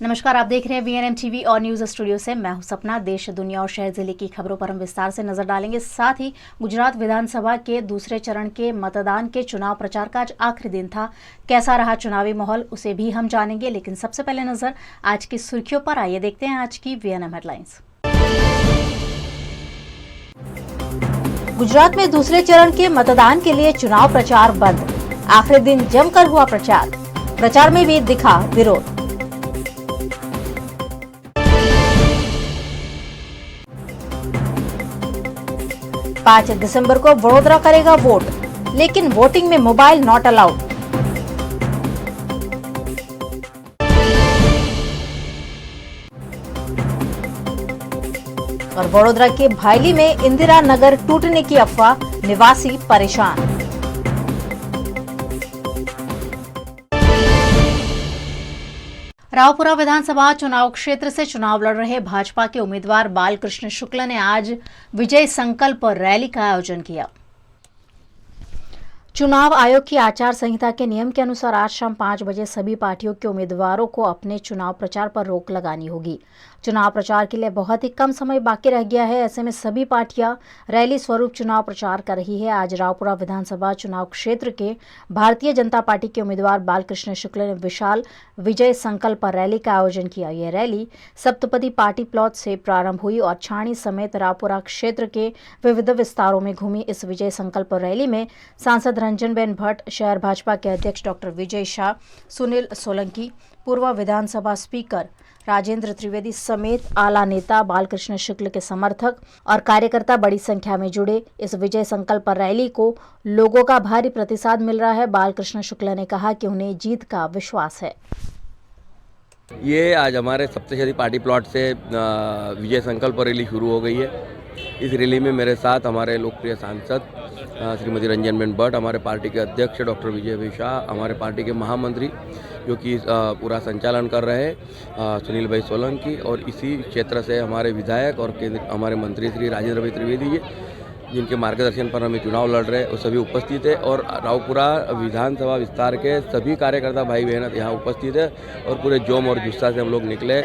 नमस्कार, आप देख रहे हैं वीएनएम टीवी और न्यूज स्टूडियो से मैं हूं सपना। देश, दुनिया और शहर जिले की खबरों पर हम विस्तार से नजर डालेंगे। साथ ही गुजरात विधानसभा के दूसरे चरण के मतदान के चुनाव प्रचार का आज आखिरी दिन था। कैसा रहा चुनावी माहौल, उसे भी हम जानेंगे, लेकिन सबसे पहले नजर आज की सुर्खियों पर। आइए देखते हैं आज की वीएनएम हेडलाइंस। गुजरात में दूसरे चरण के मतदान के लिए चुनाव प्रचार बंद। आखिरी दिन जमकर हुआ प्रचार में भी दिखा विरोध। 5 दिसंबर को वडोदरा करेगा वोट, लेकिन वोटिंग में मोबाइल नॉट अलाउड। और वडोदरा के भायली में इंदिरा नगर टूटने की अफवाह, निवासी परेशान। रावपुरा विधानसभा चुनाव क्षेत्र से चुनाव लड़ रहे भाजपा के उम्मीदवार बालकृष्ण शुक्ल ने आज विजय संकल्प रैली का आयोजन किया। चुनाव आयोग की आचार संहिता के नियम के अनुसार आज शाम 5 बजे सभी पार्टियों के उम्मीदवारों को अपने चुनाव प्रचार पर रोक लगानी होगी। चुनाव प्रचार के लिए बहुत ही कम समय बाकी रह गया है। ऐसे में सभी पार्टियां रैली स्वरूप चुनाव प्रचार कर रही है। आज रावपुरा विधानसभा चुनाव क्षेत्र के भारतीय जनता पार्टी के उम्मीदवार बालकृष्ण शुक्ल ने विशाल विजय संकल्प रैली का आयोजन किया। यह रैली सप्तपदी पार्टी प्लॉट से प्रारंभ हुई और छाणी समेत रावपुरा क्षेत्र के विविध विस्तारों में घूमी। इस विजय संकल्प रैली में सांसद रंजनबेन भट्ट, शहर भाजपा के अध्यक्ष डॉक्टर विजय शाह, सुनील सोलंकी, पूर्व विधानसभा स्पीकर राजेंद्र त्रिवेदी समेत आला नेता, बालकृष्ण शुक्ल के समर्थक और कार्यकर्ता बड़ी संख्या में जुड़े। इस विजय संकल्प रैली को लोगों का भारी प्रतिसाद मिल रहा है। बालकृष्ण शुक्ल ने कहा कि उन्हें जीत का विश्वास है। ये आज हमारे सप्तशती पार्टी प्लॉट से विजय संकल्प रैली शुरू हो गई है। इस रैली में मेरे साथ हमारे लोकप्रिय सांसद श्रीमती रंजनबेन भट्ट, हमारे पार्टी के अध्यक्ष डॉक्टर विजय शाह, हमारे पार्टी के महामंत्री जो कि पूरा संचालन कर रहे हैं सुनील भाई सोलंकी, और इसी क्षेत्र से हमारे विधायक और केंद्र हमारे मंत्री श्री राजेंद्र भाई त्रिवेदी जी, जिनके मार्गदर्शन पर हमें चुनाव लड़ रहे हैं, वो सभी उपस्थित है। और रावपुरा विधानसभा विस्तार के सभी कार्यकर्ता भाई बहन यहाँ उपस्थित है और पूरे जोम और जुस्सा से हम लोग निकले।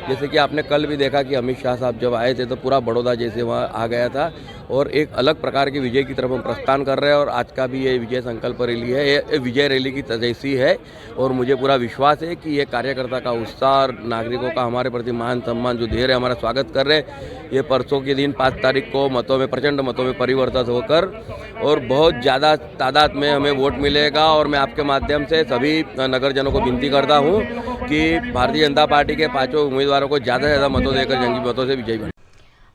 जैसे कि आपने कल भी देखा कि अमित शाह साहब जब आए थे तो पूरा बड़ौदा जैसे वहाँ आ गया था और एक अलग प्रकार के विजय की तरफ हम प्रस्थान कर रहे हैं। और आज का भी ये विजय संकल्प रैली है, ये विजय रैली की जैसी है और मुझे पूरा विश्वास है कि ये कार्यकर्ता का उत्साह और नागरिकों का हमारे प्रति मान सम्मान जो दे रहे हमारा स्वागत कर रहे हैं, ये परसों के दिन 5 तारीख को मतों में प्रचंड मतों में परिवर्तित होकर और बहुत ज़्यादा तादाद में हमें वोट मिलेगा। और मैं आपके माध्यम से सभी नगरजनों को विनती करता हूँ कि भारतीय जनता पार्टी के 5 उम्मीदवारों को ज़्यादा से ज़्यादा मतों देकर जंगी मतों से विजयी बने।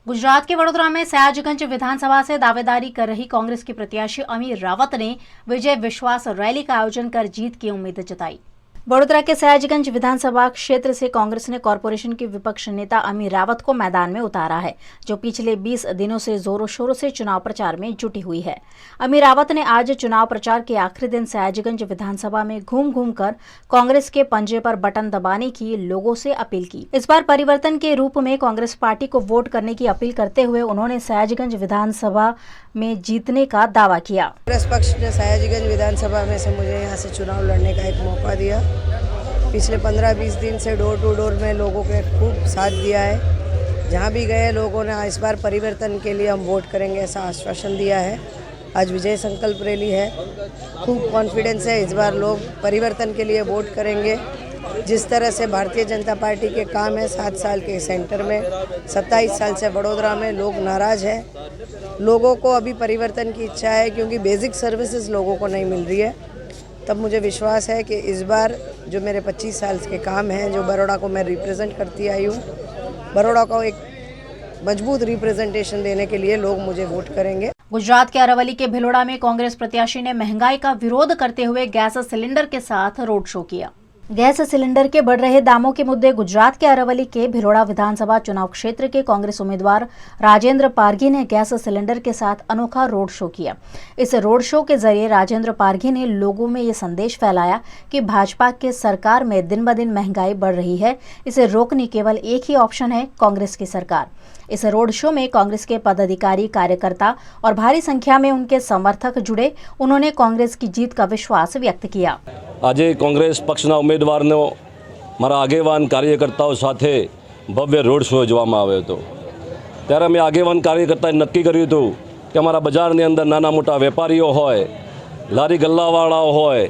गुजरात के वडोदरा में सयाजगंज विधानसभा से दावेदारी कर रही कांग्रेस की प्रत्याशी अमी रावत ने विजय विश्वास रैली का आयोजन कर जीत की उम्मीद जताई। वडोदरा के सयाजगंज विधानसभा क्षेत्र से कांग्रेस ने कॉरपोरेशन के विपक्ष नेता अमी रावत को मैदान में उतारा है, जो पिछले 20 दिनों से जोरों शोरों से चुनाव प्रचार में जुटी हुई है। अमी रावत ने आज चुनाव प्रचार के आखिरी दिन सयाजगंज विधानसभा में घूम घूम कर कांग्रेस के पंजे पर बटन दबाने की लोगों से अपील की। इस बार परिवर्तन के रूप में कांग्रेस पार्टी को वोट करने की अपील करते हुए उन्होंने सयाजगंज विधानसभा में जीतने का दावा किया। कांग्रेस पक्ष ने सयाजगंज विधानसभा में से मुझे यहाँ से चुनाव लड़ने का एक मौका दिया। पिछले 15-20 दिन से डोर टू डोर में लोगों ने खूब साथ दिया है। जहाँ भी गए लोगों ने इस बार परिवर्तन के लिए हम वोट करेंगे ऐसा आश्वासन दिया है। आज विजय संकल्प रैली है, खूब कॉन्फिडेंस है इस बार लोग परिवर्तन के लिए वोट करेंगे। जिस तरह से भारतीय जनता पार्टी के काम है 7 साल के सेंटर में, 27 साल से वडोदरा में लोग नाराज़ हैं। लोगों को अभी परिवर्तन की इच्छा है क्योंकि बेसिक सर्विसेज लोगों को नहीं मिल रही है। तब मुझे विश्वास है कि इस बार जो मेरे 25 साल के काम हैं, जो बड़ौदा को मैं रिप्रेजेंट करती आई हूँ, बड़ौदा को एक मजबूत रिप्रेजेंटेशन देने के लिए लोग मुझे वोट करेंगे। गुजरात के अरावली के भिलोड़ा में कांग्रेस प्रत्याशी ने महंगाई का विरोध करते हुए गैस सिलेंडर के साथ रोड शो किया। गैस सिलेंडर के बढ़ रहे दामों के मुद्दे गुजरात के अरावली के भिलोड़ा विधानसभा चुनाव क्षेत्र के कांग्रेस उम्मीदवार राजेंद्र पारघी ने गैस सिलेंडर के साथ अनोखा रोड शो किया। इस रोड शो के जरिए राजेंद्र पारघी ने लोगों में ये संदेश फैलाया कि भाजपा के सरकार में दिन ब दिन महंगाई बढ़ रही है, इसे रोकने केवल एक ही ऑप्शन है, कांग्रेस की सरकार। इस रोड शो में कांग्रेस के पदाधिकारी, कार्यकर्ता और भारी संख्या में उनके समर्थक जुड़े। उन्होंने कांग्रेस की जीत का विश्वास व्यक्त किया। आज कांग्रेस पक्षना उम्मीदवारनो મારા આગેવાન કાર્યકર્તાઓ સાથે ભવ્ય રોડ શો યોજવામાં આવ્યો હતો। ત્યારે અમે આગેવાન કાર્યકર્તાએ નક્કી કર્યું હતું કે અમારા બજારની અંદર નાના મોટા વેપારીઓ હોય, લારી ગલ્લાવાળાઓ હોય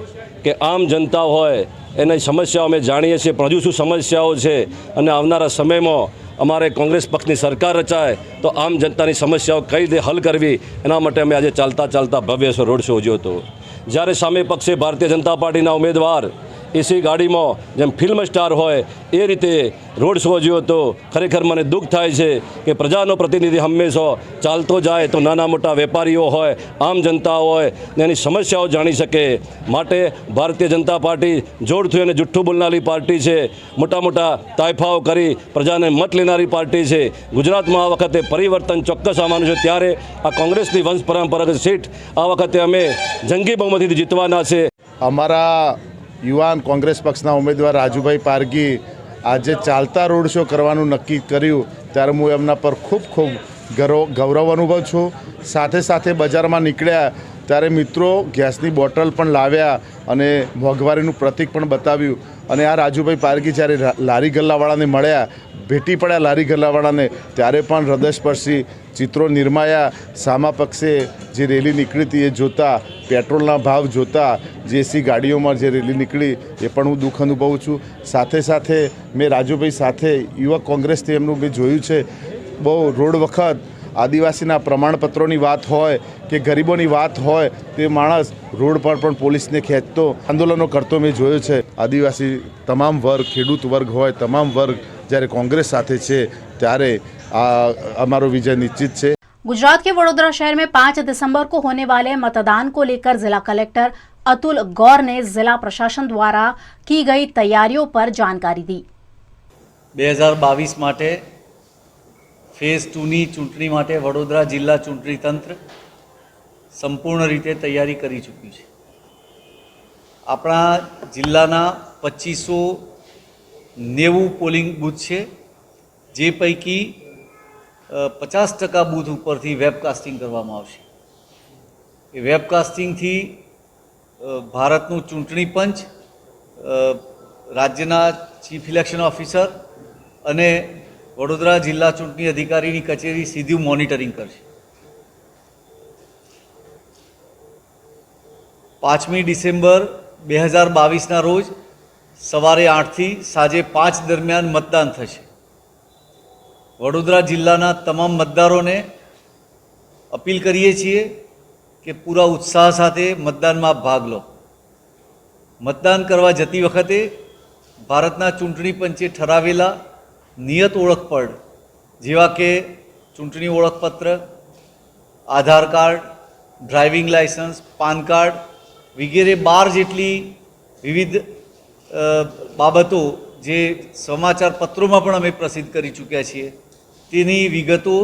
કે આમ જનતા હોય, એની સમસ્યાઓ અમે જાણીએ છીએ, પણ હજુ શું સમસ્યાઓ છે અને આવનારા સમયમાં અમારે કોંગ્રેસ પક્ષની સરકાર રચાય તો આમ જનતાની સમસ્યાઓ કઈ રીતે હલ કરવી, એના માટે અમે આજે ચાલતા ભવ્ય રોડ શો યોજ્યો હતો। જ્યારે સામે પક્ષે ભારતીય જનતા પાર્ટીના ઉમેદવાર એસી ગાડીમાં જેમ ફિલ્મ સ્ટાર હોય એ રીતે રોડ શો યોજ્યો હતો। ખરેખર મને દુઃખ થાય છે કે પ્રજાનો પ્રતિનિધિ હંમેશા ચાલતો જાય તો નાના મોટા વેપારીઓ હોય, આમ જનતા હોય એની સમસ્યાઓ જાણી શકે। માટે ભારતીય જનતા પાર્ટી જોરથી અને જુઠ્ઠું બોલનારી પાર્ટી છે, મોટા મોટા તાયફાઓ કરી પ્રજાને મત લેનારી પાર્ટી છે। ગુજરાતમાં આ વખતે પરિવર્તન ચોક્કસ આવવાનું છે, ત્યારે આ કોંગ્રેસની વંશ પરંપરાગત સીટ આ વખતે અમે જંગી બહુમતીથી જીતવાના છે। અમારા યુવાન કોંગ્રેસ પક્ષના ઉમેદવાર રાજુભાઈ પારગી આજે ચાલતા રોડ શો કરવાનું નક્કી કર્યું, ત્યારે હું એમના પર ખૂબ ગૌરવ અનુભવું છું। સાથે બજારમાં નીકળ્યા ત્યારે મિત્રો ગેસની બોટલ પણ લાવ્યા અને મોંઘવારીનું પ્રતીક પણ બતાવ્યું। અને આ રાજુભાઈ પારગી જ્યારે લારી ગલ્લાવાળાને મળ્યા, ભેટી પડ્યા લારી ગલ્લાવાળાને, ત્યારે પણ હૃદયસ્પર્શી ચિત્રો નિર્માયા। સામા પક્ષે જે રેલી નીકળી હતી એ જોતાં, પેટ્રોલના ભાવ જોતાં, જે એસી ગાડીઓમાં જે રેલી નીકળી એ પણ હું દુઃખ અનુભવું છું। સાથે મેં રાજુભાઈ સાથે યુવક કોંગ્રેસથી એમનું મેં જોયું છે, બહુ રોડ વખત આદિવાસીના પ્રમાણપત્રોની વાત હોય કે ગરીબોની વાત હોય, તે માણસ રોડ પર પણ પોલીસને ખેંચતો, આંદોલનો કરતો મેં જોયો છે। આદિવાસી તમામ વર્ગ, ખેડૂત વર્ગ હોય, તમામ વર્ગ જ્યારે કોંગ્રેસ સાથે છે ત્યારે हमारा विजय निश्चित है। गुजरात के वडोदरा शहर में 5 दिसंबर को होने वाले मतदान को लेकर जिला कलेक्टर अतुल गौर ने जिला प्रशासन द्वारा की गई तैयारियों पर जानकारी दी। 2022 माटे फेज 2 ની ચૂંટણી માટે વડોદરા જિલ્લા ચૂંટણી તંત્ર સંપૂર્ણ રીતે તૈયારી કરી ચૂક્યું છે। આપણા જિલ્લાના 2590 પોલિંગ બૂથ છે, જે પૈકી 50% બૂથ ઉપરથી વેબકાસ્ટિંગ કરવામાં આવશે। એ વેબકાસ્ટિંગથી ભારતનું ચૂંટણી પંચ, રાજ્યના ચીફ ઇલેક્શન ઓફિસર અને વડોદરા જિલ્લા ચૂંટણી અધિકારીની કચેરી સીધું મોનિટરિંગ કરશે। 5મી ડિસેમ્બર 2022ના રોજ સવારે 8 થી સાંજે 5 દરમિયાન મતદાન થશે। वडोदरा जिल्लाना तमाम मतदारों ने अपील करीए छीए कि पूरा उत्साह साथे मतदान में भाग लो। मतदान करवा जती वखते भारतना चूंटणी पंचे ठरावेला नियत ओळखपत्र जेवा के चूंटणी ओळखपत्र, Aadhaar card, driving licence, PAN card वगैरह 12 जेटली विविध बाबतों जे समाचार पत्रों में पण अमे प्रसिद्ध करी चूक्या छीए, तेनी विगतो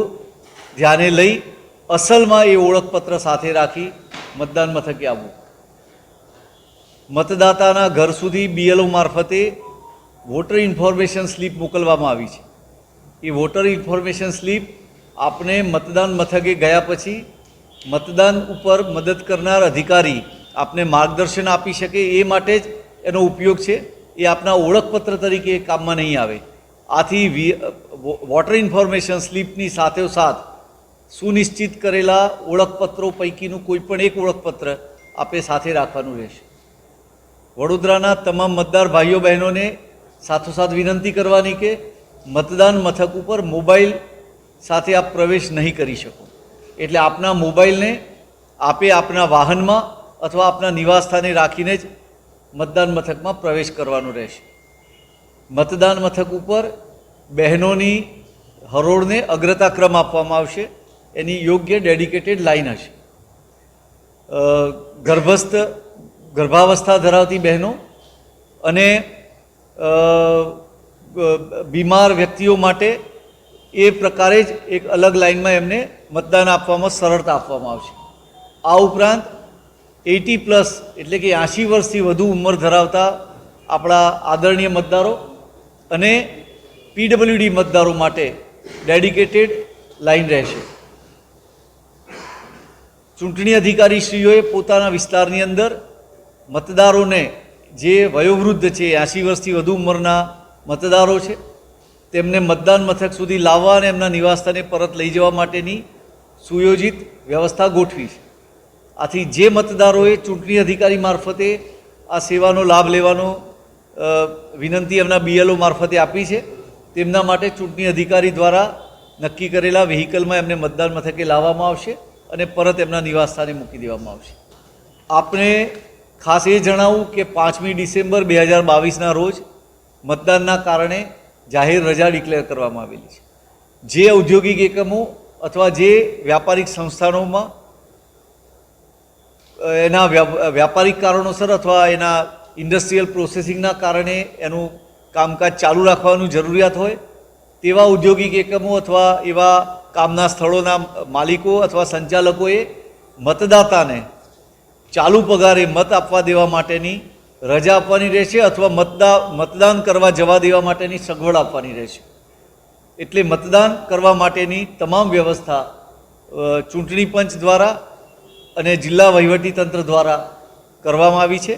ध्याने लई असल में ये ओळखपत्र साथे राखी मतदान मथके आववुं। मतदाताना घर सुधी बीएलओ मार्फते वोटर इन्फॉर्मेशन स्लीप मोकलवामां आवी छे। ये वोटर इन्फॉर्मेशन स्लीप आपने मतदान मथके गया पछी मतदान उपर मदद करनार अधिकारी आपने मार्गदर्शन आपी शके ए माटे ज एनो उपयोग छे। ये आपना ओळखपत्र तरीके काममां नहीं आवे। आथी वोटर इन्फॉर्मेशन स्लीपनी साथोसाथ सुनिश्चित करेला ओळखपत्रों पैकीनुं कोईपण एक ओळखपत्र आपे साथे राखवानुं रहेशे। वडोदराना तमाम मतदार भाईओ बहनोने साथोसाथ विनंती करवानी के मतदान मथक पर मोबाइल साथे आप प्रवेश नहीं करी शको, एटले आपना मोबाइल ने आपे आपना वाहन में अथवा आपना निवास स्थाने राखीने ज मतदान मथक में प्रवेश करवानो रहेशे। मतदान मथक पर बहनोनी हरोळ ने अग्रताक्रम आपवामां आवशे, एनी योग्य डेडिकेटेड लाइन हशे। गर्भावस्था धरावती बहनों अने बीमार व्यक्तिओ माटे ए प्रकारे ज एक अलग लाइन में एमने मतदान आपवामां सरळता आपवामां आवशे। आ उपरांत 80+ एटले के 80 वर्षथी वधु उंमर धरावता आपणा आदरणीय मतदारों अने पीडब्ल्यूडी मतदारों माटे डेडिकेटेड लाइन रहेशे। चूंटणी अधिकारी श्रीओए पोताना विस्तारनी अंदर मतदारों ने जे वयोवृद्ध छे 80 वर्षथी वधु उंमरना મતદારો છે તેમને મતદાન મથક સુધી લાવવા અને એમના નિવાસસ્થાને પરત લઈ જવા માટેની સુયોજિત વ્યવસ્થા ગોઠવી છે. આથી જે મતદારોએ ચૂંટણી અધિકારી મારફતે આ સેવાનો લાભ લેવાનો વિનંતી એમના BLO મારફતે આપી છે તેમના માટે ચૂંટણી અધિકારી દ્વારા નક્કી કરેલા વ્હીકલમાં એમને મતદાન મથકે લાવવામાં આવશે અને પરત એમના નિવાસસ્થાને મૂકી દેવામાં આવશે. આપને ખાસ એ જણાવું કે 5મી ડિસેમ્બર 2022ના રોજ મતદાનના કારણે જાહેર રજા ડિક્લેર કરવામાં આવેલી છે. જે ઔદ્યોગિક એકમો અથવા જે વ્યાપારિક સંસ્થાનોમાં એના વ્યાપારિક કારણોસર અથવા એના ઇન્ડસ્ટ્રીયલ પ્રોસેસિંગના કારણે એનું કામકાજ ચાલુ રાખવાનું જરૂરિયાત હોય તેવા ઔદ્યોગિક એકમો અથવા એવા કામના સ્થળોના માલિકો અથવા સંચાલકોએ મતદાતાને ચાલુ પગારે મત આપવા દેવા માટેની રજા આપવાની રહેશે અથવા મતદાન કરવા જવા દેવા માટેની સગવડ આપવાની રહેશે. એટલે મતદાન કરવા માટેની તમામ વ્યવસ્થા ચૂંટણી પંચ દ્વારા અને જિલ્લા વહીવટીતંત્ર દ્વારા કરવામાં આવી છે,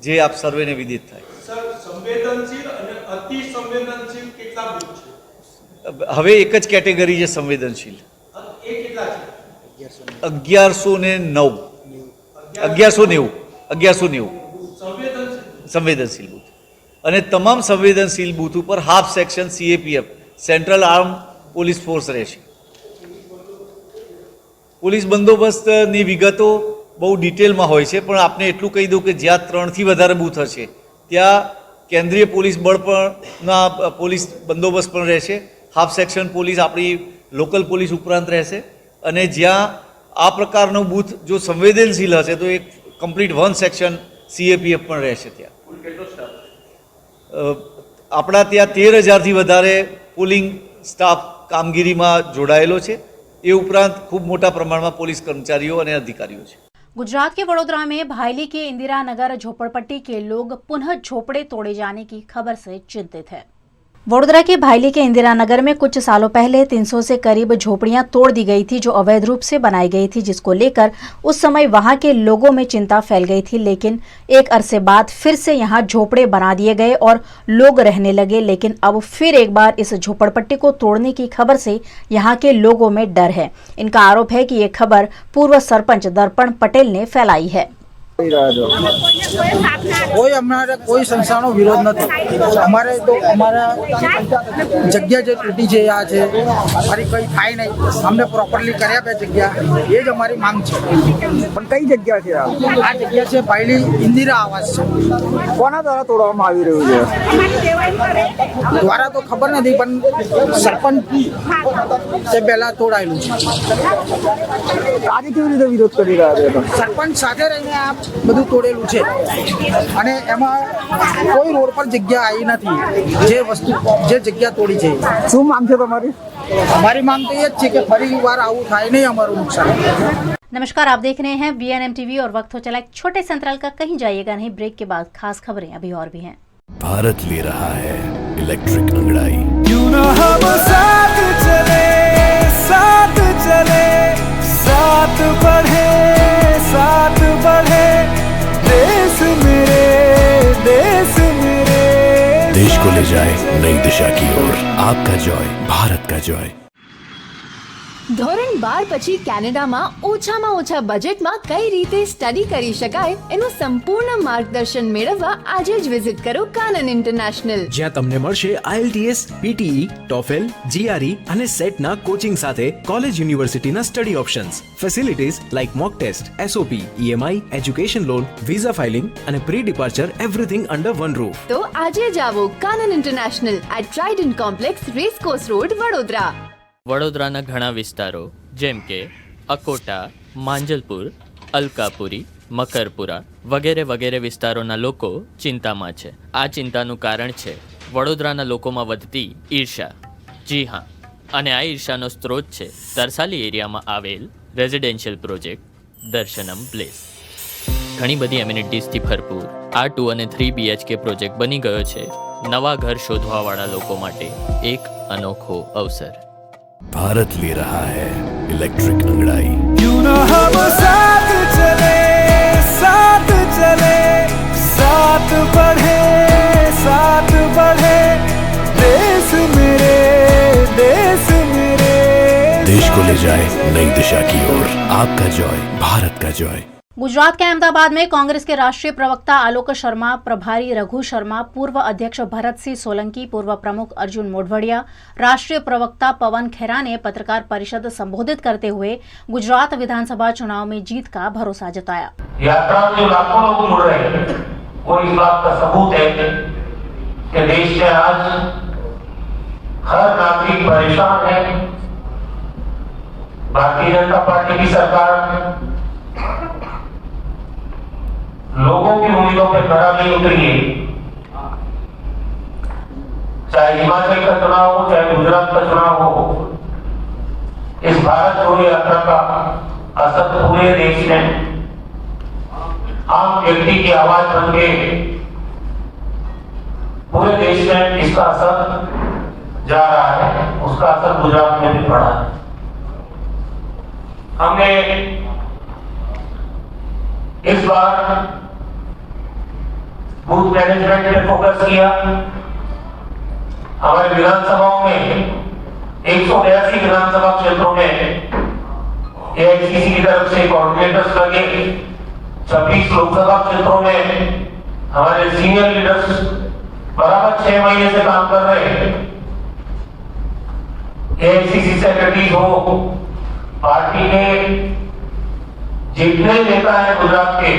જે આપ સર્વેને વિદિત થાય. સર, સંવેદનશીલ અને અતિ સંવેદનશીલ કેટલા બૂથ છે? હવે એક જ કેટેગરી છે સંવેદનશીલ. એ કેટલા છે? 1190 સંવેદનશીલ બૂથ અને તમામ સંવેદનશીલ બૂથ ઉપર half section CAPF central arm police force રહેશે. પોલીસ બંદોબસ્તની વિગતો બહુ ડિટેલમાં હોય છે, પણ આપને એટલું કહી દઉં કે જ્યાં 3થી વધારે બૂથ હશે ત્યાં કેન્દ્રીય પોલીસ બળ પણના પોલીસ બંદોબસ્ત પણ રહેશે. હાફ સેક્શન પોલીસ આપણી લોકલ પોલીસ ઉપરાંત રહેશે અને જ્યાં આ પ્રકારનું બૂથ જો સંવેદનશીલ હશે તો એક કમ્પ્લીટ 1 સેક્શન CAPF પણ રહેશે. ત્યાં આપણા ત્યાં 13,000થી વધારે પોલિંગ સ્ટાફ કામગીરીમાં જોડાયેલો છે. એ ઉપરાંત ખૂબ મોટા પ્રમાણમાં પોલીસ કર્મચારીઓ અને અધિકારીઓ છે. गुजरात के वडोदरा में भायली के इंदिरा नगर झोपड़पट्टी के लोग पुनः झोपड़े तोड़े जाने की खबर से चिंतित है. वडोदरा के भायली के इंदिरा नगर में कुछ सालों पहले 300 से करीब झोपड़ियां तोड़ दी गई थी, जो अवैध रूप से बनाई गई थी, जिसको लेकर उस समय वहां के लोगों में चिंता फैल गई थी. लेकिन एक अरसे बाद फिर से यहां झोपड़े बना दिए गए और लोग रहने लगे. लेकिन अब फिर एक बार इस झोपड़पट्टी को तोड़ने की खबर से यहाँ के लोगों में डर है. इनका आरोप है कि ये खबर पूर्व सरपंच दर्पण पटेल ने फैलाई है. कोई हमारे कोई संस्थाओं विरोध नहीं. हमारे तो हमारा जगह जो टूटी है यहाँ से हमारी कोई थाई नहीं. हमने प्रॉपरली કર્યા पे जगह ये जो हमारी मांग है. પણ કઈ જગ્યા છે આ જગ્યા છે ભાયલી इंदिरा आवास છે. કોના દ્વારા તોડવામાં આવી રહ્યું છે? દ્વારા તો ખબર નથી, પણ સરપંચ તે પહેલા તોડાયેલું છે. આજે કેવી રીતે વિરોધ કરી રહ્યા છે? સરપંચ સાથે રહીને આ બધું તોડેલું છે અને એમાં કોઈ રોડ પર જગ્યા આવી નથી. જે વસ્તુ જે જગ્યા તોડી છે શું માંગ છે તમારી? हमारी मांग तो ये है कि फरी बार आવું થાય नहीं हमारा नुकसान. नमस्कार, आप देख रहे हैं VNM TV और वक्त हो चला एक छोटे से अंतराल का. कहीं जाइएगा नहीं, ब्रेक के बाद खास खबरें अभी और भी हैं. भारत ले रहा है इलेक्ट्रिक अंगड़ाई. क्यों ना हम साथ चले, साथ चले, साथ बढ़े, साथ बढ़े. देश मेरे, देश मेरे. देश को ले जाए नई दिशा की ओर. आपका जॉय, भारत का जॉय. ધોરણ 12 પછી કેનેડામાં ઓછામાં ઓછા બજેટમાં કઈ રીતે સ્ટડી કરી શકાય એનું સંપૂર્ણ માર્ગદર્શન મેળવવા આજે જ વિઝિટ કરો કાનન ઇન્ટરનેશનલ, જ્યાં તમને મળશે IELTS, PTE, TOEFL, GRE અને સેટના કોચિંગ સાથે કોલેજ યુનિવર્સિટીના study options, facilities like mock test, SOP, EMI, education loan, visa filing અને pre departure, everything under one roof. તો આજે જ આવો Kanan international at Trident complex, racecourse road, Vadodara. વડોદરાના ઘણા વિસ્તારો જેમ કે અકોટા, માંજલપુર, અલકાપુરી, મકરપુરા વગેરે વગેરે વિસ્તારોના લોકો ચિંતામાં છે. આ ચિંતાનું કારણ છે વડોદરાના લોકોમાં વધતી ઈર્ષા. જી હા, અને આ ઈર્ષાનો સ્ત્રોત છે તરસાલી એરિયામાં આવેલ રેઝિડેન્શિયલ પ્રોજેક્ટ દર્શનમ પ્લેસ. ઘણી બધી એમ્યુનિટીઝથી ભરપૂર આ 2 અને 3 BHK પ્રોજેક્ટ બની ગયો છે નવા ઘર શોધવાવાળા લોકો માટે એક અનોખો અવસર. भारत ले रहा है इलेक्ट्रिक अंगड़ाई. क्यों ना हम साथ चले, साथ चले, साथ बढ़े, साथ बढ़े. जाए नई दिशा की ओर। आपका जॉय भारत का जॉय। गुजरात के अहमदाबाद में कांग्रेस के राष्ट्रीय प्रवक्ता आलोक शर्मा, प्रभारी रघु शर्मा, पूर्व अध्यक्ष भरत सिंह सोलंकी, पूर्व प्रमुख अर्जुन मोढवाडिया, राष्ट्रीय प्रवक्ता पवन खेरा ने पत्रकार परिषद संबोधित करते हुए गुजरात विधानसभा चुनाव में जीत का भरोसा जताया। यात्रा में जो लाखों लोग मुड़ रहे हैं वो इस बात का सबूत है कि देश में आज हर नागरिक परेशान है। भारतीय जनता पार्टी की सरकार लोगों की उम्मीदों पर खरा नहीं उतरी है। चाहे हिमाचल का चुनाव हो, चाहे गुजरात का चुनाव हो, इस भारत जोड़ो यात्रा का असर पूरे देश में आम व्यक्ति की आवाज बन के पूरे देश में इसका असर जा रहा है। उसका असर गुजरात में भी पड़ा है। हमने इस बार बूथ मैनेजमेंट पे फोकस किया। हमारे विधानसभाओं में 182 विधानसभा क्षेत्रों में एआईसीसी की तरफ से कोऑर्डिनेटर्स लगे। 26 लोकसभा क्षेत्रों में हमारे सीनियर लीडर्स बराबर 6 महीने से काम कर रहे हैं। एआईसीसी सेक्रेटरी हो, पार्टी के जितने नेता हैं गुजरात के,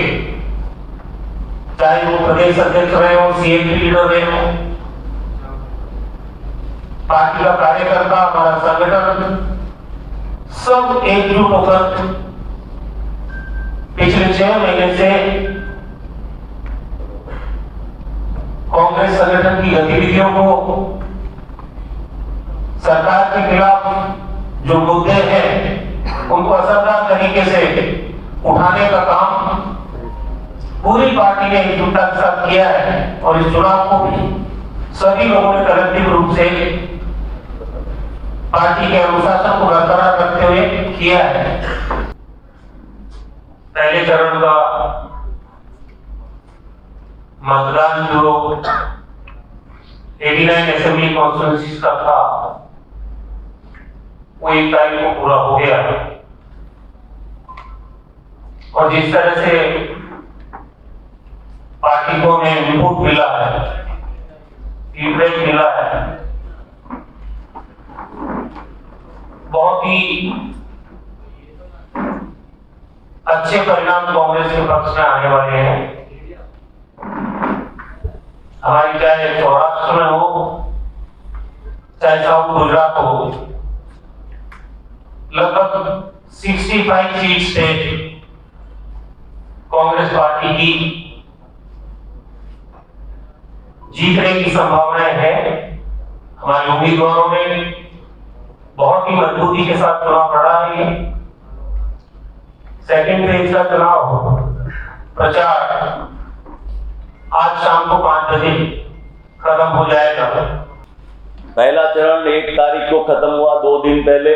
चाहे वो प्रदेश अध्यक्ष रहे हो, सीएमपी लीडर रहे हो, पार्टी का कार्यकर्ता, हमारा संगठन, सब एकजुट होकर पिछले 6 महीने से कांग्रेस संगठन की गतिविधियों को, सरकार के खिलाफ जो मुद्दे हैं उनको असरदार तरीके से उठाने का काम पूरी पार्टी ने एकजुटता के साथ किया है। और इस चुनाव को भी सभी लोगों ने कलेक्टिव रूप से पार्टी के अनुशासन को बरकरार रखते हुए किया है। पहले चरण का मतदान जो 89 असेंबली कॉन्स्टिट्यूएंसीज का था वो 1 तारीख को पूरा हो गया है। और जिस तरह से पार्टी को में इनपुट मिला है, फीडबैक मिला है, बहुत ही अच्छे परिणाम कांग्रेस के पक्ष में आने वाले हैं। हमारी चाहे सौराष्ट्र में हो, चाहे साउथ गुजरात हो, लगभग 65 सीट से कांग्रेस पार्टी की जीतने की संभावनाएं हैं। हमारे उम्मीदवारों ने बहुत ही मजबूती के साथ चुनाव लड़ा है। सेकेंड फेज का चुनाव प्रचार आज शाम को 5 बजे खत्म हो जाएगा। पहला चरण 1 तारीख को खत्म हुआ, 2 दिन पहले,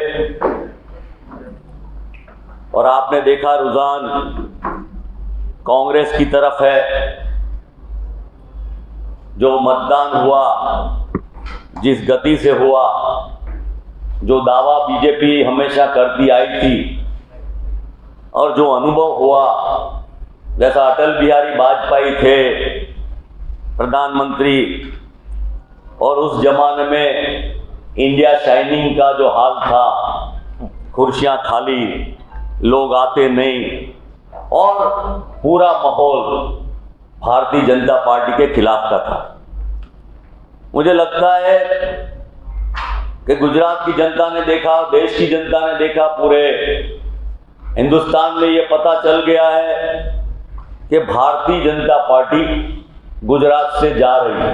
और आपने देखा रुझान कांग्रेस की तरफ है। जो मतदान हुआ, जिस गति से हुआ, जो दावा बीजेपी हमेशा करती आई थी, और जो अनुभव हुआ, जैसा अटल बिहारी वाजपेयी थे प्रधानमंत्री, और उस जमाने में इंडिया शाइनिंग का जो हाल था, कुर्सियां खाली, लोग आते नहीं, और पूरा माहौल भारतीय जनता पार्टी के खिलाफ का था। मुझे लगता है कि गुजरात की जनता ने देखा, देश की जनता ने देखा, पूरे हिंदुस्तान में ये पता चल गया है कि भारतीय जनता पार्टी गुजरात से जा रही है।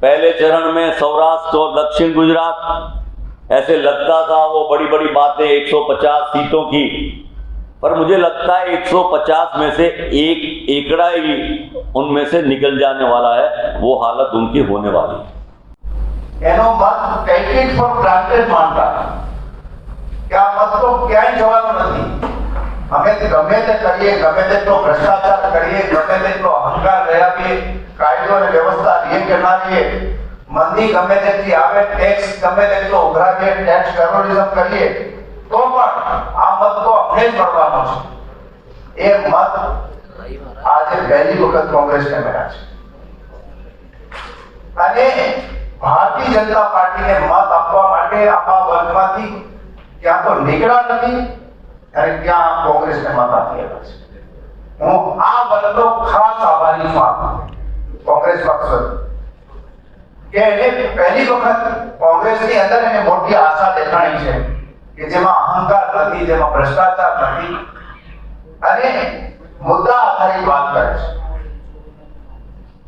पहले चरण में सौराष्ट्र और दक्षिण गुजरात ऐसे लगता था, वो बड़ी बड़ी बातें 150 सीटों की, पर मुझे लगता है 150 में से एक एकड़ा ही उनमें से निकल जाने वाला है। वो हालत उनकी होने वाली है। एनो मत टेक इट फॉर ग्रांटेड मानता क्या मत तो क्या जवाब नहीं। हमें गमे ते करिए, गमे तेटलो भ्रष्टाचार करिए, गमे तेटलो अहंकार રહ્યા બી કાયદો અને વ્યવસ્થા રીએ કે ના રીએ, મંદી ગમે તેટલી આવે, ટેક્સ ગમે તેટલો ઉઘરાવીએ, ટેક્સ ટેરરિઝમ કરીએ, अपने ज મળવાનો છે એ મત આજે પહેલી વખત કોંગ્રેસને મળ્યા છે અને ભારતીય જનતા પાર્ટીને મત આપવા માટે આપણા વર્ગમાંથી ક્યાં તો નીકળ્યા નથી અને ક્યાં કોંગ્રેસને મત આપી રહ્યા છે હું આ વર્ગનો ખાસ આભારી છું કોંગ્રેસ પક્ષ કે એને પહેલી વખત કોંગ્રેસની અંદર એને મોટી આશા દેખાણી છે કે જેમાં અહંકાર નથી, જેમાં ભ્રષ્ટાચાર નથી અને મુદ્દા આધારિત વાત કરે છે।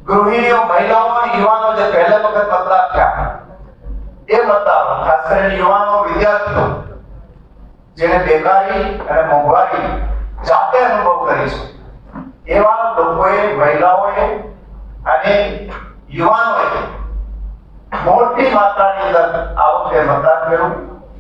ગૃહિણીઓ, મહિલાઓ અને યુવાનો જે પહેલા વખત મતદાર થયા એ મતદારો, ખાસ કરીને યુવાનો, વિદ્યાર્થીઓ જેને બેકારી અને મોંઘવારી જાતે અનુભવ કરી છે એવા લોકોએ, મહિલાઓએ અને યુવાનોએ મોટી માત્રાની અંદર આ વખતે મતદાન કર્યું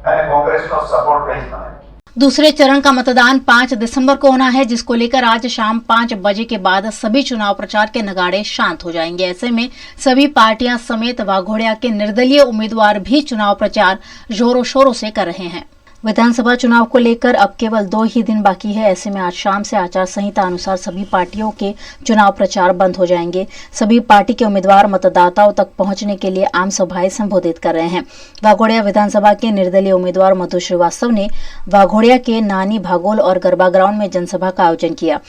અને કોંગ્રેસનો સપોર્ટ કહીશ મને। दूसरे चरण का मतदान 5 दिसंबर को होना है, जिसको लेकर आज शाम 5 बजे के बाद सभी चुनाव प्रचार के नगाड़े शांत हो जाएंगे। ऐसे में सभी पार्टियां समेत वाघोड़िया के निर्दलीय उम्मीदवार भी चुनाव प्रचार जोरों शोरों से कर रहे हैं। विधानसभा चुनाव को लेकर अब केवल 2 ही दिन बाकी है। ऐसे में आज शाम से आचार संहिता अनुसार सभी पार्टियों के चुनाव प्रचार बंद हो जाएंगे। सभी पार्टी के उम्मीदवार मतदाताओं तक पहुंचने के लिए आम सभाएं संबोधित कर रहे हैं। वाघोड़िया विधानसभा के निर्दलीय उम्मीदवार मधु श्रीवास्तव ने वाघोड़िया के नानी भागोल और गरबा ग्राउंड में जनसभा का आयोजन किया।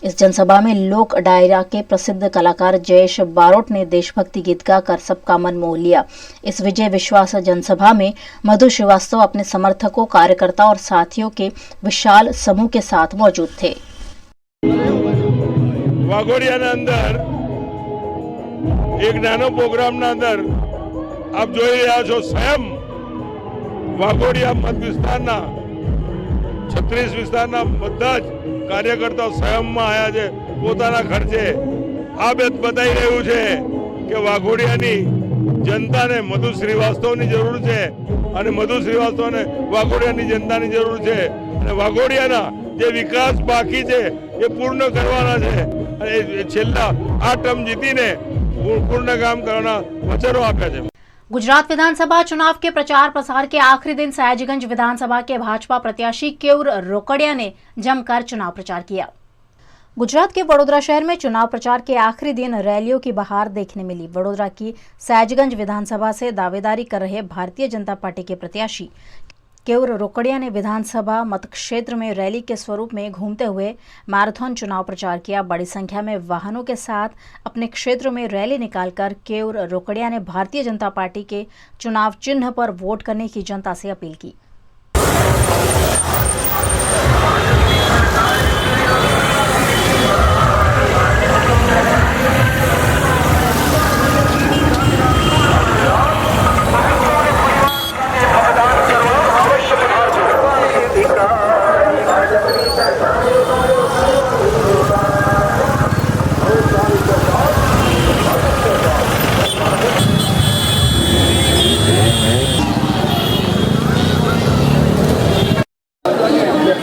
इस जनसभा में लोक डायरा के प्रसिद्ध कलाकार जयेश बारोट ने देशभक्ति गीत गाकर सबका मन मोह लिया। इस विजय विश्वास जनसभा में मधु श्रीवास्तव अपने समर्थकों, कार्यकर्ताओं और साथियों के विशाल समूह के साथ मौजूद थे। वाघोड़ियाना अंदर एक नानो प्रोग्राम अंदर आप જોઈ રહ્યા છો स्वयं વાઘોડિયા મત વિસ્તારના 36 વિસ્તારના બધા જ કાર્યકર્તાઓ સ્વયંમાં આવ્યા છે, પોતાના ખર્ચે। આ બતાવી રહ્યું છે કે વાઘોડિયાની જનતાને મધુ શ્રીવાસ્તવની જરૂર છે અને મધુ શ્રીવાસ્તવને વાઘોડિયાની જનતાની જરૂર છે અને વાઘોડિયાના જે વિકાસ બાકી છે એ પૂર્ણ કરવાના છે અને છેલ્લા આ ટર્મ જીતીને પૂર્ણ કામ કરવાના વચનો આપ્યા છે। गुजरात विधानसभा चुनाव के प्रचार प्रसार के आखिरी दिन सयाजीगंज विधानसभा के भाजपा प्रत्याशी केयूर रोकड़िया ने जमकर चुनाव प्रचार किया। गुजरात के वडोदरा शहर में चुनाव प्रचार के आखिरी दिन रैलियों की बहार देखने मिली। वडोदरा की सयाजीगंज विधानसभा से दावेदारी कर रहे भारतीय जनता पार्टी के प्रत्याशी केयूर रोकड़िया ने विधानसभा मतक्षेत्र में रैली के स्वरूप में घूमते हुए मैराथन चुनाव प्रचार किया। बड़ी संख्या में वाहनों के साथ अपने क्षेत्र में रैली निकालकर केयूर रोकड़िया ने भारतीय जनता पार्टी के चुनाव चिन्ह पर वोट करने की जनता से अपील की।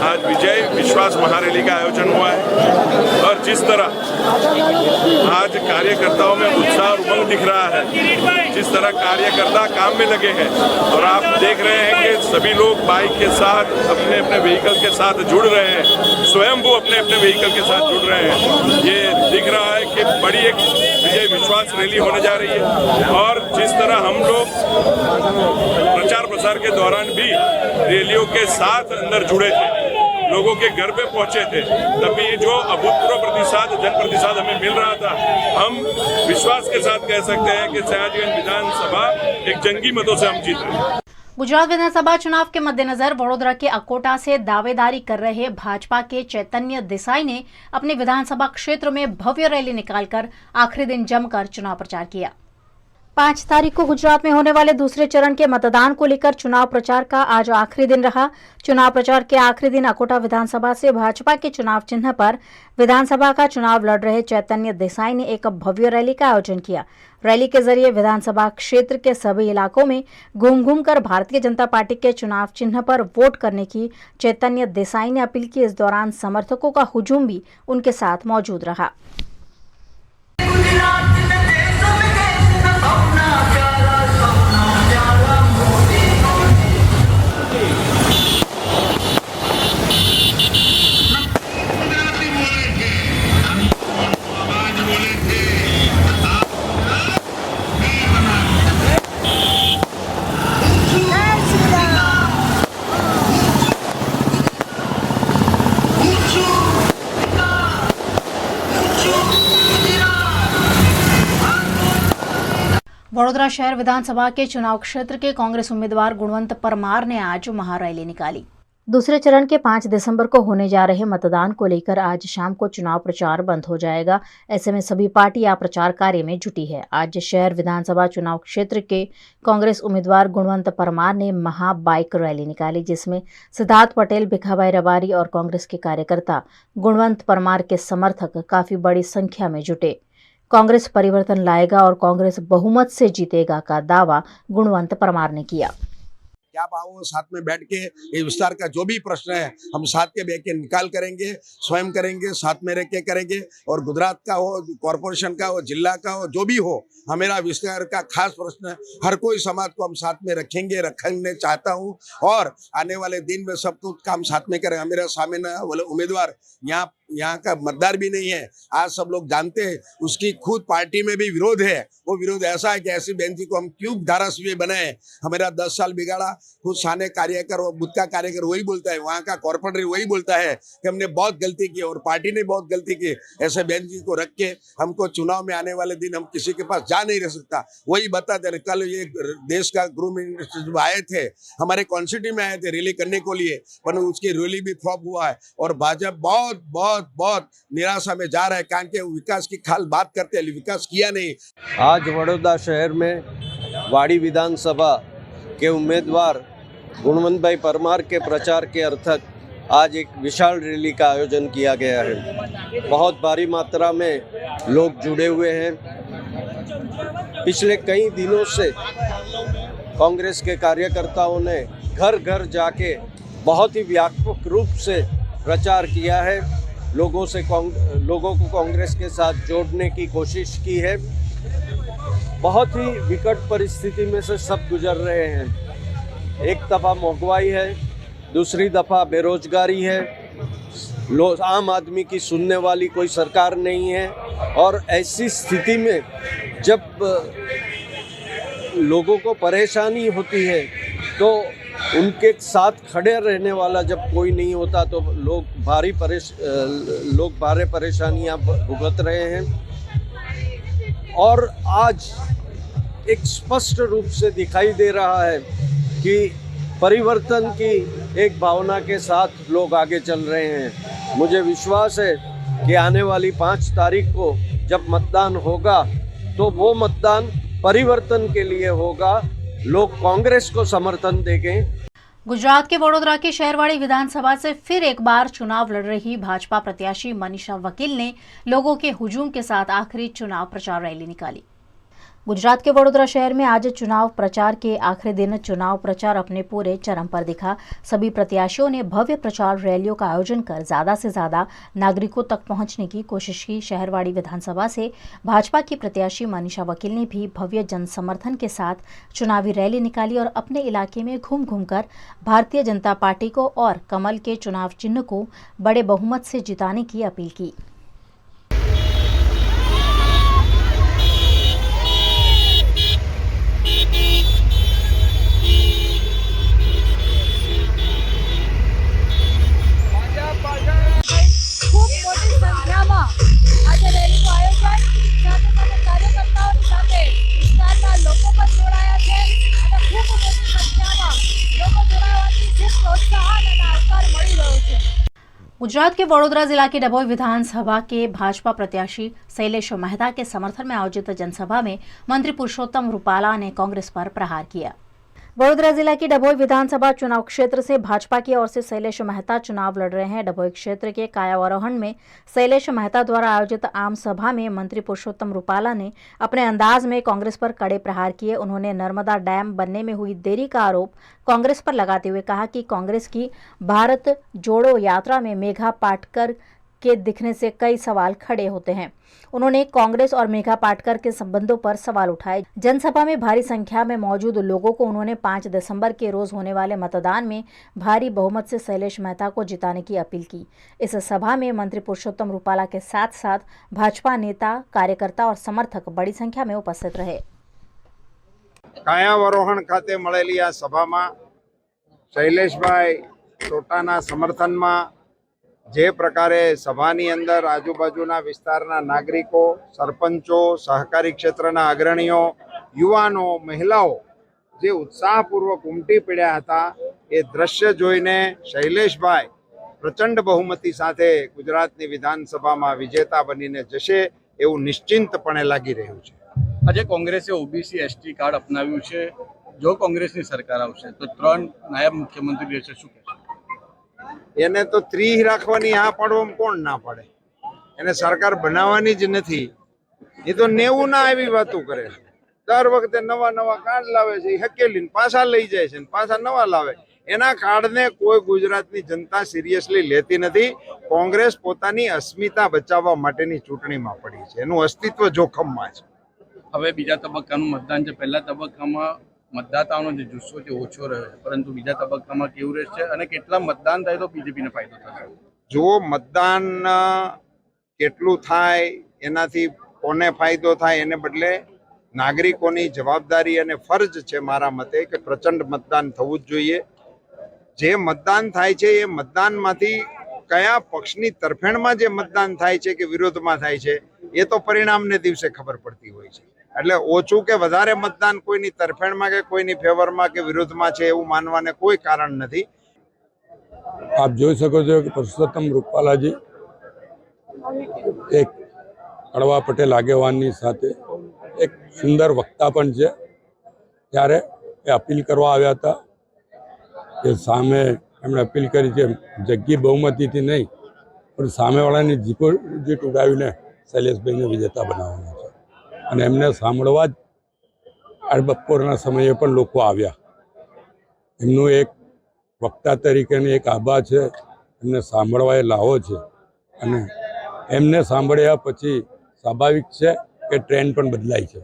आज विजय विश्वास महारैली का आयोजन हुआ है और जिस तरह आज कार्यकर्ताओं में उत्साह और उमंग दिख रहा है, जिस तरह कार्यकर्ता काम में लगे हैं और आप देख रहे हैं कि सभी लोग बाइक के साथ अपने अपने व्हीकल के साथ जुड़ रहे हैं, स्वयं वो अपने अपने व्हीकल के साथ जुड़ रहे हैं। ये दिख रहा है कि बड़ी एक विजय विश्वास रैली होने जा रही है और जिस तरह हम लोग प्रचार प्रसार के दौरान भी रैलियों के साथ अंदर जुड़े थे, लोगों के घर पे पहुंचे थे, तभी ये जो अभूतपूर्व प्रतिसाद, जन प्रतिसाद हमें मिल रहा था, हम विश्वास के साथ कह सकते हैं कि सयाजीगंज विधानसभा एक जंगी मतों से हम जीत रहे हैं। गुजरात विधानसभा चुनाव के मद्देनजर वडोदरा के अकोटा से दावेदारी कर रहे भाजपा के चैतन्य देसाई ने अपने विधानसभा क्षेत्र में भव्य रैली निकालकर आखिरी दिन जमकर चुनाव प्रचार किया। 5 तारीख को गुजरात में होने वाले दूसरे चरण के मतदान को लेकर चुनाव प्रचार का आज आखिरी दिन रहा। चुनाव प्रचार के आखिरी दिन अकोटा विधानसभा से भाजपा के चुनाव चिन्ह पर विधानसभा का चुनाव लड़ रहे चैतन्य देसाई ने एक भव्य रैली का आयोजन किया। रैली के जरिए विधानसभा क्षेत्र के सभी इलाकों में घूम घूम कर भारतीय जनता पार्टी के चुनाव चिन्ह पर वोट करने की चैतन्य देसाई ने अपील की। इस दौरान समर्थकों का हुजूम भी उनके साथ मौजूद रहा। वडोदरा शहर विधानसभा के चुनाव क्षेत्र के कांग्रेस उम्मीदवार गुणवंत परमार ने आज महारैली निकाली। दूसरे चरण के 5 दिसंबर को होने जा रहे मतदान को लेकर आज शाम को चुनाव प्रचार बंद हो जाएगा। ऐसे में सभी पार्टियां प्रचार कार्य में जुटी है। आज शहर विधानसभा चुनाव क्षेत्र के कांग्रेस उम्मीदवार गुणवंत परमार ने महा बाइक रैली निकाली, जिसमें सिद्धार्थ पटेल, भिखाभाई रबारी और कांग्रेस के कार्यकर्ता गुणवंत परमार के समर्थक काफी बड़ी संख्या में जुटे। कांग्रेस परिवर्तन लाएगा और कांग्रेस बहुमत से जीतेगा का दावा गुणवंत परमार ने किया। आप आओ, साथ में बैठ के ये विस्तार का जो भी प्रश्न है हम साथ के बैठ के निकाल करेंगे, स्वयं करेंगे, साथ में रह के करेंगे। और गुजरात का हो, कॉरपोरेशन का हो, जिला का हो, जो भी हो, हमारा विस्तार का खास प्रश्न है। हर कोई समाज को हम साथ में रखने चाहता हूँ और आने वाले दिन में सब कुछ काम साथ में करेंगे। मेरा सामने उम्मीदवार यहाँ का मतदार भी नहीं है, आज सब लोग जानते हैं। उसकी खुद पार्टी में भी विरोध है। वो विरोध ऐसा है कि ऐसी बहन जी को हम क्यों धारासभ्य बनाए। हमारा 10 साल बिगाड़ा। खुद साने कार्यकर और बुद्ध का कार्यकर वही बोलता है, वहाँ का कॉर्पोरेटर वही बोलता है कि हमने बहुत गलती की और पार्टी ने बहुत गलती की। ऐसे बहन जी को रख के हमको चुनाव में आने वाले दिन हम किसी के पास जा नहीं रह सकता। वही बताते रहे। कल ये देश का गृह मिनिस्टर जब आए थे, हमारे कॉन्स्टिट्यूशन में आए थे रैली करने को लिए, पर उसकी रैली भी फ्लॉप हुआ है और भाजपा बहुत बहुत बहुत निराशा में जा रहा है। कारण के विकास की खाल बात करते हैं, विकास किया नहीं। आज वडोदरा शहर में वाड़ी विधानसभा के उम्मीदवार गुणवंत भाई परमार के प्रचार के अर्थक आज एक विशाल रैली का आयोजन किया गया है। बहुत भारी मात्रा में लोग जुड़े हुए हैं। पिछले कई दिनों से कांग्रेस के कार्यकर्ताओं ने घर घर जाके बहुत ही व्यापक रूप से प्रचार किया है। लोगों को कांग्रेस के साथ जोड़ने की कोशिश की है। बहुत ही विकट परिस्थिति में से सब गुजर रहे हैं। एक दफ़ा महंगाई है, दूसरी दफ़ा बेरोजगारी है, आम आदमी की सुनने वाली कोई सरकार नहीं है। और ऐसी स्थिति में जब लोगों को परेशानी होती है तो उनके साथ खड़े रहने वाला जब कोई नहीं होता तो लोग भारी परेशानियां भुगत रहे हैं। और आज एक स्पष्ट रूप से दिखाई दे रहा है कि परिवर्तन की एक भावना के साथ लोग आगे चल रहे हैं। मुझे विश्वास है कि आने वाली 5 तारीख को जब मतदान होगा तो वो मतदान परिवर्तन के लिए होगा। लोग कांग्रेस को समर्थन देंगे। गुजरात के वडोदरा के शहरवाड़ी विधानसभा से फिर एक बार चुनाव लड़ रही भाजपा प्रत्याशी मनीषा वकील ने लोगों के हुजूम के साथ आखिरी चुनाव प्रचार रैली निकाली। गुजरात के वडोदरा शहर में आज चुनाव प्रचार के आखिरी दिन चुनाव प्रचार अपने पूरे चरम पर दिखा। सभी प्रत्याशियों ने भव्य प्रचार रैलियों का आयोजन कर ज्यादा से ज्यादा नागरिकों तक पहुंचने की कोशिश की। शहरवाड़ी विधानसभा से भाजपा की प्रत्याशी मनीषा वकील ने भी भव्य जन समर्थन के साथ चुनावी रैली निकाली और अपने इलाके में घूम घूमकर भारतीय जनता पार्टी को और कमल के चुनाव चिन्ह को बड़े बहुमत से जिताने की अपील की। गुजरात के वडोदरा जिला के डभोई विधानसभा के भाजपा प्रत्याशी शैलेश मेहता के समर्थन में आयोजित जनसभा में मंत्री पुरुषोत्तम रूपाला ने कांग्रेस पर प्रहार किया। वडोदरा जिला की डभोई विधानसभा चुनाव क्षेत्र से भाजपा की ओर से शैलेश मेहता चुनाव लड़ रहे हैं। डभोई क्षेत्र के कायावरोहण में शैलेश मेहता द्वारा आयोजित आम सभा में मंत्री पुरुषोत्तम रूपाला ने अपने अंदाज में कांग्रेस पर कड़े प्रहार किए। उन्होंने नर्मदा डैम बनने में हुई देरी का आरोप कांग्रेस पर लगाते हुए कहा कि कांग्रेस की भारत जोड़ो यात्रा में मेघा पाटकर के दिखने से कई सवाल खड़े होते हैं। उन्होंने कांग्रेस और मेघा पाटकर के संबंधों पर सवाल उठाए। जनसभा में भारी संख्या में मौजूद लोगों को उन्होंने 5 दिसंबर के रोज होने वाले मतदान में भारी बहुमत से शैलेश मेहता को जिताने की अपील की। इस सभा में मंत्री पुरुषोत्तम रूपाला के साथ साथ भाजपा नेता, कार्यकर्ता और समर्थक बड़ी संख्या में उपस्थित रहे। कायावरोहण खाते મળેલી આ સભામાં શૈલેષભાઈ ટોટાના સમર્થનમાં જે પ્રકારે સભાની અંદર આજુબાજુના વિસ્તારના નાગરિકો, સરપંચો, સહકારી ક્ષેત્રના અગ્રણીઓ યુવાનો મહિલાઓ જે ઉત્સાહપૂર્વક ઉમટી પડ્યા હતા એ દ્રશ્ય જોઈને શૈલેષભાઈ પ્રચંડ બહુમતી સાથે ગુજરાતની વિધાનસભામાં વિજેતા બનીને જશે એવું નિશ્ચિંતપણે લાગી રહ્યું છે. આજે કોંગ્રેસે ઓબીસી એસટી કાર્ડ અપનાવ્યું છે. જો કોંગ્રેસની સરકાર આવશે તો 3 નાયબ મુખ્યમંત્રી રહેશે, શું કહેશો? એને તો 30 રાખવાની આ પાડવામાં કોણ ના પાડે? એને સરકાર બનાવવાની જ નથી. એ તો 90 ના આવી વાતો કરે છે. દર વખતે નવા કાર્ડ લાવે છે, એ હકેલીને પાછા લઈ જાય છે, પાછા નવા લાવે. એના કાર્ડને કોઈ ગુજરાતની જનતા સિરિયસલી લેતી નથી. કોંગ્રેસ પોતાની અસ્મિતા બચાવવા માટેની ચૂંટણીમાં પડી છે, એનું અસ્તિત્વ જોખમમાં છે. હવે બીજા તબક્કાનું મતદાન છે. પહેલા તબક્કામાં મતદાતાઓનો જે જુસ્સો છે ઓછો રહ્યો છે, પરંતુ બીજા તબક્કામાં કેવું રહેશે અને કેટલા મતદાન થાય તો બીજેપીને ફાયદો થશે? જો મતદાન કેટલું થાય એનાથી કોને ફાયદો થાય એને બદલે નાગરિકોની જવાબદારી અને ફરજ છે મારા મતે કે પ્રચંડ મતદાન થવું જ જોઈએ. જે મતદાન થાય છે એ મતદાનમાંથી કયા પક્ષની તરફેણમાં જે મતદાન થાય છે કે વિરોધમાં થાય છે એ તો પરિણામને દિવસે ખબર પડતી હોય છે. એટલે ઓછું કે વધારે મતદાન કોઈની તરફેણમાં કે કોઈની ફેવરમાં કે વિરોધમાં છે એવું માનવાને કોઈ કારણ નથી. આપ જોઈ શકો છો કે પરસોત્તમ રૂપાલાજી એક કડવા પટેલ આગેવાનની સાથે એક સુંદર વક્તા પણ છે. ત્યારે એ અપીલ કરવા આવ્યા હતા કે સામે એમણે અપીલ કરી છે જગ્ગી બહુમતીથી નહીં પણ સામેવાળાની જીત ઉડાવીને શૈલેષભાઈને વિજેતા બનાવવાના છે. અને એમને સાંભળવા જ આ બપોરના સમયે પણ લોકો આવ્યા. એમનું એક વક્તા તરીકેની એક આભા છે, એમને સાંભળવા એ લાવો છે. અને એમને સાંભળ્યા પછી સ્વાભાવિક છે કે ટ્રેન્ડ પણ બદલાય છે.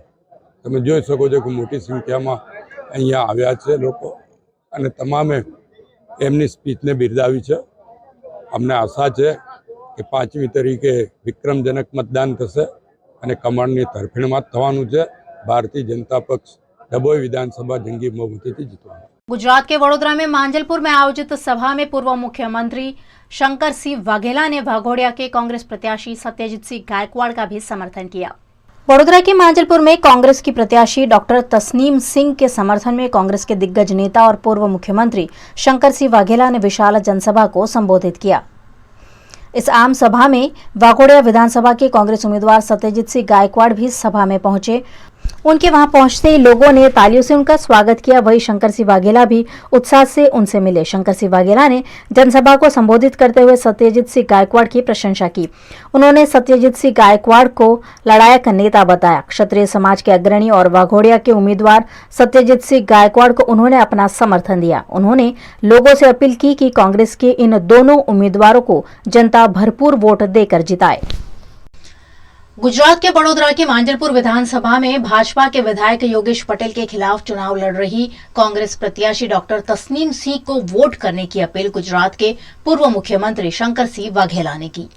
તમે જોઈ શકો છો કે મોટી સંખ્યામાં અહીંયા આવ્યા છે લોકો અને તમામે એમની સ્પીચને બિરદાવી છે. અમને આશા છે કે 5મી તારીખે વિક્રમજનક મતદાન થશે અને કમળની તરફેણમાં જ થવાનું છે. भारतीय जनता पक्ष डभोई विधानसभा जंगी बहुमती जीतवाना। गुजरात के वडोदरा में मांजलपुर में आयोजित सभा में पूर्व मुख्यमंत्री शंकर सिंह वाघेला ने वाघोडिया के कांग्रेस प्रत्याशी सत्यजीत सिंह गायकवाड़ का भी समर्थन किया। वडोदरा के मांजलपुर में कांग्रेस की प्रत्याशी डॉक्टर तस्नीम सिंह के समर्थन में कांग्रेस के दिग्गज नेता और पूर्व मुख्यमंत्री शंकर सिंह वाघेला ने विशाल जनसभा को संबोधित किया। इस आम सभा में वाघोडिया विधानसभा के कांग्रेस उम्मीदवार सत्यजीत सिंह गायकवाड़ भी सभा में पहुंचे। उनके वहां पहुंचते ही लोगों ने तालियों से उनका स्वागत किया। वहीं शंकर सिंह वाघेला भी उत्साह से उनसे मिले। शंकर सिंह वाघेला ने जनसभा को संबोधित करते हुए सत्यजीत सिंह गायकवाड़ की प्रशंसा की। उन्होंने सत्यजीत सिंह गायकवाड़ को लड़ायक नेता बताया। क्षत्रिय समाज के अग्रणी और वाघोडिया के उम्मीदवार सत्यजीत सिंह गायकवाड़ को उन्होंने अपना समर्थन दिया। उन्होंने लोगों से अपील की कि कांग्रेस के इन दोनों उम्मीदवारों को जनता भरपूर वोट देकर जिताए। गुजरात के वडोदरा की मांजलपुर विधानसभा में भाजपा के विधायक योगेश पटेल के खिलाफ चुनाव लड़ रही कांग्रेस प्रत्याशी डॉक्टर तस्नीम सिंह को वोट करने की अपील गुजरात के पूर्व मुख्यमंत्री शंकर सिंह वाघेला ने की।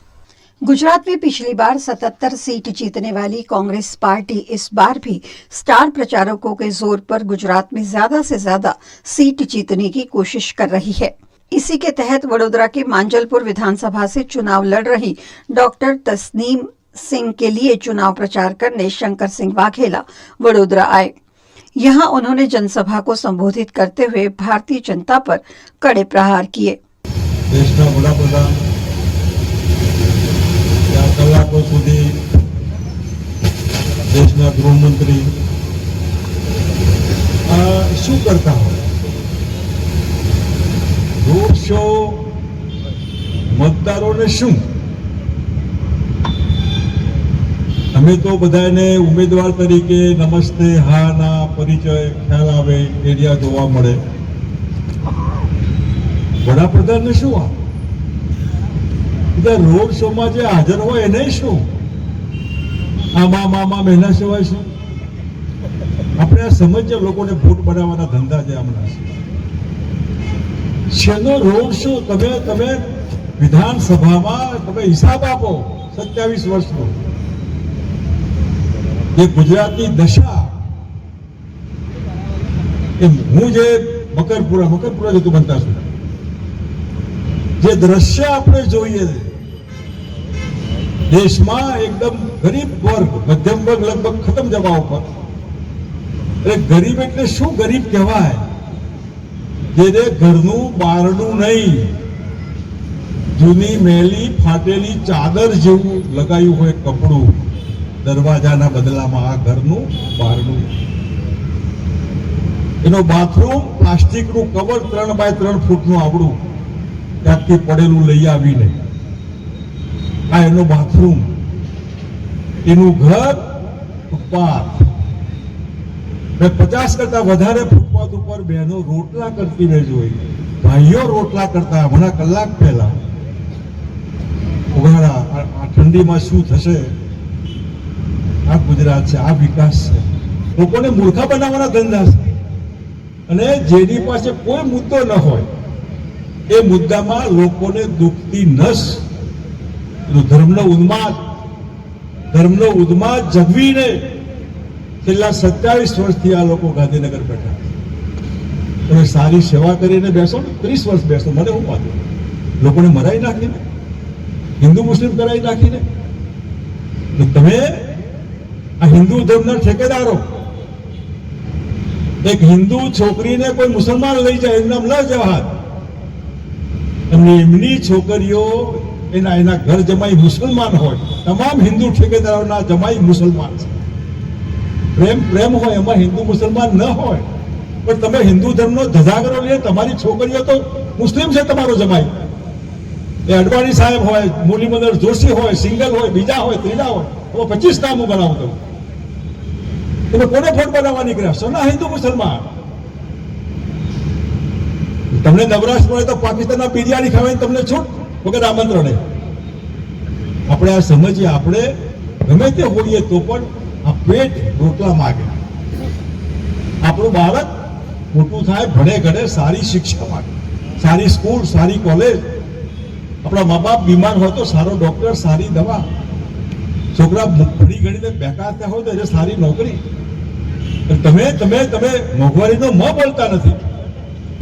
गुजरात में पिछली बार 77 सीट जीतने वाली कांग्रेस पार्टी इस बार भी स्टार प्रचारकों के जोर पर गुजरात में ज्यादा से ज्यादा सीट जीतने की कोशिश कर रही है। इसी के तहत वडोदरा के मांजलपुर विधानसभा से चुनाव लड़ रही डॉक्टर तस्नीम सिंह के लिए चुनाव प्रचार करने शंकर सिंह वाघेला वडोदरा आए। यहां उन्होंने जनसभा को संबोधित करते हुए भारतीय जनता पर कड़े प्रहार किए। देशना वडाप्रधान या कलाको सुधी देशना गृहमंत्री शू करता हो? रोड शो मतदारों शू? અમે તો બધાને ઉમેદવાર તરીકે નમસ્તે હા ના પરિચય ખ્યાલ આવે એરિયા જોવા મળે, વડાપ્રધાનને શું આ બધા રોડ શોમાં જે હાજર હોય એને શું? આમાં મામા મહિના સિવાય શું? આપણે આ સમજ્યા લોકોને વોટ બનાવવાના ધંધા છે હમણાં શેનો રોડ શો? તમે વિધાનસભામાં તમે હિસાબ આપો 27 વર્ષનો જે ગુજરાતની દશા હું જે મકરપુરા જતું બનતા છું જે દ્રશ્ય આપણે જોઈએ દેશમાં એકદમ ગરીબ વર્ગ મધ્યમ વર્ગ લગભગ ખતમ જવા ઉપર ગરીબ એટલે શું ગરીબ કહેવાય? જેને ઘરનું બારણું નહીં, જૂની મેલી ફાટેલી ચાદર જેવું લગાયું હોય કપડું દરવાજાના બદલામાં, આ ઘરનું બારણું. એનો બાથરૂમ પ્લાસ્ટિકનું કવર 3 બાય 3 ફૂટનું આવડું ત્યાંથી પડેલું લઈ આવીને, આ એનો બાથરૂમ. એનું ઘર ફૂટપાથ. 50 કરતા વધારે ફૂટપાથ ઉપર બહેનો રોટલા કરતી મેં જોઈ, ભાઈઓ રોટલા કરતા. હમણાં કલાક પહેલા ઉઘાડા આ ઠંડીમાં શું થશે? આ ગુજરાત છે, આ વિકાસ છે. લોકોને મૂર્ખા બનાવવાના ધંધા છે. અને જેની પાસે કોઈ મુદ્દો ન હોય એ મુદ્દામાં લોકોને દુખતી નસ, ધર્મનો ઉન્માદ જગવીને છેલ્લા 27 વર્ષથી આ લોકો ગાંધીનગર બેઠા. તમે સારી સેવા કરીને બેસો ને, 30 વર્ષ બેસો, મને હું વાંધો? લોકોને મરાઈ નાખીને, હિન્દુ મુસ્લિમ કરાવી નાખીને. તમે આ હિન્દુ ધર્મના ઠેકેદારો, એક હિન્દુ છોકરીને કોઈ મુસલમાન લઈ જાય, એનું નામ ન જવાહર, અને એમની છોકરીઓ એના ઘર જમાઈ મુસલમાન હોય. તમામ હિન્દુ ઠેકેદારોના જમાઈ મુસલમાન છે. પ્રેમ હોય એમાં હિન્દુ મુસલમાન ન હોય. પણ તમે હિન્દુ ધર્મનો ધજાગરો લઈએ, તમારી છોકરીઓ તો મુસ્લિમ છે, તમારો જમાઈ. એ અડવાણી સાહેબ હોય, મુરલીમનોહર જોશી હોય, સિંગલ હોય, બીજા હોય, ત્રીજા હોય, હવે 25 નામ હું બનાવું દઉં. તમે કોને ફોટ બનાવવા નીકળ્યા? સોના હિન્દુ મુસલમાન. તમને નવરાશ પડે તો પાકિસ્તાનના બિરયાની ખાવાની તમને છૂટ વગર આમંત્રણે. આપણે આ સમજીએ, આપણે ગમે તે હોઈએ તો પણ આ પેટ રોટલા માગે. આપણું બાળક મોટું થાય, ભણે ગણે, સારી શિક્ષા માગે, સારી સ્કૂલ, સારી કોલેજ. આપણા મા બાપ બીમાર હોય તો સારો ડોક્ટર, સારી દવા. છોકરા ભણી ગણીને બેકાર થયા હોય તો એને સારી નોકરી. તમે તમે તમે મોંઘવારીનો ન બોલતા નથી.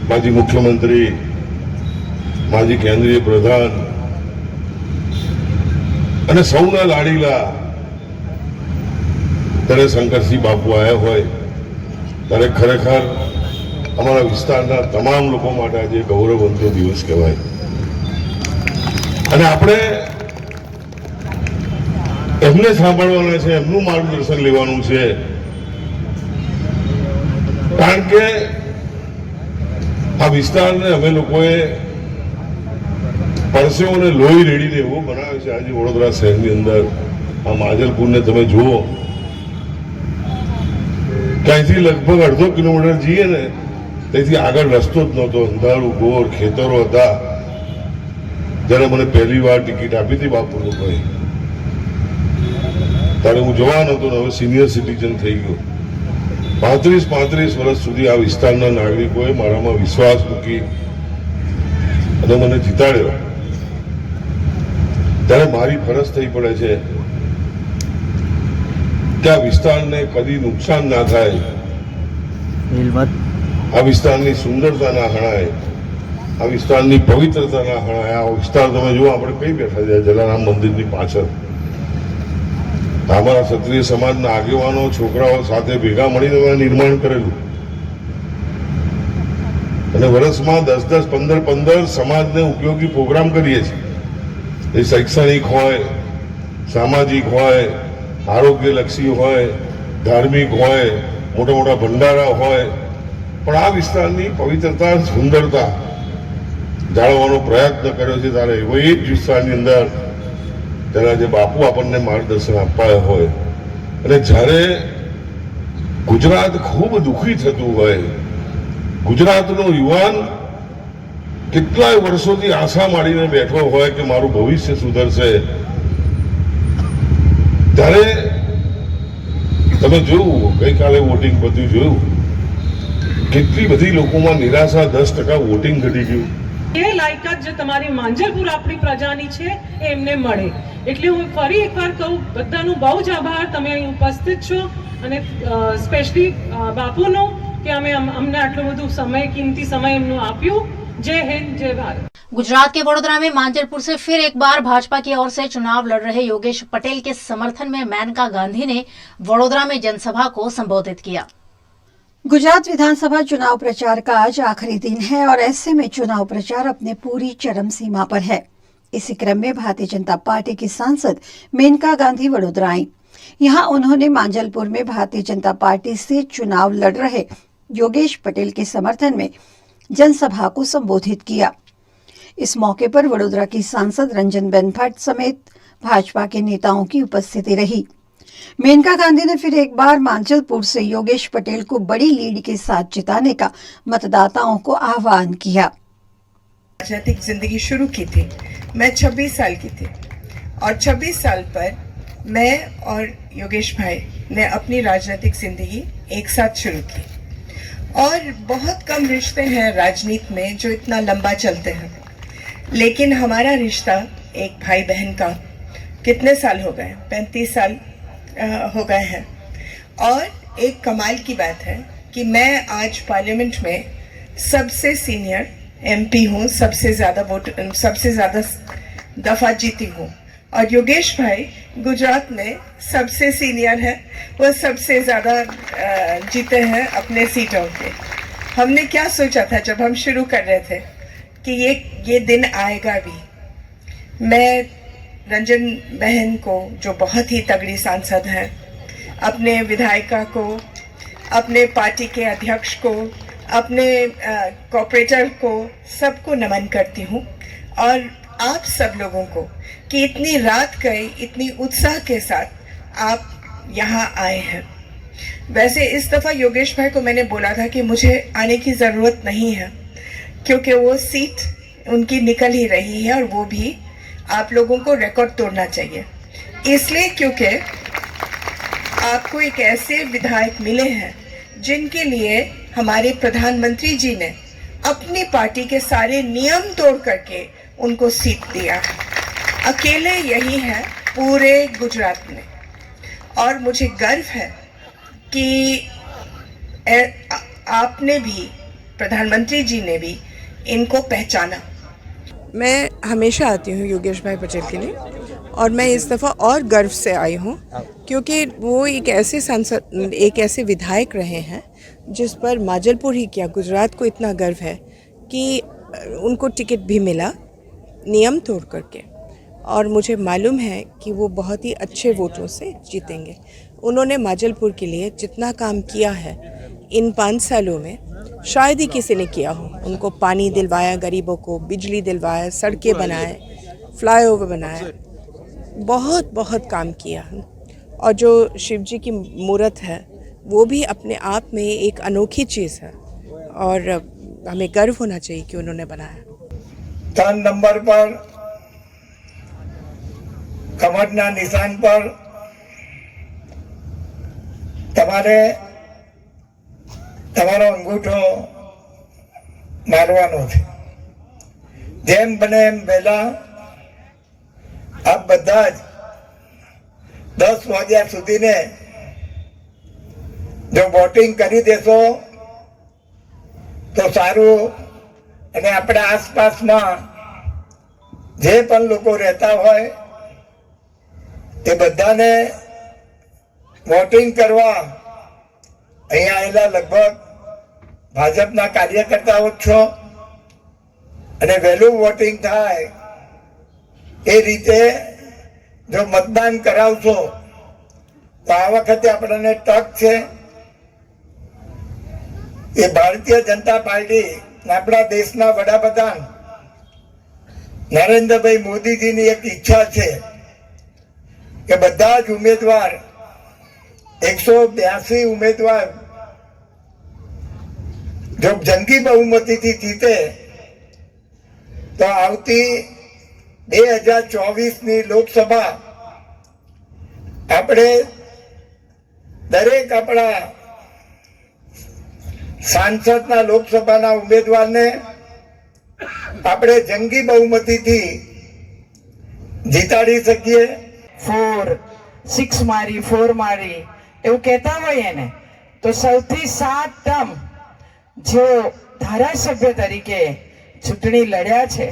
માજી મુખ્યમંત્રી, માજી કેન્દ્રીય પ્રધાન અને સૌના લાડીલા ત્યારે શંકરસિંહ બાપુ આવ્યા હોય ત્યારે ખરેખર અમારા વિસ્તારના તમામ લોકો માટે આજે ગૌરવવંતો દિવસ કહેવાય. અને આપણે એમને સાંભળવાના છે, એમનું માર્ગદર્શન લેવાનું છે. કારણ કે આ વિસ્તારને અમે લોકોએ પરસેવોને લોહી રેડીને એવો બનાવ્યો છે. આજે વડોદરા શહેરની અંદર આ માજલપુરને તમે જુઓ, ત્યાંથી લગભગ 1.5 કિલોમીટર જઈએ ને ત્યાંથી આગળ રસ્તો જ નહોતો. અંધારું ગોર ખેતરો હતા. જ્યારે મને પહેલી વાર ટિકિટ આપી હતી બાપુ લોકોએ, ત્યારે હું જવાન હતો ને હવે સિનિયર સિટીઝન થઈ ગયો. 35 વર્ષ સુધી આ વિસ્તારના નાગરિકોએ મારામાં વિશ્વાસ મૂકી અને મને જીતાડ્યો. ત્યારે મારી ફરજ થઈ પડે છે કે આ વિસ્તારને કદી નુકસાન ના થાય, આ વિસ્તારની સુંદરતા ના હણાય, આ વિસ્તારની પવિત્રતા ના હણાય. આ વિસ્તાર તમે જુઓ, આપણે કઈ બેઠા છે જલારામ મંદિરની પાછળ. અમારા ક્ષત્રિય સમાજના આગેવાનો, છોકરાઓ સાથે ભેગા મળીને નિર્માણ કરેલું. અને વર્ષમાં 10, 15 સમાજને ઉપયોગી પ્રોગ્રામ કરીએ છીએ. એ શૈક્ષણિક હોય, સામાજિક હોય, આરોગ્યલક્ષી હોય, ધાર્મિક હોય, મોટા મોટા ભંડારા હોય. પણ આ વિસ્તારની પવિત્રતા, સુંદરતા જાળવવાનો પ્રયત્ન કર્યો છે. ત્યારે એવો એ જ વિસ્તારની અંદર તેના જે બાપુ આપણને માર્ગદર્શન આપવા હોય, અને જ્યારે ગુજરાત ખૂબ દુઃખી થતું હોય, ગુજરાતનો યુવાન કેટલાય વર્ષોથી આશા માંડીને બેઠો હોય કે મારું ભવિષ્ય સુધરશે, ત્યારે તમે જોયું ગઈકાલે વોટિંગ બધું જોયું, કેટલી બધી લોકોમાં નિરાશા. 10% વોટિંગ ઘટી ગયું. એ લાયકાત જે તમારી માંજલપુર આપણી પ્રજાની છે એ એમને મળે. એટલે હું ફરી એકવાર કહું, બધાનો બહુ જ આભાર, તમે અહીં ઉપસ્થિત છો. અને સ્પેશિયલી બાપુનો કે અમને આટલું બધું સમય, कीमती समय એમનું આપ્યું. जय हिंद, जय भारत. गुजरात के वडोदरा में मांजलपुर से फिर एक बार भाजपा की ओर से चुनाव लड़ रहे योगेश पटेल के समर्थन में मेनका गांधी ने वडोदरा में जनसभा को संबोधित किया. गुजरात विधानसभा चुनाव प्रचार का आज आखिरी दिन है और ऐसे में चुनाव प्रचार अपने पूरी चरम सीमा पर है। इसी क्रम में भारतीय जनता पार्टी की सांसद मेनका गांधी वडोदरा आई। यहां उन्होंने मांजलपुर में भारतीय जनता पार्टी से चुनाव लड़ रहे योगेश पटेल के समर्थन में जनसभा को संबोधित किया। इस मौके पर वडोदरा की सांसद रंजनबेन भट्ट समेत भाजपा के नेताओं की उपस्थिति रही। मेनका गांधी ने फिर एक बार मांजलपुर से योगेश पटेल को बड़ी लीड के साथ जिताने का मतदाताओं को आह्वान किया। राजनीतिक जिंदगी शुरू की थी, मैं 26 साल की थी और 26 साल पर मैं और योगेश भाई ने अपनी राजनीतिक जिंदगी एक साथ शुरू की और बहुत कम रिश्ते हैं राजनीति में जो इतना लंबा चलते हैं, लेकिन हमारा रिश्ता एक भाई बहन का कितने साल हो गए, 35 साल हो गए हैं। और एक कमाल की बात है कि मैं आज पार्लियामेंट में सबसे सीनियर एमपी हूँ, सबसे ज़्यादा दफा जीती हूँ और योगेश भाई गुजरात में सबसे सीनियर है, वो सबसे ज़्यादा जीते हैं अपने सीटों पे। हमने क्या सोचा था जब हम शुरू कर रहे थे कि ये दिन आएगा भी। मैं रंजन बहन को, जो बहुत ही तगड़ी सांसद हैं, अपने विधायिका को, अपने पार्टी के अध्यक्ष को, अपने कॉर्पोरेटर को, सबको नमन करती हूँ और आप सब लोगों को कि इतनी रात गए, इतनी उत्साह के साथ आप यहाँ आए हैं। वैसे इस दफ़ा योगेश भाई को मैंने बोला था कि मुझे आने की ज़रूरत नहीं है क्योंकि वो सीट उनकी निकल ही रही है और वो भी आप लोगों को रिकॉर्ड तोड़ना चाहिए, इसलिए क्योंकि आपको एक ऐसे विधायक मिले हैं जिनके लिए हमारे प्रधानमंत्री जी ने अपनी पार्टी के सारे नियम तोड़ करके उनको सीट दिया। अकेले यही है पूरे गुजरात में और मुझे गर्व है कि आपने भी, प्रधानमंत्री जी ने भी इनको पहचाना। मैं हमेशा आती हूँ योगेश भाई पटेल के लिए और मैं इस दफ़ा और गर्व से आई हूँ क्योंकि वो एक ऐसे सांसद, एक ऐसे विधायक रहे हैं जिस पर माजलपुर ही क्या गुजरात को इतना गर्व है कि उनको टिकट भी मिला नियम तोड़ करके और मुझे मालूम है कि वो बहुत ही अच्छे वोटों से जीतेंगे। उन्होंने माजलपुर के लिए जितना काम किया है इन 5 सालों में शायद ही किसी ने किया हो। उनको पानी दिलवाया, गरीबों को बिजली दिलवाया, सड़कें बनाए, फ्लाईओवर बनाए, बहुत बहुत काम किया। और जो शिव जी की मूर्त है वो भी अपने आप में एक अनोखी चीज़ है और हमें गर्व होना चाहिए कि उन्होंने बनाया। 3 नंबर पर कमरना निशान पर તમારો અંગૂઠો મારવાનો છે। જેમ બને એમ પહેલા આપ બધા જ 10 વાગ્યા સુધીને જો વોટિંગ કરી દેશો તો સારું અને આપણા આસપાસમાં જે પણ લોકો રહેતા હોય એ બધાને વોટિંગ કરવા અહીંયા આવેલા લગભગ ભાજપના કાર્યકર્તાઓ છો અને વહેલું વોટિંગ થાય એ રીતે જો મતદાન કરાવશો તો આ વખતે આપણને તક છે। એ ભારતીય જનતા પાર્ટી આપણા દેશના વડાપ્રધાન નરેન્દ્રભાઈ મોદીજીની એક ઈચ્છા છે કે બધા જ ઉમેદવાર 182 ઉમેદવાર જો જંગી બહુમતીથી જીતે તો આવતી 2024ની લોકસભા આપણે દરેક આપણા સાંસદના લોકસભાના ઉમેદવારને આપણે જંગી બહુમતીથી જીતાડી શકીએ। 4 6 મારી 4 મારી એવું કહેતા હોઈએ ને તો સૌથી 7 ટર્મ જો ધારાસભ્ય તરીકે ચૂંટણી લડ્યા છે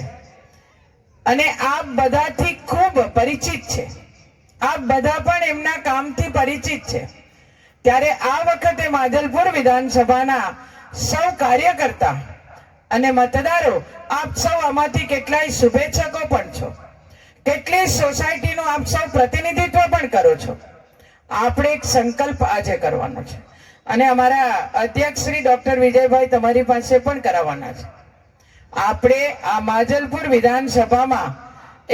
અને આપ બધાથી ખૂબ પરિચિત છે, આપ બધા પણ એમના કામથી પરિચિત છે। ત્યારે આ વખતે માધલપુર વિધાનસભાના સૌ કાર્યકર્તા અને મતદારો આપ સૌ આમાંથી કેટલાય શુભેચ્છકો પણ છો, કેટલી સોસાયટીનું આપ સૌ પ્રતિનિધિત્વ પણ કરો છો. આપણે એક સંકલ્પ આજે કરવાનો છે અને અમારા અધ્યક્ષ શ્રી ડોક્ટર વિજયભાઈ તમારી પાસે પણ કરાવવાના છે. આપણે આ માજલપુર વિધાनसभा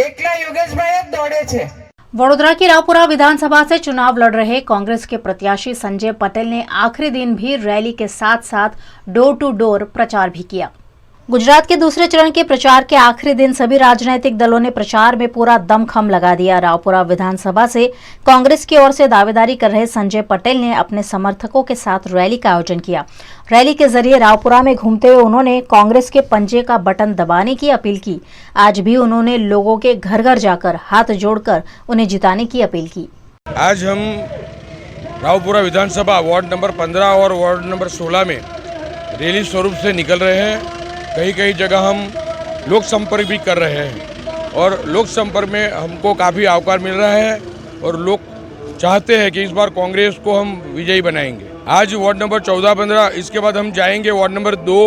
એકલા યોગેશભાઈ જ દોડે છે. वडोदरा की रावपुरा विधानसभा से चुनाव लड़ रहे कांग्रेस के प्रत्याशी संजय पटेल ने आखिरी दिन भी रैली के साथ साथ डोर टू डोर प्रचार भी किया. गुजरात के दूसरे चरण के प्रचार के आखिरी दिन सभी राजनीतिक दलों ने प्रचार में पूरा दमखम लगा दिया. रावपुरा विधानसभा से कांग्रेस की ओर से दावेदारी कर रहे संजय पटेल ने अपने समर्थकों के साथ रैली का आयोजन किया. रैली के जरिए रावपुरा में घूमते हुए उन्होंने कांग्रेस के पंजे का बटन दबाने की अपील की. आज भी उन्होंने लोगों के घर घर जाकर हाथ जोड़कर उन्हें जिताने की अपील की. आज हम रावपुरा विधानसभा वार्ड नंबर 15 और वार्ड नंबर 16 में रैली स्वरूप से निकल रहे हैं. कई कई जगह हम लोक संपर्क भी कर रहे हैं और लोक संपर्क में हमको काफ़ी आवकार मिल रहा है और लोग चाहते हैं कि इस बार कांग्रेस को हम विजयी बनाएंगे. आज वार्ड नंबर 14-15, इसके बाद हम जाएंगे वार्ड नंबर 2,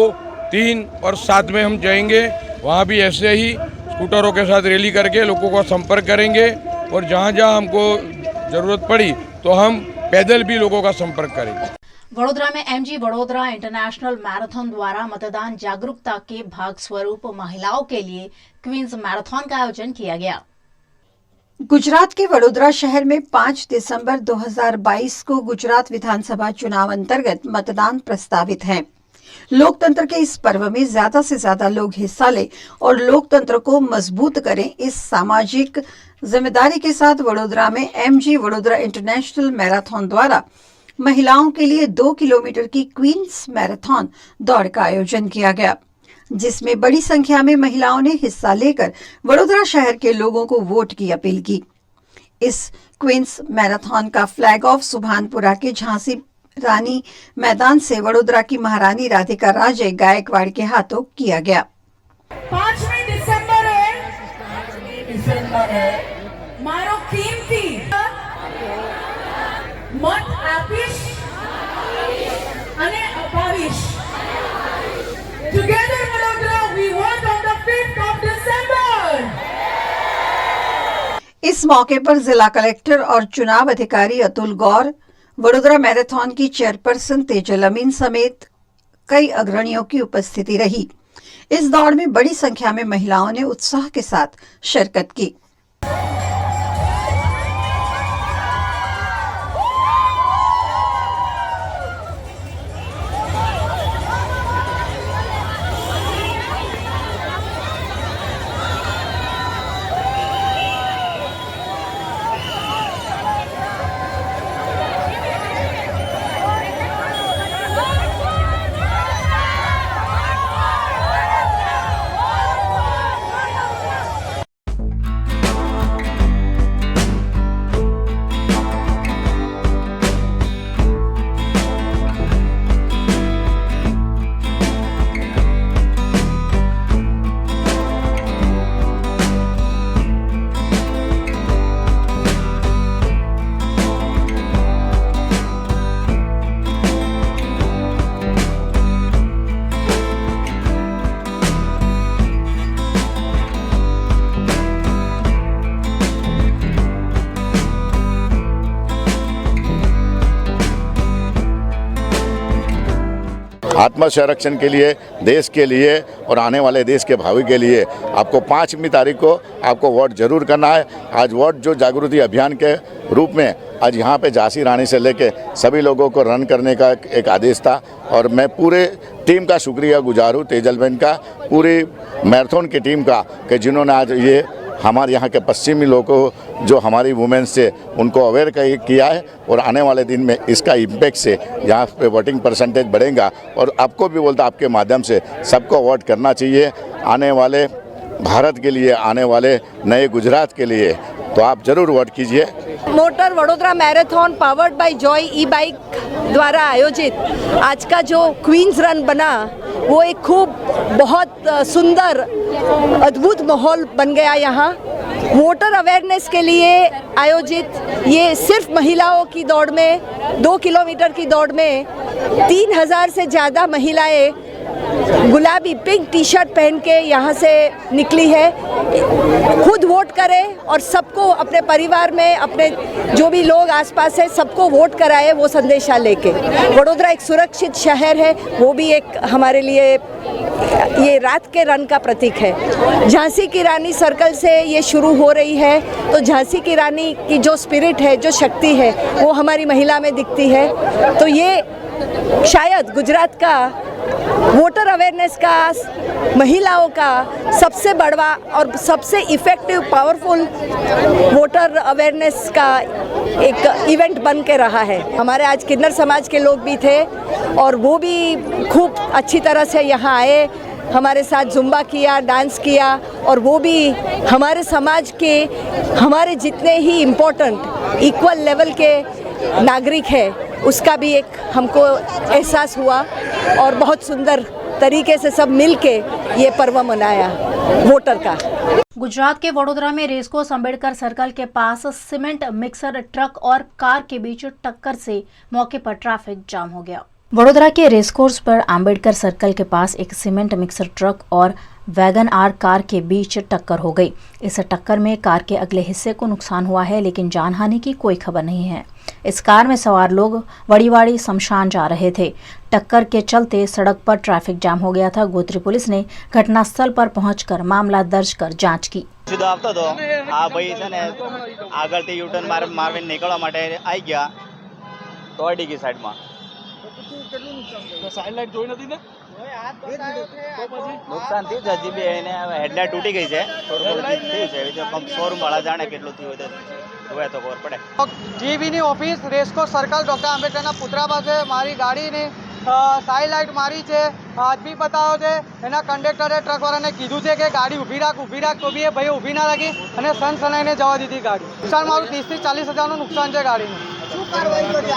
3 और 7 में हम जाएंगे. वहाँ भी ऐसे ही स्कूटरों के साथ रैली करके लोगों का संपर्क करेंगे और जहाँ जहाँ हमको ज़रूरत पड़ी तो हम पैदल भी लोगों का संपर्क करेंगे. वडोदरा में एमजी वडोदरा इंटरनेशनल मैराथन द्वारा मतदान जागरूकता के भाग स्वरूप महिलाओं के लिए क्वींस मैराथन का आयोजन किया गया. गुजरात के वडोदरा शहर में 5 दिसंबर 2022 को गुजरात विधानसभा चुनाव अंतर्गत मतदान प्रस्तावित है. लोकतंत्र के इस पर्व में ज्यादा से ज्यादा लोग हिस्सा लें और लोकतंत्र को मजबूत करें, इस सामाजिक जिम्मेदारी के साथ वडोदरा में एमजी वडोदरा इंटरनेशनल मैराथन द्वारा महिलाओं के लिए 2 किलोमीटर की क्वींस मैराथन दौड़ का आयोजन किया गया, जिसमें बड़ी संख्या में महिलाओं ने हिस्सा लेकर वडोदरा शहर के लोगों को वोट की अपील की. इस क्वींस मैराथन का फ्लैग ऑफ सुभानपुरा के झांसी रानी मैदान से वडोदरा की महारानी राधिका राजे गायकवाड़ के हाथों किया गया. 5 दिसंबर है मारो कीमती मत આપીશ અને અપાવીશ. Together Vadodara we vote on the 5th of December. इस मौके पर जिला कलेक्टर और चुनाव अधिकारी अतुल गौर, वडोदरा मैराथन की चेयरपर्सन तेजल अमीन समेत कई अग्रणियों की उपस्थिति रही. इस दौड़ में बड़ी संख्या में महिलाओं ने उत्साह के साथ शिरकत की. आत्म संरक्षण के लिए, देश के लिए और आने वाले देश के भावी के लिए आपको 5वीं तारीख को आपको वोट जरूर करना है. आज वोट जो जागृति अभियान के रूप में आज यहाँ पे झांसी रानी से लेके सभी लोगों को रन करने का एक आदेश था और मैं पूरे टीम का शुक्रिया गुजार हूँ, तेजल बहन का, पूरी मैराथन की टीम का, कि जिन्होंने आज ये हमारे यहाँ के पश्चिमी लोगों जो हमारी वुमेन्स से उनको अवेयर किया है और आने वाले दिन में इसका इम्पैक्ट से यहाँ पे वोटिंग परसेंटेज बढ़ेगा. और आपको भी बोलता आपके माध्यम से सबको वोट करना चाहिए आने वाले भारत के लिए, आने वाले नए गुजरात के लिए, तो आप जरूर वोट कीजिए. Motor Vadodara marathon powered by Joy E bike द्वारा आयोजित आज का जो क्वींस रन बना वो एक खूब बहुत सुंदर अद्भुत माहौल बन गया यहाँ. वोटर अवेयरनेस के लिए आयोजित ये सिर्फ महिलाओं की दौड़ में 2 किलोमीटर की दौड़ में 3000 से ज़्यादा महिलाएं गुलाबी पिंक टी शर्ट पहन के यहाँ से निकली है। खुद वोट करें और सबको अपने परिवार में अपने जो भी लोग आसपास है सबको वोट कराए, वो संदेशा लेके। वडोदरा एक सुरक्षित शहर है, वो भी एक हमारे लिए ये रात के रन का प्रतीक है। झांसी की रानी सर्कल से ये शुरू हो रही है, तो झांसी की रानी की जो स्पिरिट है, जो शक्ति है, वो हमारी महिला में दिखती है। तो ये शायद गुजरात का वोटर अवेयरनेस का, महिलाओं का सबसे बड़ा और सबसे इफ़ेक्टिव पावरफुल वोटर अवेयरनेस का एक इवेंट बन के रहा है। हमारे आज किन्नर समाज के लोग भी थे और वो भी खूब अच्छी तरह से यहाँ आए, हमारे साथ जुम्बा किया, डांस किया, और वो भी हमारे समाज के हमारे जितने ही इम्पोर्टेंट इक्वल लेवल के नागरिक है उसका भी एक हमको एहसास हुआ और बहुत सुंदर तरीके से सब मिलके ये पर्व मनाया वोटर का। गुजरात के वडोदरा में रेसकोर्स अंबेडकर सर्कल के पास सीमेंट मिक्सर ट्रक और कार के बीच टक्कर से मौके पर ट्रैफिक जाम हो गया। वडोदरा के रेसकोर्स पर अंबेडकर सर्कल के पास एक सीमेंट मिक्सर ट्रक और वैगन आर कार के बीच टक्कर हो गई। इस टक्कर में कार के अगले हिस्से को नुकसान हुआ है, लेकिन जानहानि की कोई खबर नहीं है। इस कार में सवार लोग वड़ीवाड़ी शमशान जा रहे थे। टक्कर के चलते सड़क पर ट्रैफिक जाम हो गया था। गोत्री पुलिस ने घटनास्थल पर पहुंचकर मामला दर्ज कर जांच की। સીધો આપતો હતો આ ભાઈ છે ને આગળથી યુટર્ન મારવીને નીકળવા માટે આવી ગયા તો અડી ગઈ સાઈડમાં। સાઈડ લાઈટ જોઈ નથી ને નુકસાન થયું છે, હજી બી એને હેડલાઇટ તૂટી ગઈ છે, થોડું થોડું થયું છે। હવે શોરૂમ વાળા જાણે કેટલું થયું હોય તો હવે તો ખબર પડે। જીબીની ઓફિસ રેસકોર્સ સર્કલ ડોક્ટર આંબેડકરના પુતળા પાસે મારી ગાડીને સાઈડ લાઇટ મારી છે, હાથ બી બતાવ્યો છે। એના કંડક્ટરે ટ્રકવાળાને કીધું છે કે ગાડી ઊભી રાખ તો બી એ ભાઈ ઊભી ના રાખી અને સનસનાઈને જવા દીધી ગાડી। નુકસાન મારું 30 થી 40 હજારનું નુકસાન છે ગાડીનું। શું કાર્યવાહી કરી?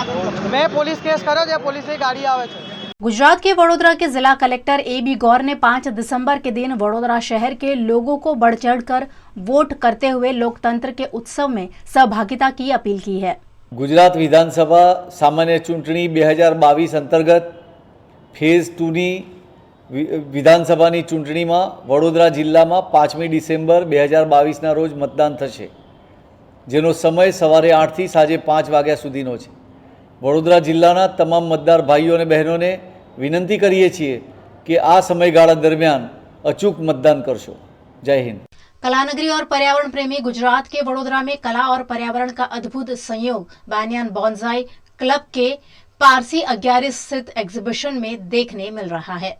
મેં પોલીસ કેસ કર્યો છે, પોલીસની ગાડી આવે છે। गुजरात के वडोदरा के जिला कलेक्टर ए.बी. गौर ने 5 दिसंबर के दिन वडोदरा शहर के लोगों को बढ़ चढ़कर वोट करते हुए लोकतंत्र के उत्सव में सहभागिता की अपील की है। गुजरात विधानसभा सामान्य चूंटणी 2022 अंतर्गत फेज 2 ની વિધાનસભાની ચૂંટણીમાં વડોદરા જિલ્લામાં 5મી ડિસેમ્બર 2022ના રોજ મતદાન થશે, જેનો સમય સવારે 8 થી સાંજે 5 વાગ્યા સુધીનો છે। વડોદરા જિલ્લાના તમામ મતદાર ભાઈઓ અને બહેનોને વિનંતી કરીએ છીએ કે આ સમયગાળા દરમિયાન અચૂક मतदान करशो। जय हिंद। कला नगरी और पर्यावरण प्रेमी गुजरात के वडोदरा में कला और पर्यावरण का अद्भुत संयोग बानियान बोंसाई क्लब के पारसी 11 स्थित एग्जीबिशन में देखने मिल रहा है।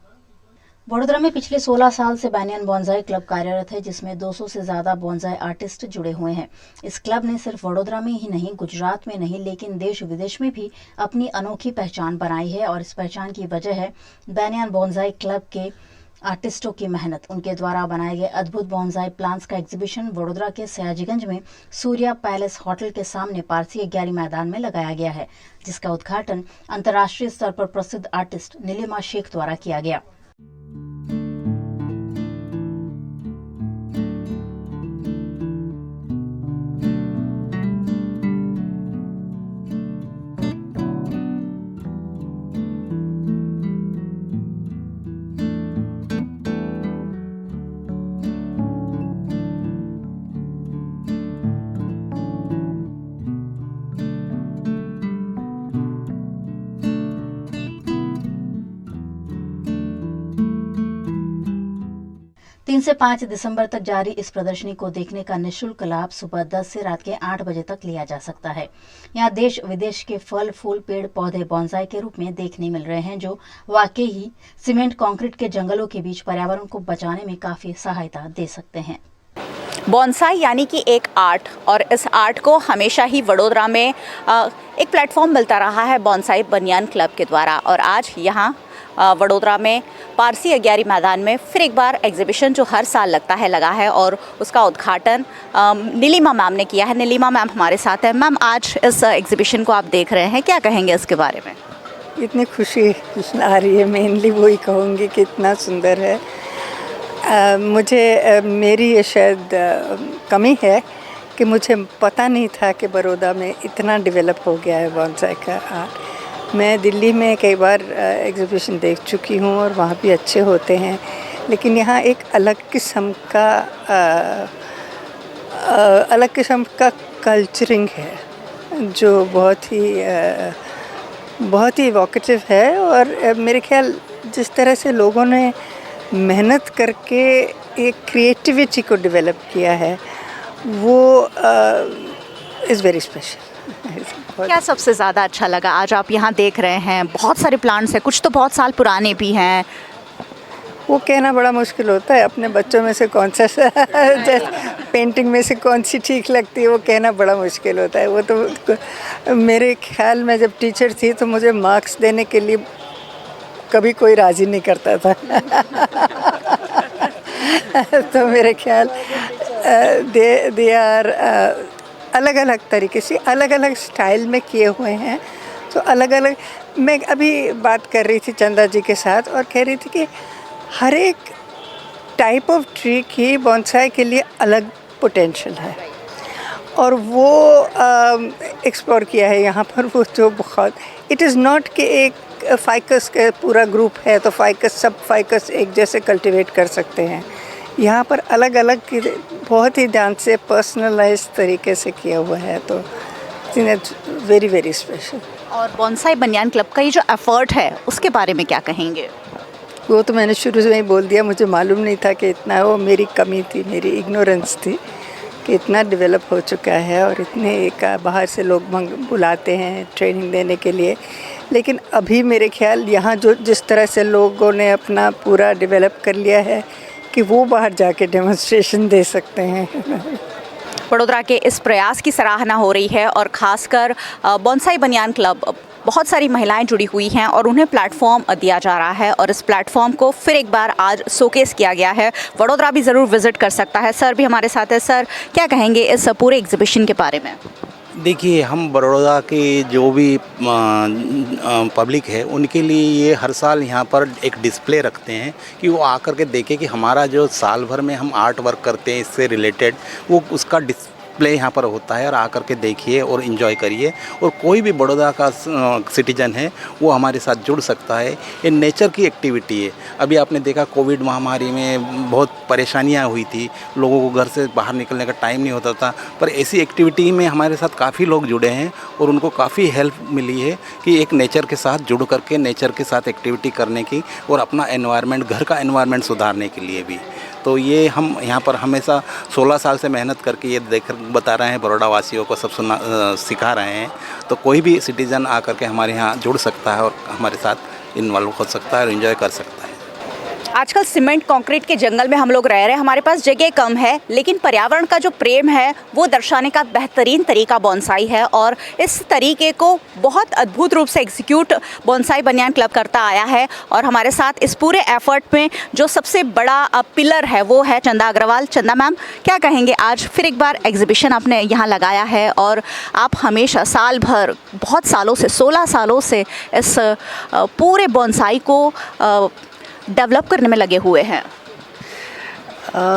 वडोदरा में पिछले 16 साल से बानियान बोंसाई क्लब कार्यरत है, जिसमें 200 से ज्यादा बोंसाई आर्टिस्ट जुड़े हुए हैं। इस क्लब ने सिर्फ वडोदरा में ही नहीं, गुजरात में नहीं, लेकिन देश विदेश में भी अपनी अनोखी पहचान बनाई है, और इस पहचान की वजह है बानियान बोंसाई क्लब के आर्टिस्टों की मेहनत। उनके द्वारा बनाए गए अद्भुत बोंसाई प्लांट्स का एग्जीबिशन वडोदरा के सयाजीगंज में सूर्या पैलेस होटल के सामने पारसी 11 मैदान में लगाया गया है, जिसका उद्घाटन अंतर्राष्ट्रीय स्तर पर प्रसिद्ध आर्टिस्ट नीलिमा शेख द्वारा किया गया। तीन से 5 दिसंबर तक जारी इस प्रदर्शनी को देखने का निःशुल्क लाभ सुबह 10 से रात के 8 बजे तक लिया जा सकता है। यहाँ देश विदेश के फल, फूल, पेड़ पौधे बोंसाई के रूप में देखने मिल रहे हैं, जो वाकई ही सीमेंट कंक्रीट के जंगलों के बीच पर्यावरण को बचाने में काफी सहायता दे सकते हैं। बोंसाई यानी कि एक आर्ट, और इस आर्ट को हमेशा ही वडोदरा में एक प्लेटफॉर्म मिलता रहा है बोंसाई बनियान क्लब के द्वारा, और आज यहाँ वडोदरा में पारसी 11 मैदान में फिर एक बार एग्जीबिशन जो हर साल लगता है लगा है, और उसका उद्घाटन नीलिमा मैम ने किया है। नीलिमा मैम हमारे साथ हैं। मैम, आज इस एग्जीबिशन को आप देख रहे हैं, क्या कहेंगे इसके बारे में? इतनी खुशी आ रही है, मेनली वही कहूँगी कि इतना सुंदर है। मुझे मेरी ये शायद कमी है कि मुझे पता नहीं था कि बड़ौदा में इतना डेवलप हो गया है बॉन्साई का आर्ट। मैं दिल्ली में कई बार एग्जीबिशन देख चुकी हूँ और वहाँ भी अच्छे होते हैं, लेकिन यहाँ एक अलग किस्म का कल्चरिंग है जो बहुत ही इवोकेटिव है। और मेरे ख्याल जिस तरह से लोगों ने मेहनत करके एक क्रिएटिविटी को डेवलप किया है वो इज़ वेरी स्पेशल। क्या सबसे ज़्यादा अच्छा लगा? आज आप यहाँ देख रहे हैं बहुत सारे प्लांट्स हैं, कुछ तो बहुत साल पुराने भी हैं। वो कहना बड़ा मुश्किल होता है, अपने बच्चों में से कौन सा पेंटिंग में से कौन सी ठीक लगती है वो कहना बड़ा मुश्किल होता है। वो तो मेरे ख्याल में जब टीचर थी तो मुझे मार्क्स देने के लिए कभी कोई राज़ी नहीं करता था तो मेरे ख्याल दे आर अलग अलग तरीके से अलग अलग स्टाइल में किए हुए हैं। तो अलग अलग, मैं अभी बात कर रही थी चंदा जी के साथ और कह रही थी कि हर एक टाइप ऑफ ट्री की बॉन्साई के लिए अलग पोटेंशियल है और वो एक्सप्लोर किया है यहाँ पर। वो जो बहुत इट इज़ नॉट कि एक फाइकस का पूरा ग्रुप है तो सब फाइकस एक जैसे कल्टीवेट कर सकते हैं। यहाँ पर अलग अलग की बहुत ही ध्यान से पर्सनलाइज तरीके से किया हुआ है, तो इट्स वेरी वेरी स्पेशल। और बॉन्साई बनियान क्लब का ये जो एफर्ट है उसके बारे में क्या कहेंगे? वो तो मैंने शुरू से ही बोल दिया, मुझे मालूम नहीं था कि इतना, वो मेरी कमी थी, मेरी इग्नोरेंस थी कि इतना डेवलप हो चुका है और इतने एक बाहर से लोग बुलाते हैं ट्रेनिंग देने के लिए। लेकिन अभी मेरे ख्याल यहाँ जो जिस तरह से लोगों ने अपना पूरा डेवलप कर लिया है कि वो बाहर जाके डेमोन्स्ट्रेशन दे सकते हैं। वडोदरा के इस प्रयास की सराहना हो रही है और ख़ासकर बॉन्साई बनियान क्लब बहुत सारी महिलाएं जुड़ी हुई हैं और उन्हें प्लेटफॉर्म दिया जा रहा है और इस प्लेटफॉर्म को फिर एक बार आज शोकेस किया गया है। वडोदरा भी ज़रूर विज़िट कर सकता है। सर भी हमारे साथ है। सर, क्या कहेंगे इस पूरे एग्जीबिशन के बारे में? देखिए, हम बड़ौदा के जो भी पब्लिक है उनके लिए ये हर साल यहाँ पर एक डिस्प्ले रखते हैं कि वो आकर के देखें कि हमारा जो साल भर में हम आर्ट वर्क करते हैं इससे रिलेटेड वो उसका डिस्प्ले यहाँ पर होता है और आकर के देखिए और इन्जॉय करिए। और कोई भी बड़ौदा का सिटीजन है वो हमारे साथ जुड़ सकता है। ये नेचर की एक्टिविटी है। अभी आपने देखा कोविड महामारी में बहुत परेशानियाँ हुई थी, लोगों को घर से बाहर निकलने का टाइम नहीं होता था, पर ऐसी एक्टिविटी में हमारे साथ काफ़ी लोग जुड़े हैं और उनको काफ़ी हेल्प मिली है कि एक नेचर के साथ जुड़ करके नेचर के साथ एक्टिविटी करने की और अपना एनवायरनमेंट, घर का एनवायरनमेंट सुधारने के लिए भी। तो ये हम यहाँ पर हमेशा 16 साल से मेहनत करके ये बता रहे हैं, बड़ौदा वासियों को सब सिखा रहे हैं। तो कोई भी सिटीज़न आकर के हमारे यहाँ जुड़ सकता है और हमारे साथ इन्वॉल्व हो सकता है और इन्जॉय कर सकता है। आजकल सीमेंट कंक्रीट के जंगल में हम लोग रह रहे हैं, हमारे पास जगह कम है, लेकिन पर्यावरण का जो प्रेम है वो दर्शाने का बेहतरीन तरीका बॉन्साई है और इस तरीके को बहुत अद्भुत रूप से एग्जीक्यूट बॉन्साई बनियान क्लब करता आया है। और हमारे साथ इस पूरे एफर्ट में जो सबसे बड़ा पिलर है वो है चंदा अग्रवाल। चंदा मैम, क्या कहेंगे? आज फिर एक बार एग्जीबिशन आपने यहाँ लगाया है और आप हमेशा साल भर बहुत सालों से 16 सालों से इस पूरे बॉन्साई को डेवलप करने में लगे हुए हैं।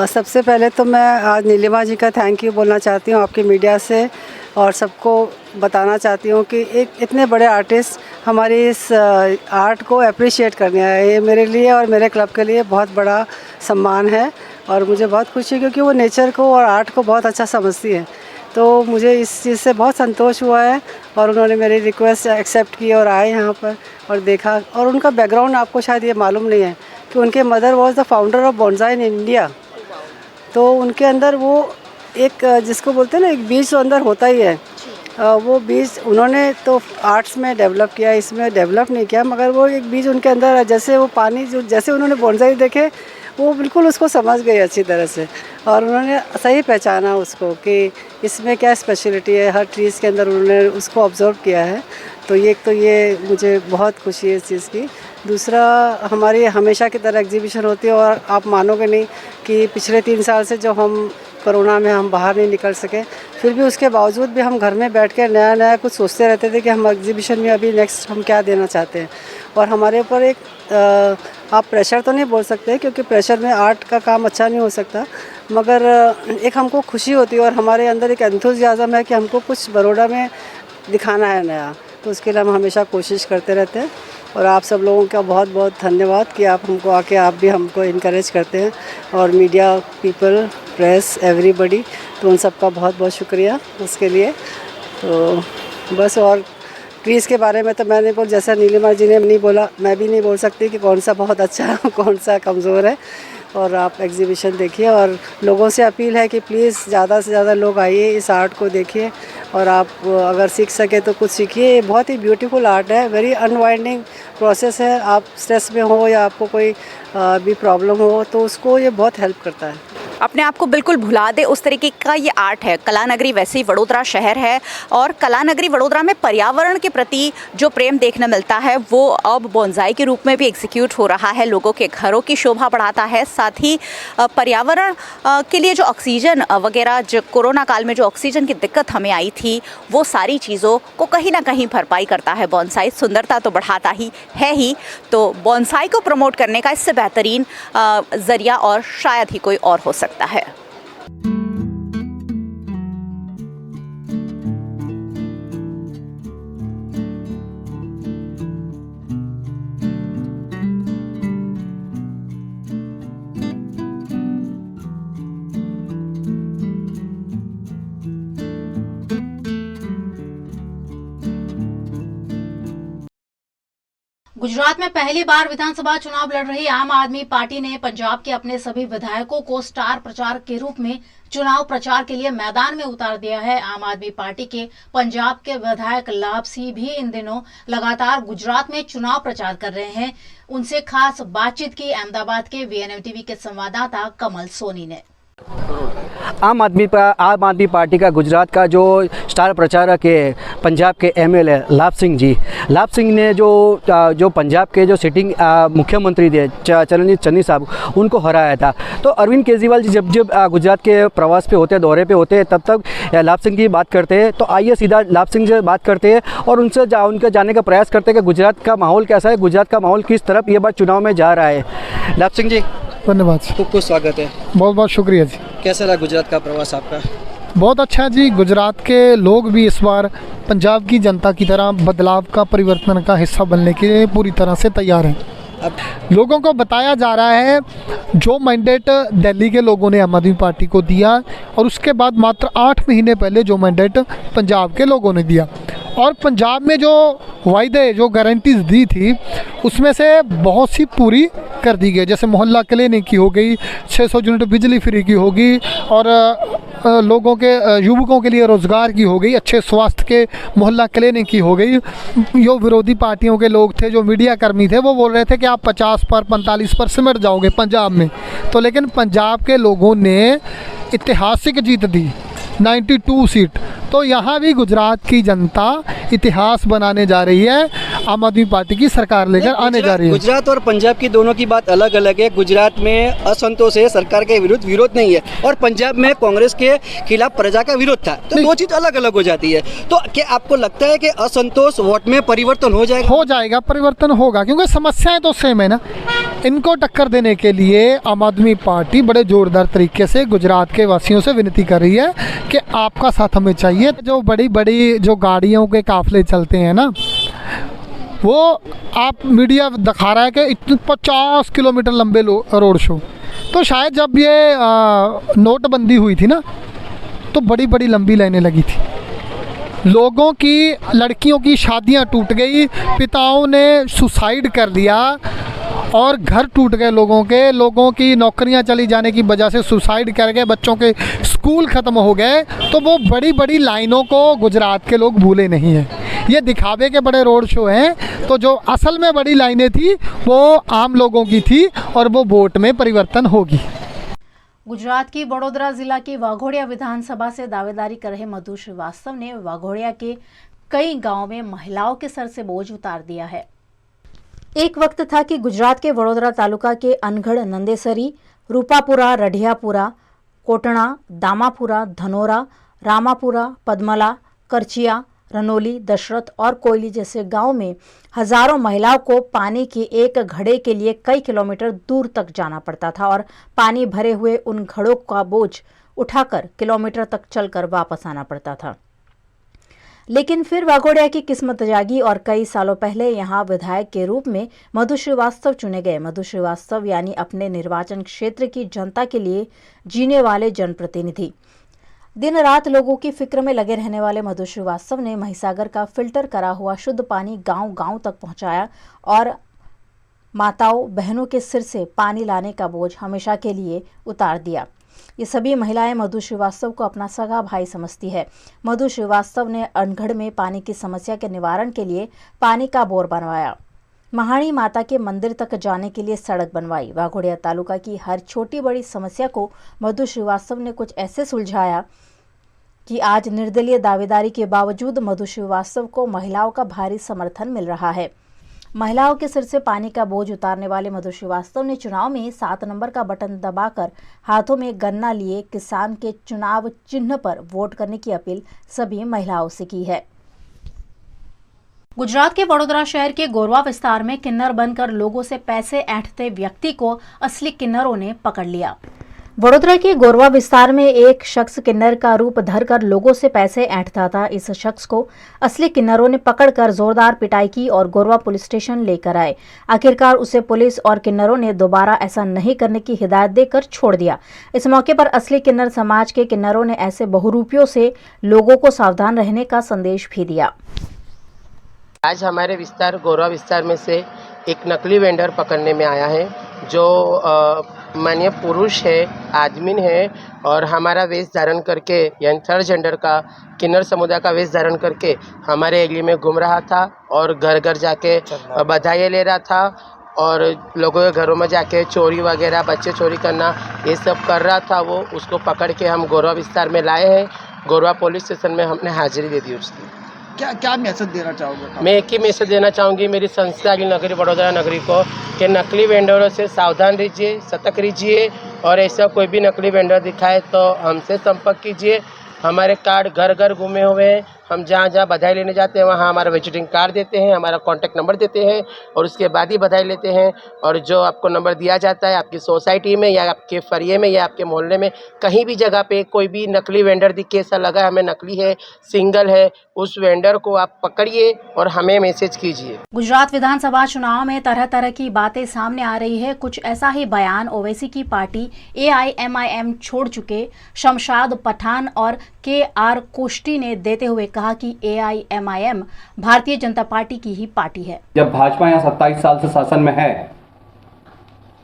सबसे पहले तो मैं आज नीलिमा जी का थैंक यू बोलना चाहती हूँ आपकी मीडिया से, और सबको बताना चाहती हूँ कि एक इतने बड़े आर्टिस्ट हमारी इस आर्ट को अप्रिशिएट करने आए। ये मेरे लिए और मेरे क्लब के लिए बहुत बड़ा सम्मान है और मुझे बहुत खुशी है क्योंकि वो नेचर को और आर्ट को बहुत अच्छा समझती है। तो मुझे इस चीज़ से बहुत संतोष हुआ है और उन्होंने मेरी रिक्वेस्ट एक्सेप्ट की और आए यहाँ पर और देखा। और उनका बैकग्राउंड आपको शायद ये मालूम नहीं है कि उनके mother was the founder of bonsai in India. तो उनके अंदर वो एक जिसको बोलते हैं ना, एक बीज तो अंदर होता ही है, वो बीज उन्होंने तो आर्ट्स में डेवलप किया, इसमें डेवलप नहीं किया, मगर वो एक बीज उनके अंदर है। जैसे वो पानी जो जैसे उन्होंने बॉन्साई देखे वो बिल्कुल उसको समझ गए अच्छी तरह से और उन्होंने सही पहचाना उसको कि इसमें क्या स्पेशलिटी है, हर ट्रीज़ के अंदर उन्होंने उसको ऑब्जर्व किया है। तो ये मुझे बहुत खुशी है इस चीज़ की। दूसरा, हमारी हमेशा की तरह एग्जीबिशन होती है और आप मानोगे नहीं कि पिछले 3 साल से जो हम कोरोना में हम बाहर नहीं निकल सके, फिर भी उसके बावजूद भी हम घर में बैठ कर नया नया कुछ सोचते रहते थे कि हम एग्जीबिशन में अभी नेक्स्ट हम क्या देना चाहते हैं। और हमारे ऊपर एक आप प्रेशर तो नहीं बोल सकते क्योंकि प्रेशर में आर्ट का काम अच्छा नहीं हो सकता, मगर एक हमको खुशी होती है और हमारे अंदर एक एंथुजियाज़म है कि हमको कुछ बड़ौदा में दिखाना है नया, तो उसके लिए हम हमेशा कोशिश करते रहते हैं। और आप सब लोगों का बहुत बहुत धन्यवाद कि आप हमको आके आप भी हमको इनकरेज करते हैं, और मीडिया पीपल, प्रेस, एवरीबॉडी, तो उन सब का बहुत बहुत शुक्रिया उसके लिए। तो बस, और ट्रीज़ के बारे में तो मैंने बोल, जैसा नीलिमा जी ने नहीं बोला, मैं भी नहीं बोल सकती कि कौन सा बहुत अच्छा है कौन सा कमज़ोर है। और आप एग्जीबिशन देखिए, और लोगों से अपील है कि प्लीज़ ज़्यादा से ज़्यादा लोग आइए, इस आर्ट को देखिए, और आप अगर सीख सके तो कुछ सीखिए। ये बहुत ही ब्यूटीफुल आर्ट है, वेरी अनवाइंडिंग प्रोसेस है। आप स्ट्रेस में हो या आपको कोई भी प्रॉब्लम हो तो उसको ये बहुत हेल्प करता है। अपने आप को बिल्कुल भुला दे उस तरीके का ये आर्ट है। कलानगरी वैसे ही वडोदरा शहर है, और कलानगरी वडोदरा में पर्यावरण के प्रति जो प्रेम देखने मिलता है वो अब बोनसाई के रूप में भी एग्जीक्यूट हो रहा है। लोगों के घरों की शोभा बढ़ाता है, साथ ही पर्यावरण के लिए जो ऑक्सीजन वगैरह, जो कोरोना काल में जो ऑक्सीजन की दिक्कत हमें आई थी, वो सारी चीज़ों को कहीं ना कहीं भरपाई करता है बोनसाई। सुंदरता तो बढ़ाता ही है ही, तो बोनसाई को प्रमोट करने का इससे बेहतरीन ज़रिया और शायद ही कोई और हो सकता है। गुजरात में पहली बार विधानसभा चुनाव लड़ रही आम आदमी पार्टी ने पंजाब के अपने सभी विधायकों को स्टार प्रचारक के रूप में चुनाव प्रचार के लिए मैदान में उतार दिया है। आम आदमी पार्टी के पंजाब के विधायक लाभ सिंह भी इन दिनों लगातार गुजरात में चुनाव प्रचार कर रहे हैं। उनसे खास बातचीत की अहमदाबाद के VNM टीवी के संवाददाता कमल सोनी ने। आम आदमी पार्टी का गुजरात का जो स्टार प्रचारक है पंजाब के MLA लाभ सिंह जी, लाभ सिंह ने जो पंजाब के जो सिटिंग मुख्यमंत्री थे चरणजीत चन्नी साहब, उनको हराया था। तो अरविंद केजरीवाल जी जब गुजरात के प्रवास पे होते, दौरे पे होते, तब तक लाभ सिंह की बात करते हैं। तो आइए सीधा लाभ सिंह से बात करते हैं और उनके जाने का प्रयास करते हैं कि गुजरात का माहौल कैसा है, गुजरात का माहौल किस तरफ ये बार चुनाव में जा रहा है। लाभ सिंह जी, धन्यवाद, खूब स्वागत है। बहुत बहुत शुक्रिया जी। कैसा रहा गुजरात का प्रवास आपका? बहुत अच्छा जी। गुजरात के लोग भी इस बार पंजाब की जनता की तरह बदलाव का, परिवर्तन का हिस्सा बनने के लिए पूरी तरह से तैयार हैं। अब लोगों को बताया जा रहा है जो मैंडेट दिल्ली के लोगों ने आम आदमी पार्टी को दिया, और उसके बाद मात्र 8 महीने पहले जो मैंडेट पंजाब के लोगों ने दिया, और पंजाब में जो वायदे, जो गारंटीज दी थी, उसमें से बहुत सी पूरी कर दी गई। जैसे मोहल्ला क्लिनिक की हो गई, 600 यूनिट बिजली फ्री की होगी, और लोगों के युवकों के लिए रोज़गार की हो गई, अच्छे स्वास्थ्य के मोहल्ला क्लिनिक की हो गई। जो विरोधी पार्टियों के लोग थे, जो मीडिया कर्मी थे, वो बोल रहे थे कि आप 50 पर 45 पर सिमट जाओगे पंजाब में। तो लेकिन पंजाब के लोगों ने ऐतिहासिक जीत दी, 92 सीट। तो यहाँ भी गुजरात की जनता इतिहास बनाने जा रही है, आम आदमी पार्टी की सरकार लेकर आने जा रही है। गुजरात और पंजाब की दोनों की बात अलग अलग है। गुजरात में असंतोष है, सरकार के विरुद्ध विरोध नहीं है, और पंजाब में कांग्रेस के खिलाफ प्रजा का विरोध था। तो दो चीज अलग अलग हो जाती है। तो क्या आपको लगता है कि असंतोष वोट में परिवर्तन हो जाएगा? हो जाएगा, परिवर्तन होगा, क्योंकि समस्याएं तो सेम है ना। इनको टक्कर देने के लिए आम आदमी पार्टी बड़े जोरदार तरीके से गुजरात के वासियों से विनती कर रही है कि आपका साथ हमें चाहिए। जो बड़ी बड़ी जो गाड़ियों के काफले चलते हैं ना, वो आप मीडिया दिखा रहा है कि इतने 50 किलोमीटर लंबे रोड शो। तो शायद जब ये नोटबंदी हुई थी ना, तो बड़ी बड़ी लंबी लाइनें लगी थी। लोगों की, लड़कियों की शादियां टूट गई, पिताओं ने सुसाइड कर दिया, और घर टूट गए लोगों की नौकरियां चली जाने की वजह से सुसाइड कर गए, बच्चों के स्कूल ख़त्म हो गए। तो वो बड़ी बड़ी लाइनों को गुजरात के लोग भूले नहीं हैं। ये दिखावे के बड़े रोड शो हैं, तो जो असल में बड़ी लाइनें थी वो आम लोगों की थी, और वो वोट में परिवर्तन होगी। गुजरात की वडोदरा जिला की वाघोड़िया विधानसभा से दावेदारी कर रहे मधु श्रीवास्तव ने वाघोड़िया के कई गांवों में महिलाओं के सर से बोझ उतार दिया है। एक वक्त था कि गुजरात के वडोदरा तालुका के अनगढ़, नंदेसरी, रूपापुरा, रढ़ियापुरा, कोटणा, दामापुरा, धनोरा, रामापुरा, पद्मला, करचिया, रनोली, दशरथ और कोयली जैसे गांव में हजारों महिलाओं को पानी के एक घड़े के लिए कई किलोमीटर दूर तक जाना पड़ता था और पानी भरे हुए उन घड़ों का बोझ उठाकर किलोमीटर तक चलकर वापस आना पड़ता था। लेकिन फिर वाघोडिया की किस्मत जागी और कई सालों पहले यहां विधायक के रूप में मधु श्रीवास्तव चुने गए। मधु श्रीवास्तव यानी अपने निर्वाचन क्षेत्र की जनता के लिए जीने वाले जनप्रतिनिधि। दिन रात लोगों की फिक्र में लगे रहने वाले मधु श्रीवास्तव ने महिसागर का फिल्टर करा हुआ शुद्ध पानी गांव-गांव तक पहुंचाया और माताओं बहनों के सिर से पानी लाने का बोझ हमेशा के लिए उतार दिया। ये सभी महिलाएं मधु श्रीवास्तव को अपना सगा भाई समझती है। मधु श्रीवास्तव ने अनगढ़ में पानी की समस्या के निवारण के लिए पानी का बोर बनवाया, महाणी माता के मंदिर तक जाने के लिए सड़क बनवाई। वाघोडिया तालुका की हर छोटी बड़ी समस्या को मधु श्रीवास्तव ने कुछ ऐसे सुलझाया कि आज निर्दलीय दावेदारी के बावजूद मधु श्रीवास्तव को महिलाओं का भारी समर्थन मिल रहा है। महिलाओं के सिर से पानी का बोझ उतारने वाले मधु श्रीवास्तव ने चुनाव में 7 नंबर का बटन दबाकर हाथों में गन्ना लिए किसान के चुनाव चिन्ह पर वोट करने की अपील सभी महिलाओं से की है। गुजरात के वडोदरा शहर के गोरवा विस्तार में किन्नर बनकर लोगों से पैसे ऐंठते व्यक्ति को असली किन्नरों ने पकड़ लिया। वडोदरा के गोरवा विस्तार में एक शख्स किन्नर का रूप धरकर लोगों से पैसे ऐंठता था। इस शख्स को असली किन्नरों ने पकड़कर जोरदार पिटाई की और गोरवा पुलिस स्टेशन लेकर आए। आखिरकार उसे पुलिस और किन्नरों ने दोबारा ऐसा नहीं करने की हिदायत देकर छोड़ दिया। इस मौके पर असली किन्नर समाज के किन्नरों ने ऐसे बहुरूपियों से लोगों को सावधान रहने का संदेश भी दिया। आज हमारे विस्तार गोरवा विस्तार में से एक नकली वेंडर पकड़ने में आया है जो माननीय पुरुष है, आदमी है और हमारा वेश धारण करके यानी थर्ड जेंडर का किन्नर समुदाय का वेश धारण करके हमारे एरिया में घूम रहा था और घर घर जाके बधाई ले रहा था और लोगों के घरों में जाके चोरी वगैरह बच्चे चोरी करना ये सब कर रहा था। वो उसको पकड़ के हम गोरवा विस्तार में लाए हैं। गोरवा पुलिस स्टेशन में हमने हाजिरी दे दी उसकी। क्या मैसेज देना चाहोगे? मैं एक ही मैसेज देना चाहूँगी मेरी संस्था की नगरी वडोदरा नगरी को कि नकली वेंडरों से सावधान रहिए, सतर्क रहिए और ऐसा कोई भी नकली वेंडर दिखाए तो हमसे संपर्क कीजिए। हमारे कार्ड घर घर घूमे हुए हैं। हम जहाँ जहाँ बधाई लेने जाते हैं वहाँ हमारा विजिटिंग कार्ड देते हैं, हमारा कॉन्टैक्ट नंबर देते हैं और उसके बाद ही बधाई लेते हैं। और जो आपको नंबर दिया जाता है आपकी सोसाइटी में या आपके फरिये में या आपके मोहल्ले में कहीं भी जगह पे कोई भी नकली वेंडर दिखे, ऐसा लगा हमें नकली है, सिंगल है, उस वेंडर को आप पकड़िए और हमें मैसेज कीजिए। गुजरात विधानसभा चुनाव में तरह तरह की बातें सामने आ रही है। कुछ ऐसा ही बयान ओवैसी की पार्टी AIMIM छोड़ चुके शमशाद पठान और KR कोष्टी ने देते हुए कहा कि AIMIM भारतीय जनता पार्टी की ही पार्टी है। जब भाजपा यहाँ 27 साल से शासन में है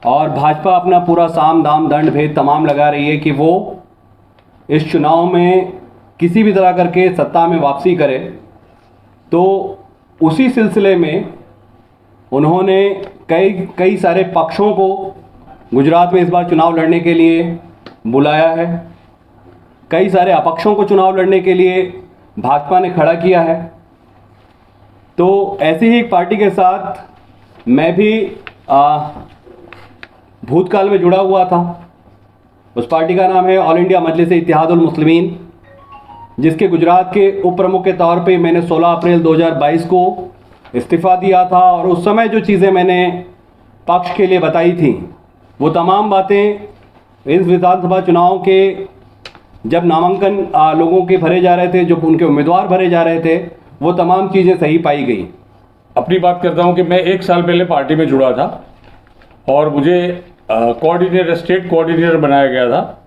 और भाजपा अपना पूरा साम दाम दंड भेद तमाम लगा रही है कि वो इस चुनाव में किसी भी तरह करके सत्ता में वापसी करे, तो उसी सिलसिले में उन्होंने कई सारे पक्षों को गुजरात में इस बार चुनाव लड़ने के लिए बुलाया है। कई सारे अपक्षों को चुनाव लड़ने के लिए भाजपा ने खड़ा किया है। तो ऐसी ही एक पार्टी के साथ मैं भी भूतकाल में जुड़ा हुआ था। उस पार्टी का नाम है ऑल इंडिया मजलिस-ए-इत्तेहादुल मुस्लिमीन, जिसके गुजरात के उप प्रमुख के तौर पे मैंने 16 अप्रैल 2022 को इस्तीफ़ा दिया था। और उस समय जो चीज़ें मैंने पक्ष के लिए बताई थी वो तमाम बातें इस विधानसभा चुनाव के जब नामांकन लोगों के भरे जा रहे थे, जो उनके उम्मीदवार भरे जा रहे थे, वो तमाम चीज़ें सही पाई गई। अपनी बात करता हूँ कि मैं 1 साल पहले पार्टी में जुड़ा था और मुझे कोऑर्डिनेटर, स्टेट कोऑर्डिनेटर बनाया गया था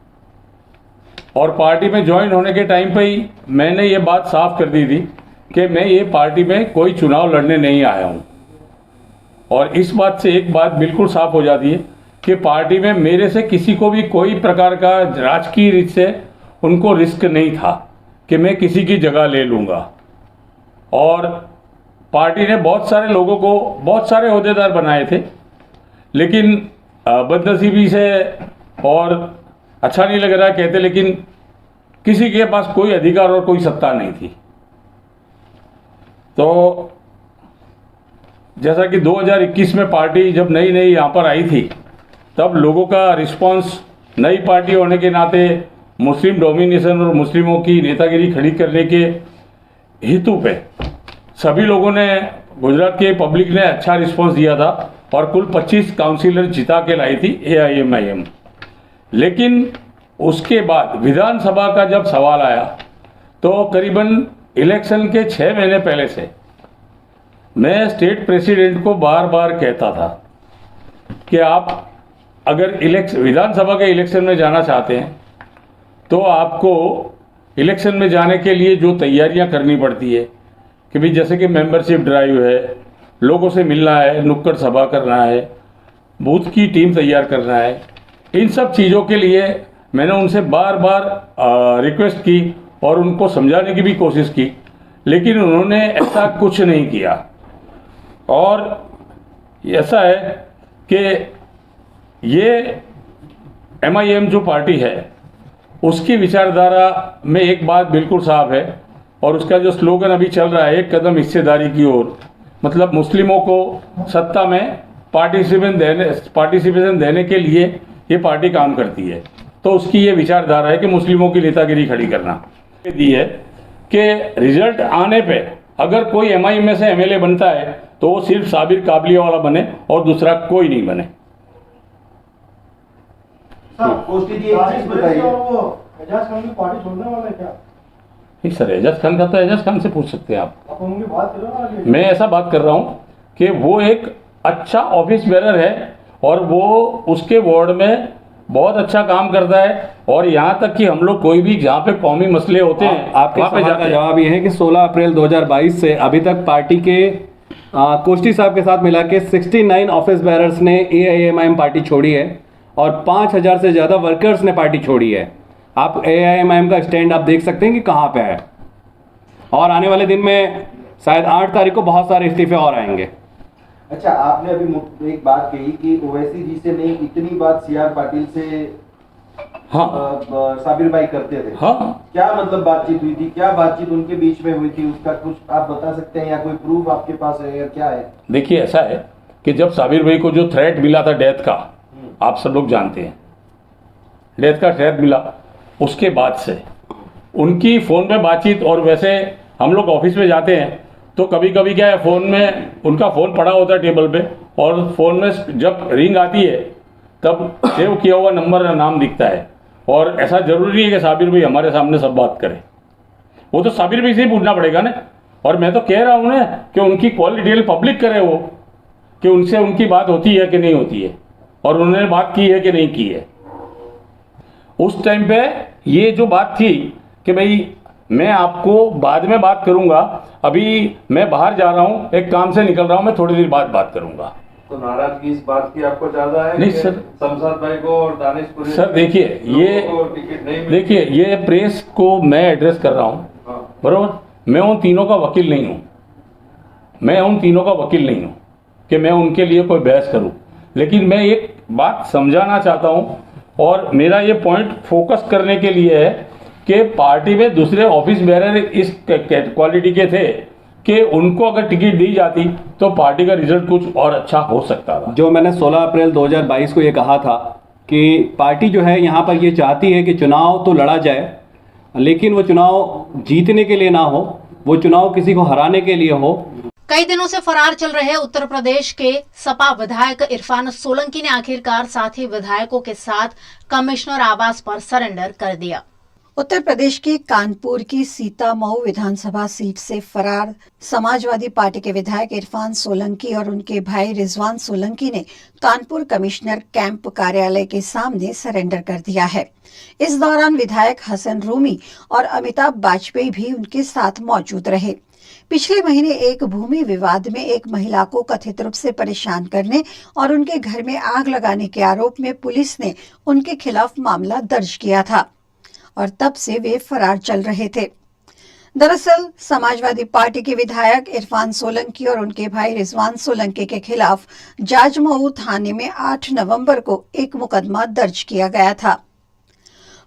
और पार्टी में ज्वाइन होने के टाइम पे ही मैंने ये बात साफ कर दी थी कि मैं ये पार्टी में कोई चुनाव लड़ने नहीं आया हूँ। और इस बात से एक बात बिल्कुल साफ हो जाती है कि पार्टी में मेरे से किसी को भी कोई प्रकार का राजकीय रीत से उनको रिस्क नहीं था कि मैं किसी की जगह ले लूँगा। और पार्टी ने बहुत सारे लोगों को बहुत सारे ओहदेदार बनाए थे, लेकिन बदनसीबी से और अच्छा नहीं लग रहा कहते, लेकिन किसी के पास कोई अधिकार और कोई सत्ता नहीं थी। तो जैसा कि 2021 में पार्टी जब नई यहाँ पर आई थी, तब लोगों का रिस्पांस नई पार्टी होने के नाते मुस्लिम डोमिनेशन और मुस्लिमों की नेतागिरी खड़ी करने के हेतु पे सभी लोगों ने, गुजरात के पब्लिक ने अच्छा रिस्पांस दिया था और कुल 25 काउंसिलर जिता के लाई थी AIMIM। लेकिन उसके बाद विधानसभा का जब सवाल आया तो करीबन इलेक्शन के 6 महीने पहले से मैं स्टेट प्रेसिडेंट को बार बार कहता था कि आप अगर विधानसभा के इलेक्शन में जाना चाहते हैं तो आपको इलेक्शन में जाने के लिए जो तैयारियां करनी पड़ती है कि भाई जैसे कि मेंबरशिप ड्राइव है, लोगों से मिलना है, नुक्कड़ सभा करना है, बूथ की टीम तैयार करना है, इन सब चीज़ों के लिए मैंने उनसे बार बार रिक्वेस्ट की और उनको समझाने की भी कोशिश की, लेकिन उन्होंने ऐसा कुछ नहीं किया। और ऐसा है कि ये MIM जो पार्टी है उसकी विचारधारा में एक बात बिल्कुल साफ है और उसका जो स्लोगन अभी चल रहा है, एक कदम हिस्सेदारी की ओर, मतलब मुस्लिमों को सत्ता में पार्टिसिपेशन देने के लिए ये पार्टी काम करती है। तो उसकी ये विचारधारा है कि मुस्लिमों की नेतागिरी खड़ी करना दी है कि रिजल्ट आने पे अगर कोई MIM में से MLA बनता है तो वो सिर्फ साबिर काबलिया वाला बने और दूसरा कोई नहीं बने। नहीं सर, एजाज खान का तो एजाज खान से पूछ सकते हैं आप। मैं ऐसा बात कर रहा हूँ कि वो एक अच्छा ऑफिस बेरर है और वो उसके वार्ड में बहुत अच्छा काम करता है और यहाँ तक कि हम लोग कोई भी जहाँ पे कौमी मसले होते हैं आपके सवाल का जवाब ये है कि 16 अप्रैल 2022 से अभी तक पार्टी के कोष्टी साहब के साथ मिला के 69 ऑफिस बेरर्स ने AIMIM पार्टी छोड़ी है और 5000 से ज़्यादा वर्कर्स ने पार्टी छोड़ी है। आप AIMIM का स्टैंड आप देख सकते हैं कि कहाँ पे है और आने वाले दिन में शायद 8 तारीख को बहुत सारे इस्तीफे और आएंगे। अच्छा, आपने अभी एक बात कही कि ओवैसी जी से नहीं, इतनी बात CR पाटिल से हाँ साबिर भाई करते थे। हाँ, क्या मतलब बातचीत हुई थी, क्या बातचीत उनके बीच में हुई थी, उसका कुछ आप बता सकते हैं या कोई प्रूफ आपके पास है या क्या है? देखिए ऐसा है कि जब साबिर भाई को जो थ्रेट मिला था डेथ का, आप सब लोग जानते हैं, डेथ का थ्रेट मिला, उसके बाद से उनकी फ़ोन पे बातचीत, और वैसे हम लोग ऑफिस में जाते हैं तो कभी कभी क्या है, फ़ोन में उनका फ़ोन पड़ा होता है टेबल पे और फ़ोन में जब रिंग आती है तब सेव किया हुआ नंबर नाम दिखता है। और ऐसा ज़रूरी है कि साबिर भाई हमारे सामने सब बात करें, वो तो साबिर भाई से ही पूछना पड़ेगा ना। और मैं तो कह रहा हूँ ना कि उनकी कॉल डिटेल पब्लिक करे वो, कि उनसे उनकी बात होती है कि नहीं होती है और उन्होंने बात की है कि नहीं की है। उस टाइम पे ये जो बात थी कि भाई मैं आपको बाद में बात करूंगा, अभी मैं बाहर जा रहा हूं, एक काम से निकल रहा हूं, मैं थोड़ी देर बाद बात करूंगा। तो नाराजगी इस बात की आपको ज्यादा है? नहीं सर, शमशाद भाई को और दानिश सर देखिए ये प्रेस को मैं एड्रेस कर रहा हूं, बरोबर। मैं उन तीनों का वकील नहीं हूं, कि मैं उनके लिए कोई बहस करूं, लेकिन मैं एक बात समझाना चाहता हूं और मेरा ये पॉइंट फोकस करने के लिए है कि पार्टी में दूसरे ऑफिस बेरर इस क्वालिटी के थे कि उनको अगर टिकट दी जाती तो पार्टी का रिजल्ट कुछ और अच्छा हो सकता था। जो मैंने 16 अप्रैल 2022 को ये कहा था कि पार्टी जो है यहाँ पर ये चाहती है कि चुनाव तो लड़ा जाए, लेकिन वो चुनाव जीतने के लिए ना हो, वो चुनाव किसी को हराने के लिए हो। कई दिनों से फरार चल रहे उत्तर प्रदेश के सपा विधायक इरफान सोलंकी ने आखिरकार साथी विधायकों के साथ कमिश्नर आवास पर सरेंडर कर दिया। उत्तर प्रदेश के कानपुर की सीतामऊ विधानसभा सीट से फरार समाजवादी पार्टी के विधायक इरफान सोलंकी और उनके भाई रिजवान सोलंकी ने कानपुर कमिश्नर कैंप कार्यालय के सामने सरेंडर कर दिया है। इस दौरान विधायक हसन रूमी और अमिताभ वाजपेयी भी उनके साथ मौजूद रहे। पिछले महीने एक भूमि विवाद में एक महिला को कथित रूप से परेशान करने और उनके घर में आग लगाने के आरोप में पुलिस ने उनके खिलाफ मामला दर्ज किया था और तब से वे फरार चल रहे थे। दरअसल समाजवादी पार्टी के विधायक इरफान सोलंकी और उनके भाई रिजवान सोलंकी के खिलाफ जाजमऊ थाने में 8 नवंबर को एक मुकदमा दर्ज किया गया था।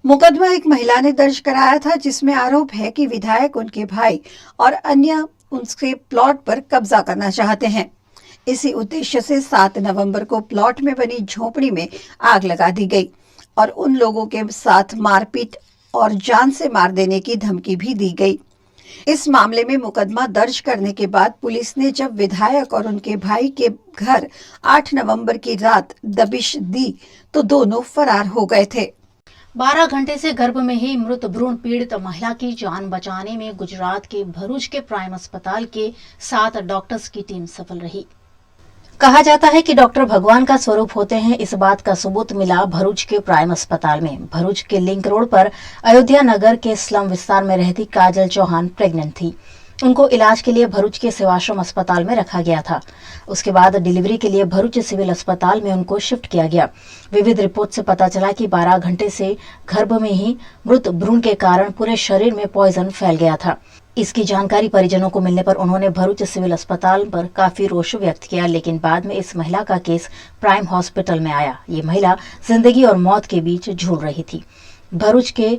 मुकदमा एक महिला ने दर्ज कराया था जिसमें आरोप है कि विधायक, उनके भाई और अन्य उनके प्लॉट पर कब्जा करना चाहते हैं। इसी उद्देश्य से 7 नवंबर को प्लॉट में बनी झोपड़ी में आग लगा दी गई और उन लोगों के साथ मारपीट और जान से मार देने की धमकी भी दी गई। इस मामले में मुकदमा दर्ज करने के बाद पुलिस ने जब विधायक और उनके भाई के घर 8 नवंबर की रात दबिश दी तो दोनों फरार हो गए थे। 12 घंटे से गर्भ में ही मृत भ्रूण पीड़ित महिला की जान बचाने में गुजरात के भरूच के प्राइम अस्पताल के 7 डॉक्टर्स की टीम सफल रही। कहा जाता है कि डॉक्टर भगवान का स्वरूप होते हैं। इस बात का सबूत मिला भरूच के प्राइम अस्पताल में। भरूच के लिंक रोड पर अयोध्या नगर के स्लम विस्तार में रहती काजल चौहान प्रेग्नेंट थी। उनको इलाज के लिए भरूच के सेवाश्रम अस्पताल में रखा गया था। उसके बाद डिलीवरी के लिए भरूच सिविल अस्पताल में उनको शिफ्ट किया गया। विविध रिपोर्ट से पता चला कि 12 घंटे से गर्भ में ही मृत भ्रूण के कारण पूरे शरीर में पॉइजन फैल गया था। इसकी जानकारी परिजनों को मिलने पर उन्होंने भरूच सिविल अस्पताल पर काफी रोष व्यक्त किया, लेकिन बाद में इस महिला का केस प्राइम हॉस्पिटल में आया। ये महिला जिंदगी और मौत के बीच झूल रही थी। भरूच के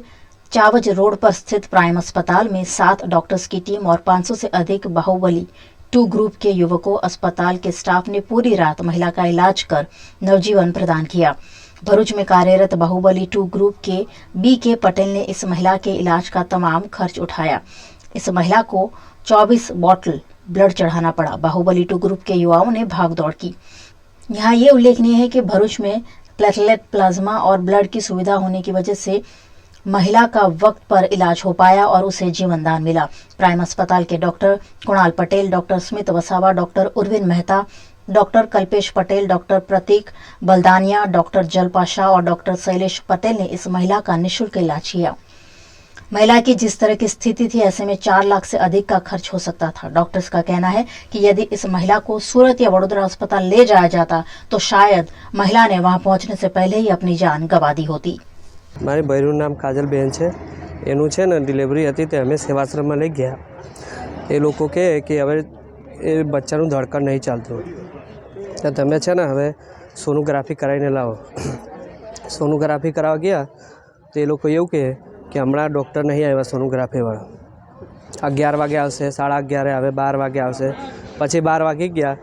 चावज रोड पर स्थित प्राइम अस्पताल में 7 डॉक्टर्स की टीम और 500 से अधिक बाहुबली 2 ग्रुप के युवकों अस्पताल के स्टाफ ने पूरी रात महिला का इलाज कर नवजीवन प्रदान किया। भरूच में कार्यरत बाहुबली 2 ग्रुप के BK पटेल ने इस महिला के इलाज का तमाम खर्च उठाया। इस महिला को 24 बॉटल ब्लड चढ़ाना पड़ा। बाहुबली 2 ग्रुप के युवाओं ने भागदौड़ की। यहाँ ये उल्लेखनीय है कि भरूच में प्लेटलेट प्लाज्मा और ब्लड की सुविधा होने की वजह से महिला का वक्त पर इलाज हो पाया और उसे जीवन दान मिला। प्राइम अस्पताल के doctor Kunal Patel, doctor Smit Vasava, doctor Urvin Mehta, doctor Kalpesh Patel, doctor Pratik Baldania, doctor Jalpa Shah और डॉक्टर शैलेश पटेल ने इस महिला का निःशुल्क इलाज किया। महिला की जिस तरह की स्थिति थी, ऐसे में 4 लाख से अधिक का खर्च हो सकता था। डॉक्टर्स का कहना है कि यदि इस महिला को सूरत या वडोदरा अस्पताल ले जाया जाता तो शायद महिला ने वहां पहुंचने से पहले ही अपनी जान गंवा दी होती। મારી બહેનનું નામ કાજલબેન છે। એનું છે ને ડિલિવરી હતી તે અમે સેવાશ્રમમાં લઈ ગયા। એ લોકો કહે કે હવે એ બચ્ચાનું ધડકણ નહીં ચાલતું, તો તમે છે ને હવે સોનોગ્રાફી કરાવીને લાવો। સોનોગ્રાફી કરાવવા ગયા તો એ લોકો એવું કહે કે હમણાં ડૉક્ટર નહીં આવ્યા સોનોગ્રાફીવાળા, 11 વાગે આવશે, 11:30 આવે, 12 વાગે આવશે। પછી 12 વાગી ગયા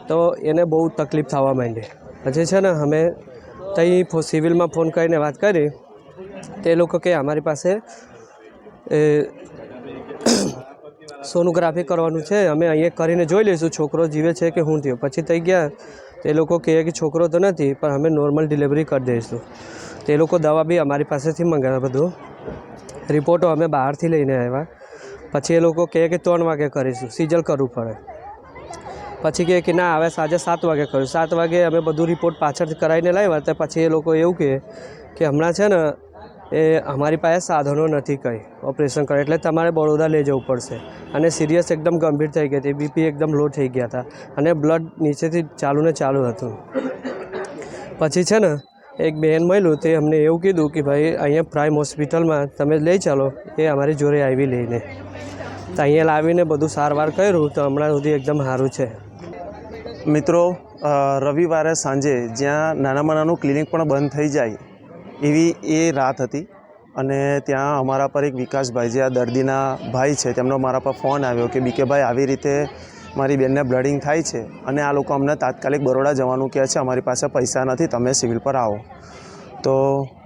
તો એને બહુ તકલીફ થવા માંડી। પછી છે ને અમે ત્યાં સિવિલમાં ફોન કરીને વાત કરી તે લોકો કે અમારી પાસે સોનોગ્રાફી કરવાનું છે, અમે અહીંયા કરીને જોઈ લઈશું છોકરો જીવે છે કે શું થયું। પછી થઈ ગયા તે લોકો કહે કે છોકરો તો નથી પણ અમે નોર્મલ ડિલિવરી કરી દઈશું। તે લોકો દવા બી અમારી પાસેથી મંગાવ્યા, બધું રિપોર્ટો અમે બહારથી લઈને આવ્યા। પછી એ લોકો કહે કે 3 વાગે કરીશું, સિઝર કરવું પડે। પછી કહે કે ના હવે સાંજે 7 વાગે કર્યું। 7 વાગે અમે બધું રિપોર્ટ પાછળથી કરાવીને લાવ્યા તો પછી એ લોકો એવું કહે કે હમણાં છે ને એ અમારી પાસે સાધનો નથી કંઈ ઓપરેશન કરે, એટલે તમારે બરોડા લઈ જવું પડશે। અને સિરિયસ એકદમ ગંભીર થઈ ગઈ હતી, BP એકદમ લો થઈ ગયા હતા અને બ્લડ નીચેથી ચાલુ ને ચાલુ હતું। પછી છે ને એક બહેન મળ્યું તે અમને એવું કીધું કે ભાઈ અહીંયા પ્રાઇમ હોસ્પિટલમાં તમે લઈ ચાલો, એ અમારી જોડે આવી લઈને તો અહીંયા લાવીને બધું સારવાર કર્યું તો હમણાં સુધી એકદમ સારું છે। મિત્રો, રવિવારે સાંજે જ્યાં નાનામાં નાનું ક્લિનિક પણ બંધ થઈ જાય એવી એ રાત હતી અને ત્યાં અમારા પર એક વિકાસભાઈ જે આ દર્દીના ભાઈ છે તેમનો મારા પર ફોન આવ્યો કે BK ભાઈ આવી રીતે મારી બેનને બ્લડિંગ થાય છે અને આ લોકો અમને તાત્કાલિક બરોડા જવાનું કહે છે, અમારી પાસે પૈસા નથી, તમે સિવિલ પર આવો। તો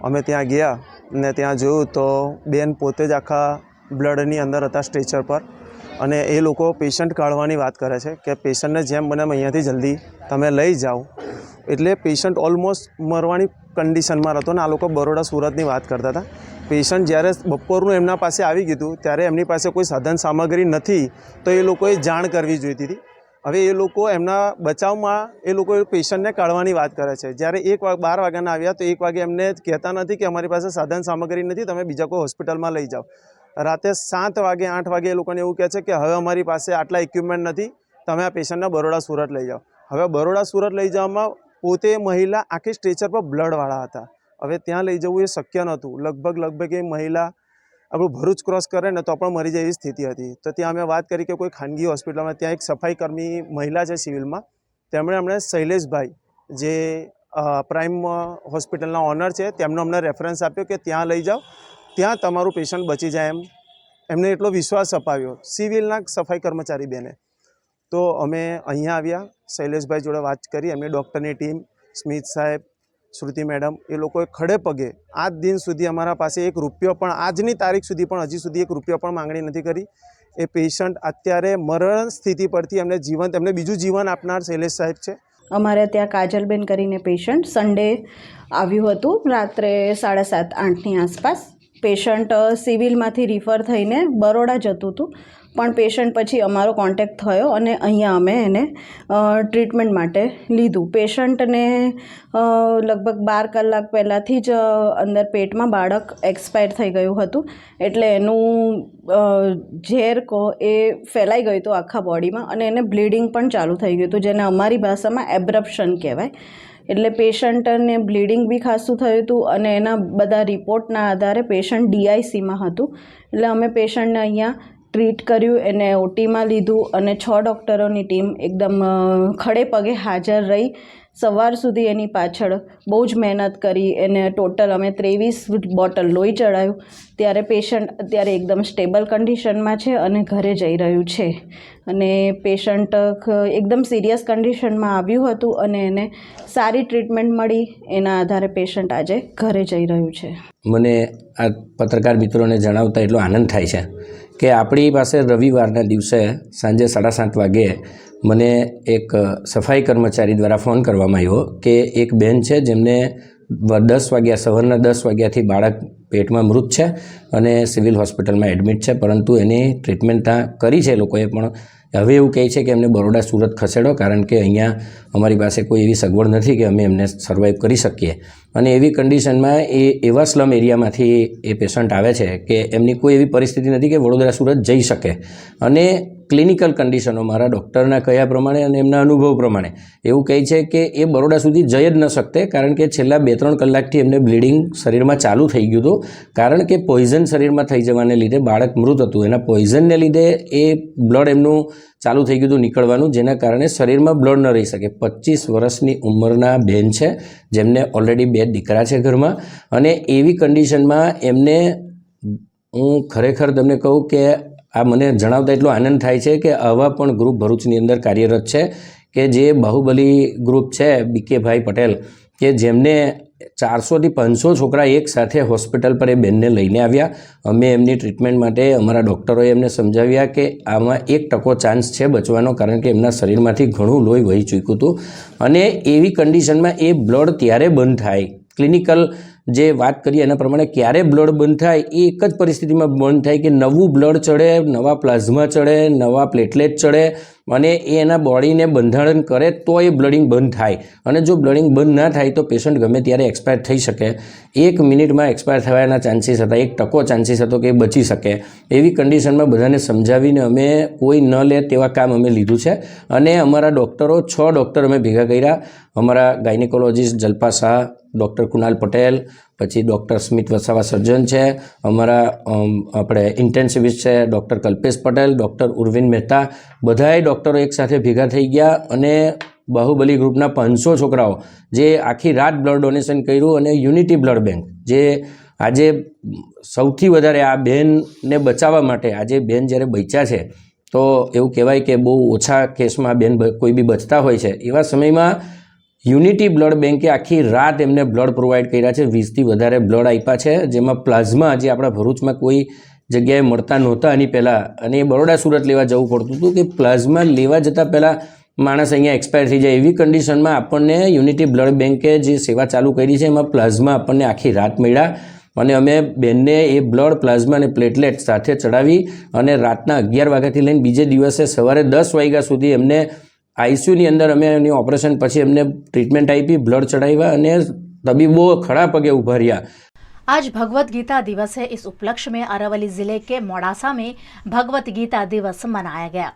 અમે ત્યાં ગયા ને ત્યાં જોયું તો બેન પોતે જ આખા બ્લડની અંદર હતા સ્ટ્રેચર પર અને એ લોકો પેશન્ટ કાઢવાની વાત કરે છે કે પેશન્ટને જેમ બને અહીંયાથી જલ્દી તમે લઈ જાઓ। એટલે પેશન્ટ ઓલમોસ્ટ મરવાની કન્ડિશનમાં હતો ને આ લોકો બરોડા સુરતની વાત કરતા હતા। પેશન્ટ જ્યારે બપોરનું એમના પાસે આવી ગયું ત્યારે એમની પાસે કોઈ સાધન સામગ્રી નથી તો એ લોકોએ જાણ કરવી જોઈતી હતી। હવે એ લોકો એમના બચાવમાં એ લોકો પેશન્ટને કાઢવાની વાત કરે છે। જ્યારે 12 વાગ્યાના આવ્યા તો 1 વાગે એમને કહેતા નથી કે અમારી પાસે સાધન સામગ્રી નથી, તમે બીજા કોઈ હોસ્પિટલમાં લઈ જાઓ। રાતે 7 વાગે 8 વાગે એ લોકોને એવું કહે છે કે હવે અમારી પાસે આટલા ઇક્વિપમેન્ટ નથી, તમે આ પેશન્ટને બરોડા સુરત લઈ જાઓ। હવે બરોડા સુરત લઈ જવામાં પોતે મહિલા આખી સ્ટ્રેચર પર બ્લડવાળા હતા। હવે ત્યાં લઈ જવું એ શક્ય નહોતું। લગભગ એ મહિલા આપણું ભરૂચ ક્રોસ કરે ને તો પણ મરી જાય એવી સ્થિતિ હતી। તો ત્યાં અમે વાત કરી કે કોઈ ખાનગી હોસ્પિટલમાં, ત્યાં એક સફાઈ કર્મી મહિલા છે સિવિલમાં, તેમણે અમને શૈલેષભાઈ જે પ્રાઇમ હોસ્પિટલના ઓનર છે તેમનો અમને રેફરન્સ આપ્યો કે ત્યાં લઈ જાઓ, ત્યાં તમારું પેશન્ટ બચી જાય એમ એમને એટલો વિશ્વાસ અપાવ્યો સિવિલના સફાઈ કર્મચારી બેને। તો અમે અહીંયા આવ્યા, શૈલેષભાઈ જોડે વાત કરી, એમની ડૉક્ટરની ટીમ, સ્મિત સાહેબ, શ્રુતિ મેડમ એ લોકોએ ખડે પગે આજ દિન સુધી અમારા પાસે એક રૂપિયો પણ આજની તારીખ સુધી પણ હજી સુધી એક રૂપિયો પણ માંગણી નથી કરી. એ પેશન્ટ અત્યારે મરણ સ્થિતિ પરથી એમને બીજું જીવન આપનાર શૈલેષ સાહેબ છે. અમારે ત્યાં કાજલબેન કરીને પેશન્ટ સન્ડે આવ્યું હતું રાત્રે 7:30-8ની આસપાસ. પેશન્ટ સિવિલમાંથી રિફર થઈને બરોડા જતું હતું, પણ પેશન્ટ પછી અમારો કોન્ટેક્ટ થયો અને અહીંયા અમે એને ટ્રીટમેન્ટ માટે લીધું. પેશન્ટને લગભગ 12 કલાક પહેલાંથી જ અંદર પેટમાં બાળક એક્સપાયર થઈ ગયું હતું, એટલે એનું ઝેર એ ફેલાઈ ગયું હતું આખા બોડીમાં અને એને બ્લીડિંગ પણ ચાલુ થઈ ગયું હતું, જેને અમારી ભાષામાં એબ્રપ્શન કહેવાય. એટલે પેશન્ટને બ્લીડિંગ બી ખાસું થયું હતું અને એના બધા રિપોર્ટના આધારે પેશન્ટ DICમાં હતું. એટલે અમે પેશન્ટને અહીંયા ટ્રીટ કર્યું, એને OTમાં લીધું અને 6 ડૉક્ટરોની ટીમ એકદમ ખડે પગે હાજર રહી. સવાર સુધી એની પાછળ બહુ જ મહેનત કરી. એને ટોટલ અમે 23 બોટલ લોહી ચડાવ્યું. ત્યારે પેશન્ટ અત્યારે એકદમ સ્ટેબલ કન્ડિશનમાં છે અને ઘરે જઈ રહ્યું છે. અને પેશન્ટ એકદમ સિરિયસ કન્ડિશનમાં આવ્યું હતું અને એને સારી ટ્રીટમેન્ટ મળી. એના આધારે પેશન્ટ આજે ઘરે જઈ રહ્યું છે. મને આ પત્રકાર મિત્રોને જણાવતા એટલો આનંદ થાય છે કે આપણી પાસે રવિવારના દિવસે સાંજે 7:30 વાગે મને એક સફાઈ કર્મચારી દ્વારા ફોન કરવામાં આવ્યો કે એક બેન છે જેમને 10 વાગ્યા સવારના 10 વાગ્યાથી બાળક પેટમાં મૃત છે અને સિવિલ હોસ્પિટલમાં એડમિટ છે, પરંતુ એની ટ્રીટમેન્ટ ત્યાં કરી છે લોકોએ, પણ હવે એવું કહે છે કે એમને બરોડા સુરત ખસેડો, કારણ કે અહીંયા અમારી પાસે કોઈ એવી સગવડ નથી કે અમે એમને સર્વાઈવ કરી શકીએ. અને એવી કન્ડિશનમાં એવા સ્લમ એરિયામાંથી એ પેશન્ટ આવે છે કે એમની કોઈ એવી પરિસ્થિતિ નથી કે વડોદરા સુરત જઈ શકે. અને ક્લિનિકલ કન્ડિશનો મારા ડૉક્ટરના કહ્યા પ્રમાણે અને એમના અનુભવ પ્રમાણે એવું કહે છે કે એ બરોડા સુધી જઈ જ ન શકતે, કારણ કે છેલ્લા 2-3 કલાકથી એમને બ્લીડિંગ શરીરમાં ચાલુ થઈ ગયું હતું, કારણ કે પોઈઝન શરીરમાં થઈ જવાને લીધે બાળક મૃત હતું. એના પોઈઝનને લીધે એ બ્લડ એમનું ચાલુ થઈ ગયું હતું નીકળવાનું, જેના કારણે શરીરમાં બ્લડ ન રહી શકે. 25 વર્ષની ઉંમરના બેન છે જેમને ઓલરેડી 2 દીકરા છે ઘરમાં, અને એવી કન્ડિશનમાં એમને હું ખરેખર તમને કહું કે આ મને જણાવતા એટલો આનંદ થાય છે કે આવા પણ ગ્રુપ ભરૂચની અંદર કાર્યરત છે કે જે બાહુબલી ગ્રુપ છે BK પટેલ, કે જેમને 400 થી 500 છોકરા એક સાથે હોસ્પિટલ પર એ બેનને લઈને આવ્યા. અમે એમની ટ્રીટમેન્ટ માટે અમારા ડૉક્ટરોએ એમને સમજાવ્યા કે આમાં 1% ચાન્સ છે બચવાનો, કારણ કે એમના શરીરમાંથી ઘણું લોહી વહી ચૂક્યું હતું. અને એવી કન્ડિશનમાં એ બ્લડ ત્યારે બંધ થાય, ક્લિનિકલ જે વાત કરીએ એના પ્રમાણે ક્યારે બ્લડ બંધ થાય એ એક જ પરિસ્થિતિમાં બંધ થાય કે નવું બ્લડ ચડે, નવા પ્લાઝમા ચડે, નવા પ્લેટલેટ ચડે અને એ એના બોડીને બંધારણ કરે તો એ બ્લડિંગ બંધ થાય. અને જો બ્લડિંગ બંધ ના થાય તો પેશન્ટ ગમે ત્યારે એક્સપાયર થઈ શકે. 1 મિનિટમાં એક્સપાયર થવાના ચાન્સીસ હતા, 1% ચાન્સીસ હતો કે એ બચી શકે. એવી કન્ડિશનમાં બધાને સમજાવીને અમે કોઈ ન લે તેવા કામ અમે લીધું છે. અને અમારા ડૉક્ટરો 6 ડૉક્ટર અમે ભેગા કર્યા. અમારા ગાયનેકોલોજીસ્ટ જલ્પા શાહ, ડૉક્ટર કુનાલ પટેલ, પછી ડૉક્ટર સ્મિત વસાવા સર્જન છે, અમારા આપણે ઇન્ટેન્સિવિસ્ટ છે ડૉક્ટર કલ્પેશ પટેલ, ડૉક્ટર ઉર્વિન મહેતા, બધાએ ડૉક્ટરો એકસાથે ભેગા થઈ ગયા અને બાહુબલી ગ્રુપના 500 છોકરાઓ જે આખી રાત બ્લડ ડોનેશન કર્યું. અને યુનિટી બ્લડ બેંક જે આજે સૌથી વધારે આ બેનને બચાવવા માટે, આજે બેન જ્યારે બચ્યા છે તો એવું કહેવાય કે બહુ ઓછા કેસમાં બેન કોઈ બી બચતા હોય છે, એવા સમયમાં યુનિટી બ્લડ બેંકે આખી રાત એમને બ્લડ પ્રોવાઈડ કર્યા છે. 20થી વધારે બ્લડ આપ્યા છે, જેમાં પ્લાઝમા જે આપણા ભરૂચમાં કોઈ જગ્યાએ મળતા નહોતા આની પહેલાં, અને એ બરોડા સુરત લેવા જવું પડતું હતું કે પ્લાઝમા લેવા જતાં પહેલાં માણસ અહીંયા એક્સપાયર થઈ જાય. એવી કન્ડિશનમાં આપણને યુનિટી બ્લડ બેંકે જે સેવા ચાલુ કરી છે એમાં પ્લાઝમા આપણને આખી રાત મળ્યા. અને અમે બેનને એ બ્લડ, પ્લાઝમા અને પ્લેટલેટ સાથે ચડાવી અને રાતના 11 વાગ્યાથી લઈને બીજે દિવસે સવારે 10 વાગ્યા સુધી એમને ICUની અંદર અમે એની ઓપરેશન પછી એમને ટ્રીટમેન્ટ આપી, બ્લડ ચढ़ाया અને तबीबों खड़ा पगे उभा रिया। आज भगवत गीता दिवस है। इस उपलक्ष्य में अरवली जिले के मोड़ासा में भगवत गीता दिवस मनाया गया।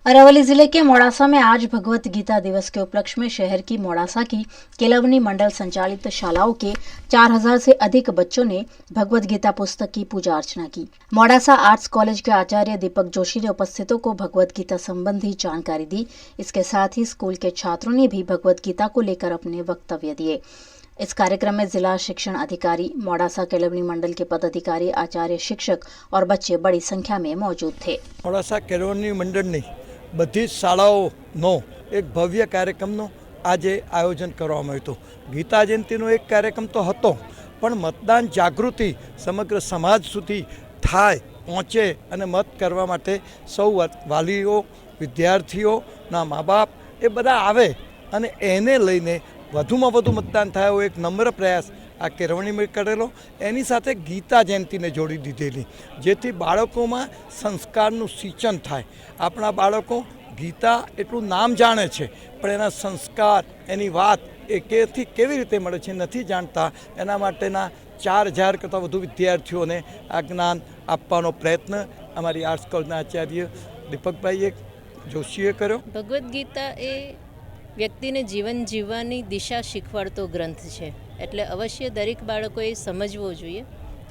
अरवली जिले के मोड़ासा में आज भगवत गीता दिवस के उपलक्ष्य में शहर की मोड़ासा की केलवनी मंडल संचालित शालाओं के 4000 से अधिक बच्चों ने भगवत गीता पुस्तक की पूजा अर्चना की। मोड़ासा आर्ट्स कॉलेज के आचार्य दीपक जोशी ने उपस्थितों को भगवत गीता संबंधी जानकारी दी। इसके साथ ही स्कूल के छात्रों ने भी भगवत गीता को लेकर अपने वक्तव्य दिए। इस कार्यक्रम में जिला शिक्षण अधिकारी, मोड़ासा केलवनी मंडल के पदाधिकारी, आचार्य, शिक्षक और बच्चे बड़ी संख्या में मौजूद थे। मोड़ासा केलवनी मंडल ने बधी शालाओं एक भव्य कार्यक्रम આજે આયોજન કરવામાં આવ્યું હતું। ગીતા જયંતિનો એક કાર્યક્રમ તો હતો, પણ મતદાન જાગૃતિ સમગ્ર સમાજ સુધી થાય, પહોંચે અને મત કરવા માટે સૌ વાલીઓ, વિદ્યાર્થીઓના મા બાપ એ બધા આવે અને એને લઈને વધુમાં વધુ મતદાન થાય એવો એક નમ્ર પ્રયાસ આ કેળવણીમાં કરેલો। એની સાથે ગીતા જયંતિને જોડી દીધેલી, જેથી બાળકોમાં સંસ્કારનું સિંચન થાય। આપણા બાળકો ગીતા એટલું નામ જાણે છે, પણ એના સંસ્કાર, એની વાત એ કેવી રીતે મળે છે નથી જાણતા। એના માટેના 4000 કરતાં વધુ વિદ્યાર્થીઓને આ જ્ઞાન આપવાનો પ્રયત્ન અમારી આર્ટ્સ કોલેજના આચાર્ય દીપકભાઈએ જોશીએ કર્યો। ભગવદ્ ગીતા એ વ્યક્તિને જીવન જીવવાની દિશા શીખવાડતો ગ્રંથ છે, એટલે અવશ્ય દરેક બાળકોએ સમજવો જોઈએ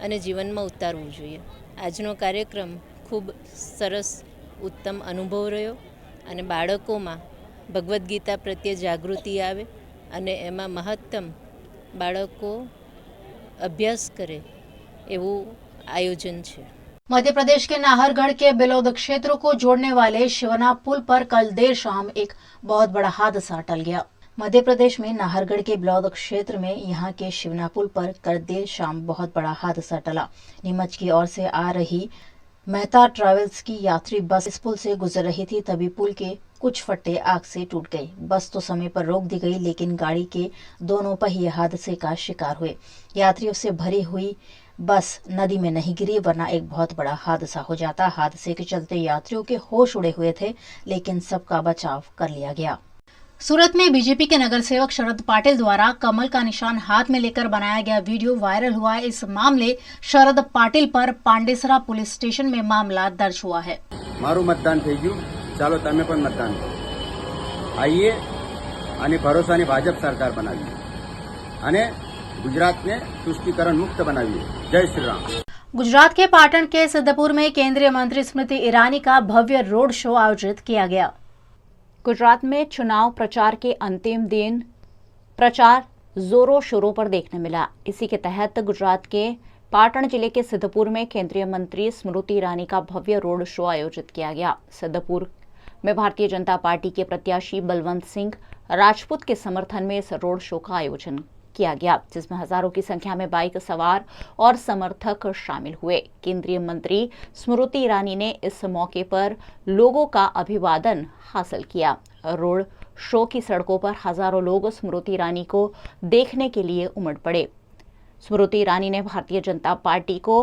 અને જીવનમાં ઉતારવું જોઈએ। આજનો કાર્યક્રમ ખૂબ સરસ, ઉત્તમ અનુભવ રહ્યો અને બાળકોમાં ભગવદ્ ગીતા પ્રત્યે જાગૃતિ આવે અને એમાં મહત્તમ બાળકો અભ્યાસ કરે એવું आयोजन है। मध्य प्रदेश के नाहरगढ़ के बिलोद क्षेत्र को जोड़ने वाले शिवना पुल पर कल देर शाम एक बहुत बड़ा हादसा टल गया। मध्य प्रदेश में नाहरगढ़ के बिलोद क्षेत्र में यहां के शिवना पुल पर कल देर शाम बहुत बड़ा हादसा टला। नीमच की ओर से आ रही मेहता ट्रैवल्स की यात्री बस इस पुल से गुजर रही थी, तभी पुल के कुछ फट्टे आग से टूट गए। बस तो समय पर रोक दी गई, लेकिन गाड़ी के दोनों पहिए हादसे का शिकार हुए। यात्रियों से भरी हुई बस नदी में नहीं गिरी, वरना एक बहुत बड़ा हादसा हो जाता। हादसे के चलते यात्रियों के होश उड़े हुए थे, लेकिन सबका बचाव कर लिया गया। सूरत में बीजेपी के नगर सेवक शरद पाटिल द्वारा कमल का निशान हाथ में लेकर बनाया गया वीडियो वायरल हुआ है। इस मामले शरद पाटिल पर पांडेसरा पुलिस स्टेशन में मामला दर्ज हुआ है। मारू मतदान थई गयुं, चालो तमे पण मतदान करो। आइए અને ભરોસાની ભાજપ સરકાર બનાવીએ અને ગુજરાતને तुष्टिकरण मुक्त बनाइए। जय श्री राम। गुजरात के पाटन के सिद्धपुर में केंद्रीय मंत्री स्मृति ईरानी का भव्य रोड शो आयोजित किया गया। गुजरात में चुनाव प्रचार के अंतिम दिन प्रचार जोरों शोरों पर देखने मिला। इसी के तहत गुजरात के पाटन जिले के सिद्धपुर में केंद्रीय मंत्री स्मृति ईरानी का भव्य रोड शो आयोजित किया गया। सिद्धपुर में भारतीय जनता पार्टी के प्रत्याशी बलवंत सिंह राजपूत के समर्थन में इस रोड शो का आयोजन किया गया, जिसमें हजारों की संख्या में बाइक सवार और समर्थक शामिल हुए। केंद्रीय मंत्री स्मृति ईरानी ने इस मौके पर लोगों का अभिवादन हासिल किया। रोड शो की सड़कों पर हजारों लोग स्मृति ईरानी को देखने के लिए उमड़ पड़े। स्मृति ईरानी ने भारतीय जनता पार्टी को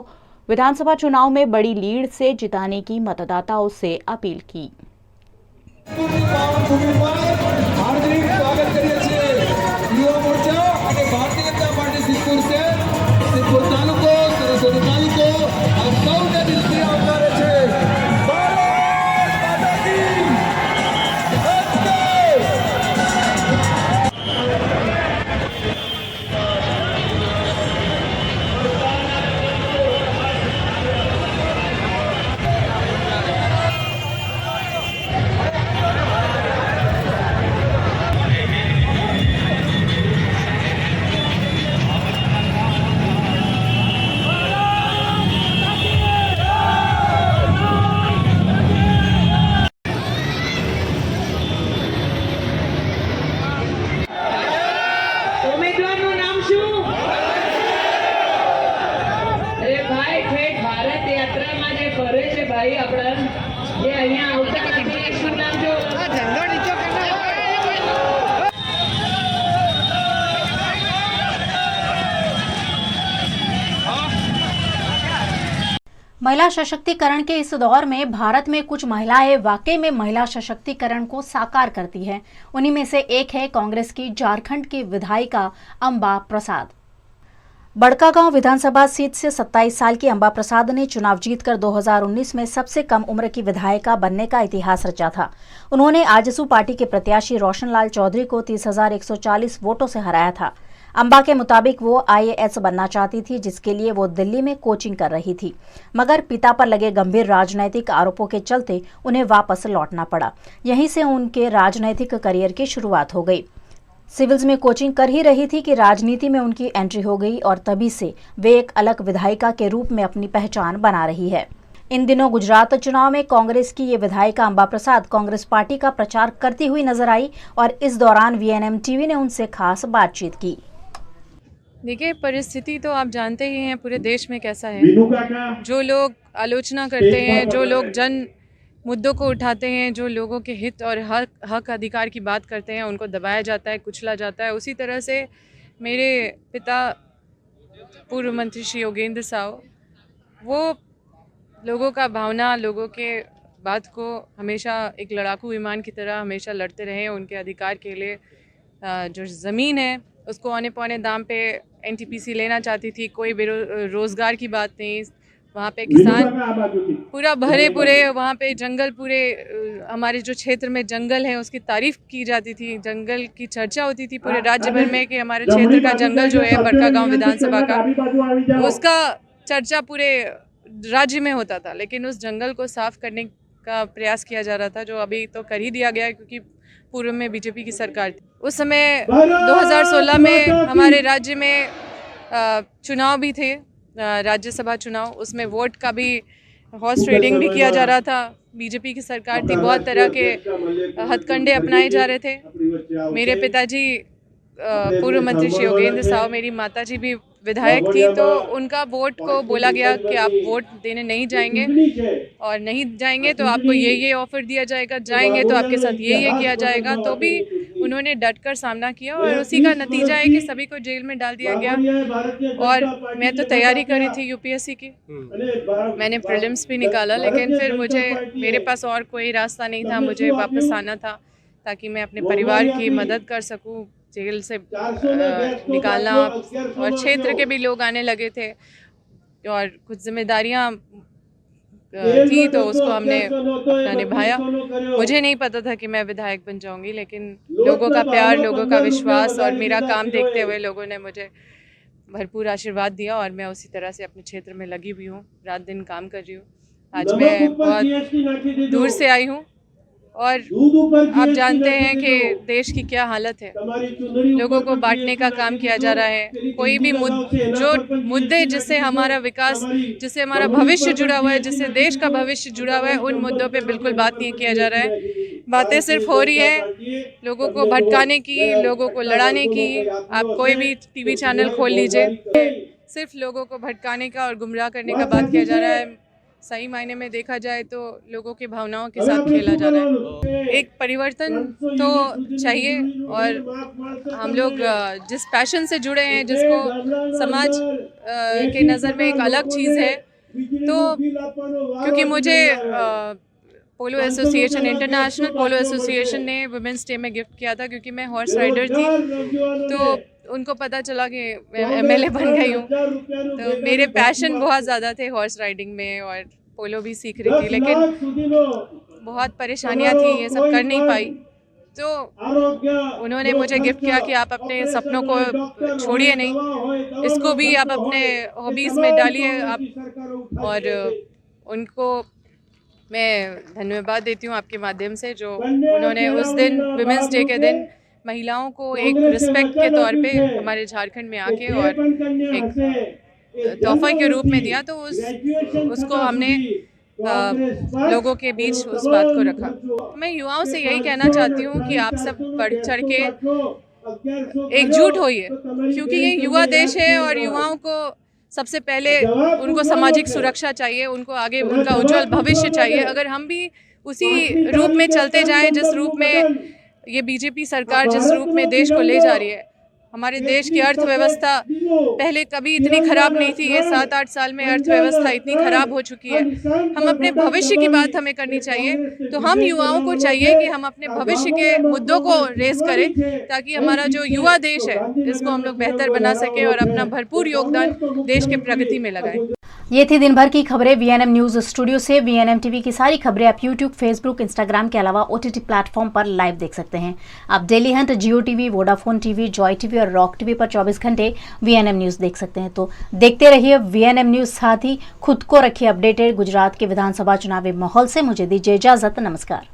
विधानसभा चुनाव में बड़ी लीड से जिताने की मतदाताओं से अपील की। महिला सशक्तिकरण के इस दौर में भारत में कुछ महिलाएं वाकई में महिला सशक्तिकरण को साकार करती हैं। उन्हीं में से एक है कांग्रेस की झारखंड की विधायिका अंबा प्रसाद। बड़कागांव विधानसभा सीट से 27 साल की अंबा प्रसाद ने चुनाव जीतकर 2019 में सबसे कम उम्र की विधायिका बनने का इतिहास रचा था। उन्होंने आजसू पार्टी के प्रत्याशी रोशनलाल चौधरी को 30,140 वोटों से हराया था। अंबा के मुताबिक वो IAS बनना चाहती थी, जिसके लिए वो दिल्ली में कोचिंग कर रही थी, मगर पिता पर लगे गंभीर राजनैतिक आरोपों के चलते उन्हें वापस लौटना पड़ा। यहीं से उनके राजनैतिक करियर की शुरुआत हो गई। सिविल्स में कोचिंग कर ही रही थी कि राजनीति में उनकी एंट्री हो गई और तभी से वे एक अलग विधायिका के रूप में अपनी पहचान बना रही है। इन दिनों गुजरात चुनाव में कांग्रेस की ये विधायिका अंबा प्रसाद कांग्रेस पार्टी का प्रचार करती हुई नजर आई और इस दौरान वीएनएम टीवी ने उनसे खास बातचीत की। देखिए, परिस्थिति तो आप जानते ही हैं पूरे देश में कैसा है। जो लोग आलोचना करते हैं, जो लोग जन मुद्दों को उठाते हैं, जो लोगों के हित और हक अधिकार की बात करते हैं, उनको दबाया जाता है, कुचला जाता है। उसी तरह से मेरे पिता पूर्व मंत्री श्री योगेंद्र साव, वो लोगों का भावना, लोगों के बात को हमेशा एक लड़ाकू विमान की तरह हमेशा लड़ते रहे। उनके अधिकार के लिए जो ज़मीन है उसको औने पौने दाम पे एनटीपीसी लेना चाहती थी। कोई रोज़गार की बात नहीं। वहाँ पे किसान पूरा भरे पूरे, वहाँ पे जंगल पूरे, हमारे जो क्षेत्र में जंगल है उसकी तारीफ़ की जाती थी। जंगल की चर्चा होती थी पूरे राज्य भर में कि हमारे क्षेत्र का जंगल जो है बड़कागांव विधानसभा का, उसका चर्चा पूरे राज्य में होता था। लेकिन उस जंगल को साफ करने का प्रयास किया जा रहा था, जो अभी तो कर ही दिया गया क्योंकि पूर्व में बीजेपी की सरकार थी। उस समय 2016 में हमारे राज्य में चुनाव भी थे, राज्यसभा चुनाव। उसमें वोट का भी हॉर्स ट्रेडिंग भी किया जा रहा था। बीजेपी की सरकार थी, बहुत तरह के हथकंडे अपनाए जा रहे थे। मेरे पिताजी पूर्व मंत्री श्री योगेंद्र साव, मेरी माताजी भी विधायक थी, तो उनका वोट को बोला गया कि आप वोट देने नहीं जाएंगे, और नहीं जाएंगे तो आपको ये ऑफ़र दिया जाएगा, जाएंगे तो आपके साथ ये किया जाएगा। तो भी उन्होंने डटकर सामना किया और उसी का नतीजा है कि सभी को जेल में डाल दिया गया। और मैं तो तैयारी कर रही थी यूपीएससी की, मैंने प्रीलिम्स भी निकाला, लेकिन फिर मेरे पास और कोई रास्ता नहीं था। मुझे वापस आना था ताकि मैं अपने परिवार की मदद कर सकूं, जेल से निकालना। और क्षेत्र के भी लोग आने लगे थे और कुछ जिम्मेदारियां थी, तो उसको हमने अपना निभाया। मुझे नहीं पता था कि मैं विधायक बन जाऊंगी, लेकिन लोगों का प्यार, लोगों का विश्वास और मेरा काम देखते हुए लोगों ने मुझे भरपूर आशीर्वाद दिया और मैं उसी तरह से अपने क्षेत्र में लगी हुई हूँ, रात दिन काम कर रही हूँ। आज मैं बहुत दूर से आई हूँ और आप जानते हैं कि देश की क्या हालत है। लोगों को बांटने का काम किया जा रहा है। कोई भी मुद्दे जिससे हमारा विकास, जिससे हमारा भविष्य जुड़ा हुआ है, जिससे देश का भविष्य जुड़ा हुआ है, उन मुद्दों पे बिल्कुल बात नहीं किया जा रहा है। बातें सिर्फ हो रही है लोगों को भटकाने की, लोगों को लड़ाने की। आप कोई भी टीवी चैनल खोल लीजिए, सिर्फ लोगों को भटकाने का और गुमराह करने का बात किया जा रहा है। सही मायने में देखा जाए तो लोगों की भावनाओं के साथ खेला जा रहा है। एक परिवर्तन तो चाहिए और हम लोग जिस पैशन से जुड़े हैं, जिसको समाज के नज़र में एक अलग चीज़ है, तो क्योंकि मुझे पोलो एसोसिएशन, इंटरनेशनल पोलो एसोसिएशन ने वुमेंस डे में गिफ्ट किया था, क्योंकि मैं हॉर्स राइडर थी, तो उनको पता चला कि मैं एमएलए बन गई हूँ। तो मेरे पैशन बहुत ज़्यादा थे हॉर्स राइडिंग में और पोलो भी सीख रही थी, लेकिन बहुत परेशानियाँ थी, ये सब कर नहीं पाई। तो उन्होंने मुझे गिफ्ट किया कि आप अपने सपनों को छोड़िए नहीं, इसको भी आप अपने हॉबीज़ में डालिए आप। और उनको मैं धन्यवाद देती हूँ आपके माध्यम से, जो उन्होंने उस दिन वुमेंस डे के दिन महिलाओं को एक रिस्पेक्ट के तौर पे हमारे झारखंड में आके और एक तोहफा के रूप में दिया। तो उसको हमने लोगों के बीच उस बात को रखा। मैं युवाओं से यही कहना चाहती हूँ कि आप सब बढ़ चढ़ के एकजुट होइए, क्योंकि ये युवा देश है और युवाओं को सबसे पहले उनको सामाजिक सुरक्षा चाहिए, उनको आगे उनका उज्जवल भविष्य चाहिए। अगर हम भी उसी रूप में चलते जाएं जिस रूप में ये बीजेपी सरकार जिस रूप में देश को ले जा रही है, हमारे देश की अर्थव्यवस्था पहले कभी इतनी खराब नहीं थी। ये 7-8 साल में अर्थव्यवस्था इतनी खराब हो चुकी है। हम अपने भविष्य की बात हमें करनी चाहिए, तो हम युवाओं को चाहिए कि हम अपने भविष्य के मुद्दों को रेस करें, ताकि हमारा जो युवा देश है इसको हम लोग बेहतर बना सकें और अपना भरपूर योगदान देश के प्रगति में लगाएं। ये थी दिन भर की खबरें वीएनएम न्यूज स्टूडियो से। वीएनएम टीवी की सारी खबरें आप यूट्यूब, फेसबुक, इंस्टाग्राम के अलावा ओटीटी प्लेटफॉर्म पर लाइव देख सकते हैं। आप Dailyhunt, Jio TV, Vodafone TV, Joy TV और रॉक टीवी पर 24 घंटे वीएनएम न्यूज देख सकते हैं। तो देखते रहिए वीएनएम न्यूज, साथ ही खुद को रखिए अपडेटेड गुजरात के विधानसभा चुनावी माहौल से। मुझे दीजिए इजाजत, नमस्कार।